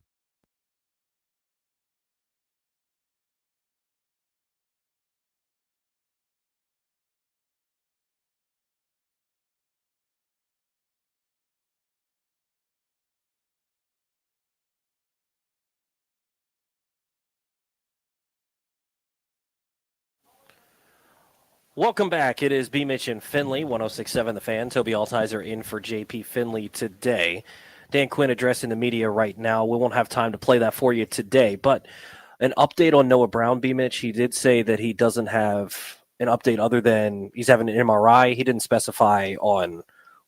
Welcome back. It is BMitch and Finlay, 106.7 The Fan. Toby Altizer in for JP Finlay today. Dan Quinn addressing the media right now. We won't have time to play that for you today, but an update on Noah Brown, BMitch. He did say that he doesn't have an update other than he's having an MRI. He didn't specify on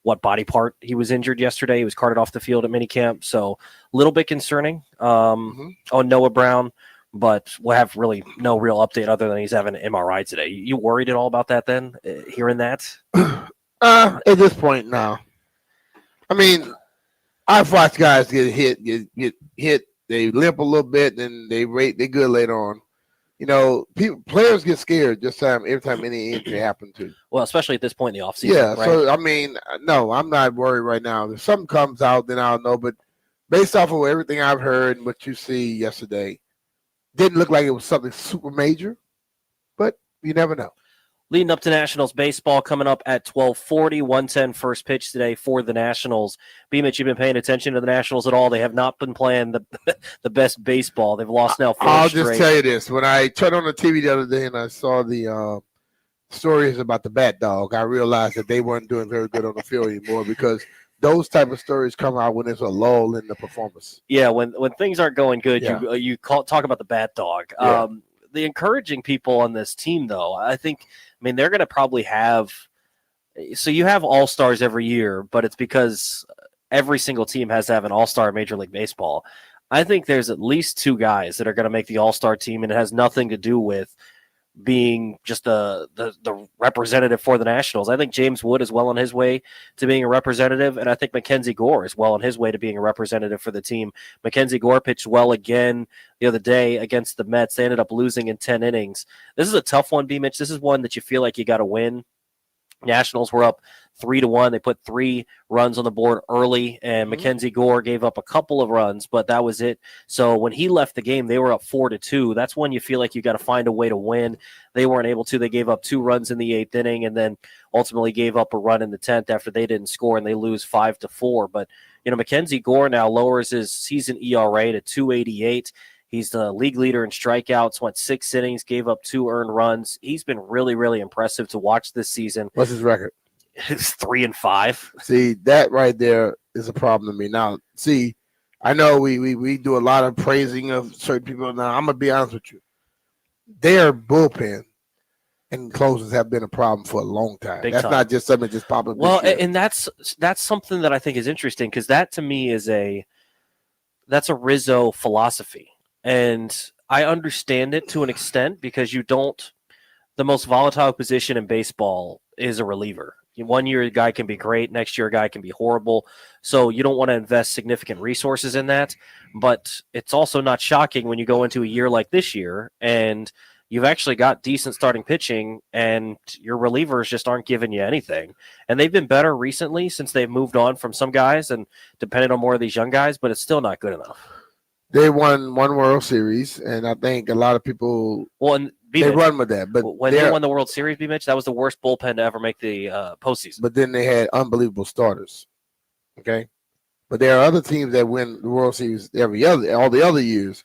what body part he was injured yesterday. He was carted off the field at minicamp, so a little bit concerning on Noah Brown. But we'll have really no real update other than he's having an MRI today. You worried at all about that then, hearing that? At this point, no. I mean, I've watched guys get hit, they limp a little bit, and they're good later on. You know, players get scared just every time any injury happens to. Well, especially at this point in the offseason. Yeah, right? So, I mean, no, I'm not worried right now. If something comes out, then I'll know. But based off of everything I've heard and what you see yesterday, didn't look like it was something super major, but you never know. Leading up to Nationals baseball coming up at 12:40, 1:10 first pitch today for the Nationals. BMitch, you've been paying attention to the Nationals at all? They have not been playing the best baseball. They've lost now 4 I'll straight. just tell you this. When I turned on the TV the other day and I saw the stories about the bat dog, I realized that they weren't doing very good on the field anymore because those type of stories come out when there's a lull in the performance. Yeah, when things aren't going good, Yeah. you talk about the bat dog. Yeah. The encouraging people on this team, though, I mean, they're going to probably have – so you have all-stars every year, but it's because every single team has to have an all-star in Major League Baseball. I think there's at least 2 guys that are going to make the all-star team, and it has nothing to do with being just the representative for the Nationals. I think James Wood is well on his way to being a representative, and I think Mackenzie Gore is well on his way to being a representative for the team. Mackenzie Gore pitched well again the other day against the Mets. They ended up losing in 10 innings. This is a tough one, B-Mitch. This is one that you feel like you got to win. Nationals were up 3-1. They put 3 runs on the board early, and Mackenzie Gore gave up a couple of runs, but that was it. So when he left the game, they were up 4-2. That's when you feel like you got to find a way to win. They weren't able to. They gave up 2 runs in the 8th inning, and then ultimately gave up a run in the 10th after they didn't score, and they lose 5-4. But Mackenzie Gore now lowers his season ERA to 2.88. He's the league leader in strikeouts, went 6 innings, gave up 2 earned runs. He's been really, really impressive to watch this season. What's his record? It's 3-5. See, that right there is a problem to me. Now, see, I know we do a lot of praising of certain people. Now, I'm going to be honest with you. Their bullpen and closers have been a problem for a long time. Big That's time. Not just something that just popped up. Well, this year. and that's something that I think is interesting because that to me is that's a Rizzo philosophy. And I understand it to an extent because the most volatile position in baseball is a reliever. One year a guy can be great, next year a guy can be horrible. So you don't want to invest significant resources in that. But it's also not shocking when you go into a year like this year and you've actually got decent starting pitching and your relievers just aren't giving you anything. And they've been better recently since they've moved on from some guys and depended on more of these young guys, but it's still not good enough. They won 1 World Series, and I think a lot of people they run with that. But when they won the World Series, B-Mitch, that was the worst bullpen to ever make the postseason. But then they had unbelievable starters. Okay, But there are other teams that win the World Series all the other years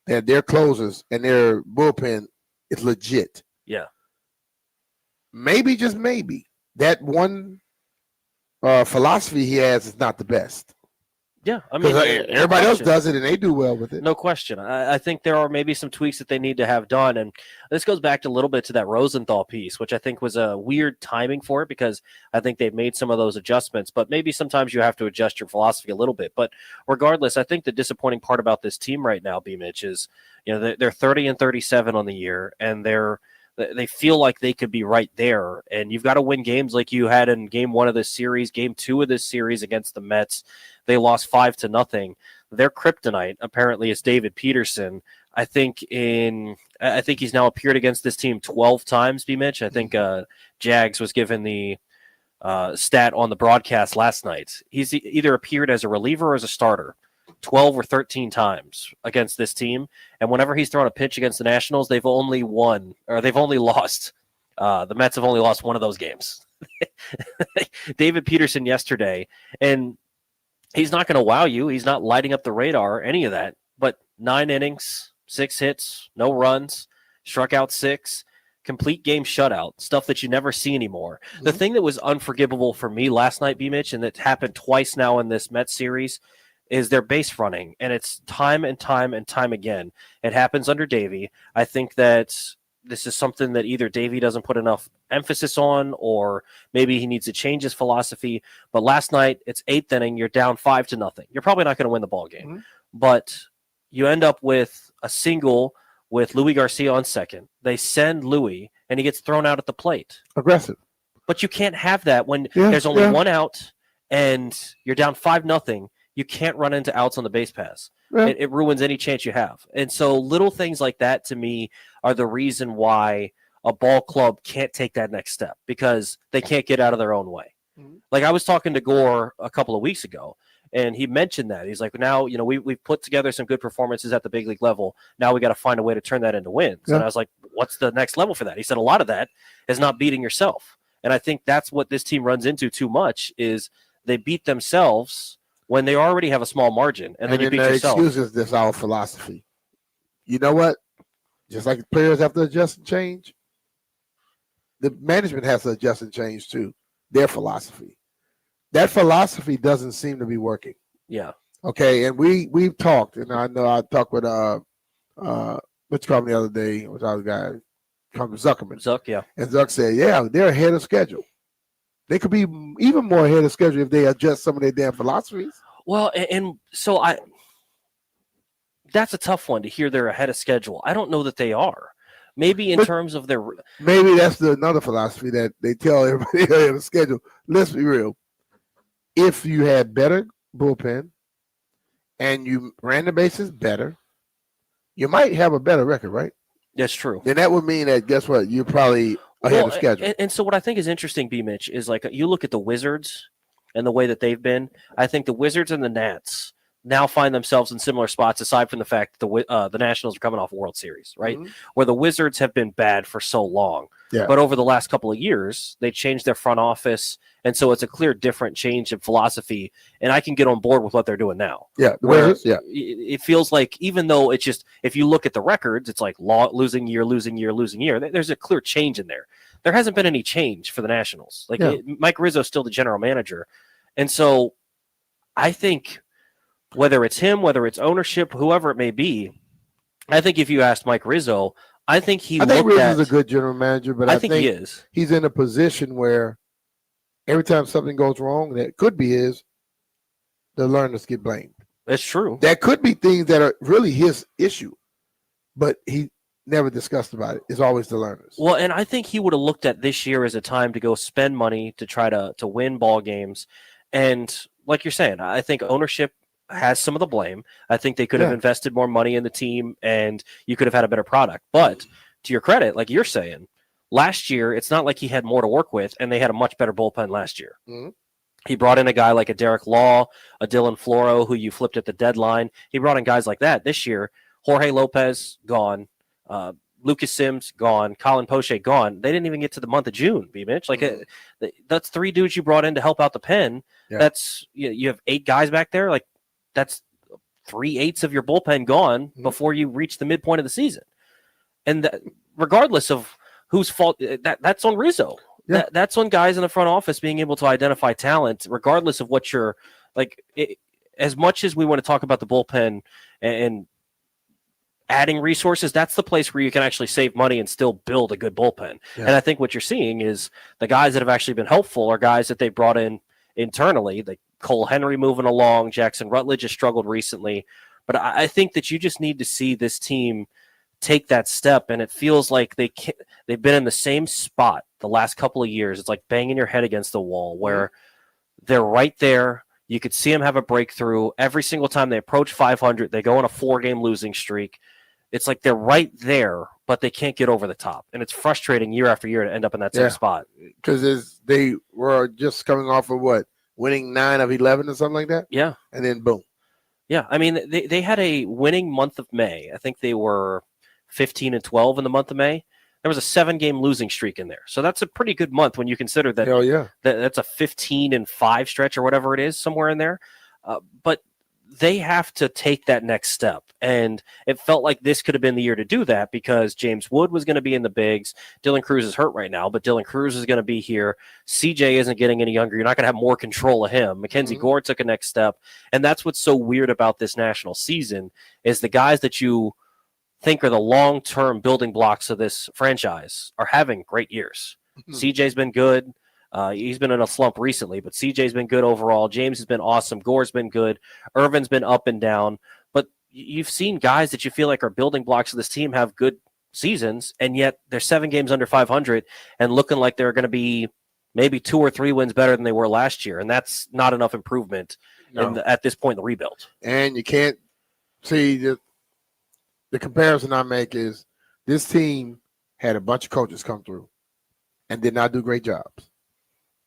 that their closers and their bullpen is legit. Yeah. Maybe, just maybe, that one philosophy he has is not the best. Yeah, I mean, everybody else does it, and they do well with it. No question. I think there are maybe some tweaks that they need to have done, and this goes back a little bit to that Rosenthal piece, which I think was a weird timing for it because I think they've made some of those adjustments, but maybe sometimes you have to adjust your philosophy a little bit. But regardless, I think the disappointing part about this team right now, BMitch, is they're 30-37 on the year, and they feel like they could be right there. And you've got to win games like you had in game 1 of this series, game 2 of this series against the Mets. They lost 5-0. Their kryptonite apparently is David Peterson. I think he's now appeared against this team 12 times, BMitch. I think Jags was given the stat on the broadcast last night. He's either appeared as a reliever or as a starter 12 or 13 times against this team. And whenever he's thrown a pitch against the Nationals, they've only lost. The Mets have only lost one of those games. David Peterson yesterday, and he's not going to wow you. He's not lighting up the radar, any of that. But 9 innings, 6 hits, no runs, struck out 6, complete game shutout, stuff that you never see anymore. Mm-hmm. The thing that was unforgivable for me last night, BMitch, and that happened twice now in this Mets series, is their base running. And it's time and time and time again. It happens under Davey. I think that this is something that either Davey doesn't put enough emphasis on, or maybe he needs to change his philosophy. But last night, it's 8th inning, you're down 5-0. You're probably not going to win the ball game. Mm-hmm. But you end up with a single with Louis Garcia on second. They send Louis, and he gets thrown out at the plate. Aggressive. But you can't have that when there's only one out and you're down 5-0. You can't run into outs on the base pass. Yeah. It ruins any chance you have. And so little things like that, to me, are the reason why a ball club can't take that next step, because they can't get out of their own way. Mm-hmm. Like, I was talking to Gore a couple of weeks ago, and he mentioned that. He's like, now, we've put together some good performances at the big league level. Now we got to find a way to turn that into wins. Yeah. And I was like, what's the next level for that? He said a lot of that is not beating yourself. And I think that's what this team runs into too much, is they beat themselves when they already have a small margin, and then you beat yourself. Excuses this our philosophy. You know what? Just like the players have to adjust and change, the management has to adjust and change too, their philosophy. That philosophy doesn't seem to be working. Yeah. Okay, and we've talked, and I know I talked with Mitch called me the other day, which I was guy come to Zuckerman. Zuck, yeah. And Zuck said, yeah, they're ahead of schedule. They could be even more ahead of schedule if they adjust some of their damn philosophies. Well, and so that's a tough one to hear they're ahead of schedule. I don't know that they are. Maybe in terms of their... Maybe that's another philosophy that they tell everybody ahead of schedule. Let's be real. If you had better bullpen and you ran the bases better, you might have a better record, right? That's true. Then that would mean that, guess what? You're probably ahead of schedule. And so what I think is interesting, BMitch, is like you look at the Wizards and the way that they've been. I think the Wizards and the Nats now find themselves in similar spots, aside from the fact that the Nationals are coming off a World Series, right? Mm-hmm. Where the Wizards have been bad for so long. Yeah. But over the last couple of years, they changed their front office, and so it's a clear different change in philosophy, and I can get on board with what they're doing now. Yeah, the Wizards, yeah. It feels like, even though it's just, if you look at the records, it's like losing year. There's a clear change in there. There hasn't been any change for the Nationals. Mike Rizzo's still the general manager. And so I think whether it's him, whether it's ownership, whoever it may be, I think if you asked Mike Rizzo, I think Rizzo's a good general manager, but I think he is. He's in a position where every time something goes wrong, that could be the learners get blamed. That's true. That could be things that are really his issue, but he never discussed about it. It's always the learners. Well, and I think he would have looked at this year as a time to go spend money to try to win ball games. And like you're saying, I think ownership has some of the blame. I think they could have invested more money in the team, and you could have had a better product. But to your credit, like you're saying, last year, it's not like he had more to work with, and they had a much better bullpen last year. Mm-hmm. He brought in a guy like a Derek Law, a Dylan Floro, who you flipped at the deadline. He brought in guys like that. This year, Jorge Lopez, gone. Lucas Sims gone, Colin Poche gone. They didn't even get to the month of June, BMitch. Like that's 3 dudes you brought in to help out the pen. Yeah. That's you have 8 guys back there. Like that's 3/8 of your bullpen gone before you reach the midpoint of the season. And regardless of whose fault, that's on Rizzo. Yeah. That's on guys in the front office being able to identify talent, regardless of what you're like. As much as we want to talk about the bullpen and adding resources, that's the place where you can actually save money and still build a good bullpen. Yeah. And I think what you're seeing is the guys that have actually been helpful are guys that they brought in internally, like Cole Henry moving along. Jackson Rutledge has struggled recently. But I think that you just need to see this team take that step, and it feels like they've been in the same spot the last couple of years. It's like banging your head against the wall where they're right there. You could see them have a breakthrough. Every single time they approach 500, they go on a 4-game losing streak. It's like they're right there, but they can't get over the top. And it's frustrating year after year to end up in that same spot. Because they were just coming off of winning 9 of 11 or something like that? Yeah. And then boom. Yeah. I mean, they had a winning month of May. I think they were 15-12 in the month of May. There was a 7-game losing streak in there. So that's a pretty good month when you consider that. Hell yeah. That's a 15-5 stretch or whatever it is, somewhere in there. But they have to take that next step. And it felt like this could have been the year to do that because James Wood was going to be in the bigs. Dylan Cruz is hurt right now, but Dylan Cruz is going to be here. CJ isn't getting any younger. You're not going to have more control of him. Mackenzie Gore took a next step. And that's what's so weird about this national season is the guys that you think are the long-term building blocks of this franchise are having great years. CJ's been good. He's been in a slump recently, but CJ's been good overall. James has been awesome. Gore's been good. Irvin's been up and down. But you've seen guys that you feel like are building blocks of this team have good seasons, and yet they're 7 games under 500 and looking like they're going to be maybe 2 or 3 wins better than they were last year, and that's not enough improvement at this point in the rebuild. And you can't see the comparison I make is this team had a bunch of coaches come through and did not do great jobs.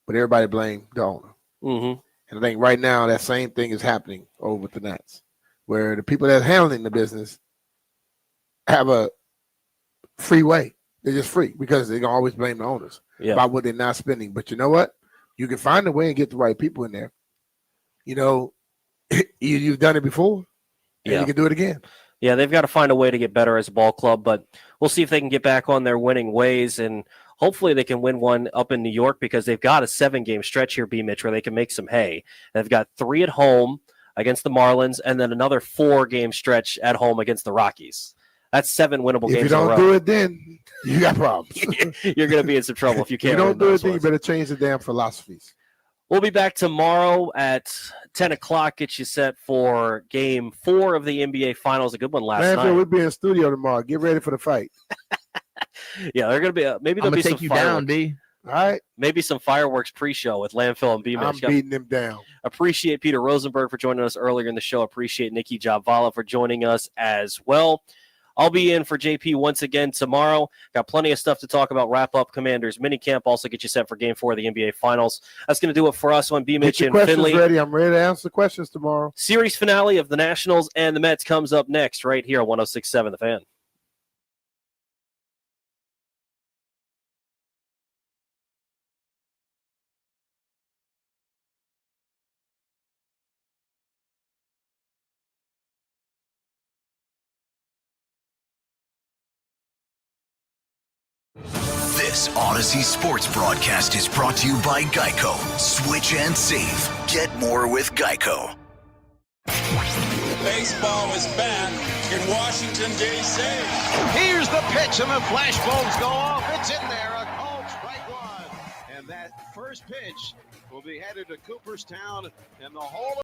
But everybody blamed the owner. And I think right now that same thing is happening over with the Nats, where the people that are handling the business have a free way. They're just free because they can always blame the owners about what they're not spending. But you know what? You can find a way and get the right people in there. You know, you've done it before, and you can do it again. Yeah, they've got to find a way to get better as a ball club, but we'll see if they can get back on their winning ways, and hopefully they can win one up in New York because they've got a 7-game stretch here, BMitch, where they can make some hay. They've got 3 at home against the Marlins and then another 4-game stretch at home against the Rockies. That's 7 winnable games. If you don't do it, then you got problems. You're going to be in some trouble if you can't. If you don't do it, then you better change the damn philosophies. We'll be back tomorrow at 10 o'clock. Get you set for Game 4 of the NBA Finals. A good one last night. We'll be in studio tomorrow. Get ready for the fight. Yeah, they're going to be maybe there'll be some fireworks. Down, B. All right. Maybe some fireworks pre-show with Landfill and BMitch. I'm beating them down. Appreciate Peter Rosenberg for joining us earlier in the show. Appreciate Nikki Jhabvala for joining us as well. I'll be in for JP once again tomorrow. Got plenty of stuff to talk about. Wrap up Commanders minicamp. Also get you set for Game 4 of the NBA Finals. That's going to do it for us on BMitch and Finlay. Ready. I'm ready to answer questions tomorrow. Series finale of the Nationals and the Mets comes up next right here on 106.7 The Fan. This Odyssey Sports broadcast is brought to you by Geico. Switch and save. Get more with Geico. Baseball is back in Washington, D.C. Here's the pitch, and the flashbulbs go off. It's in there, a called strike one. And that first pitch will be headed to Cooperstown, and the whole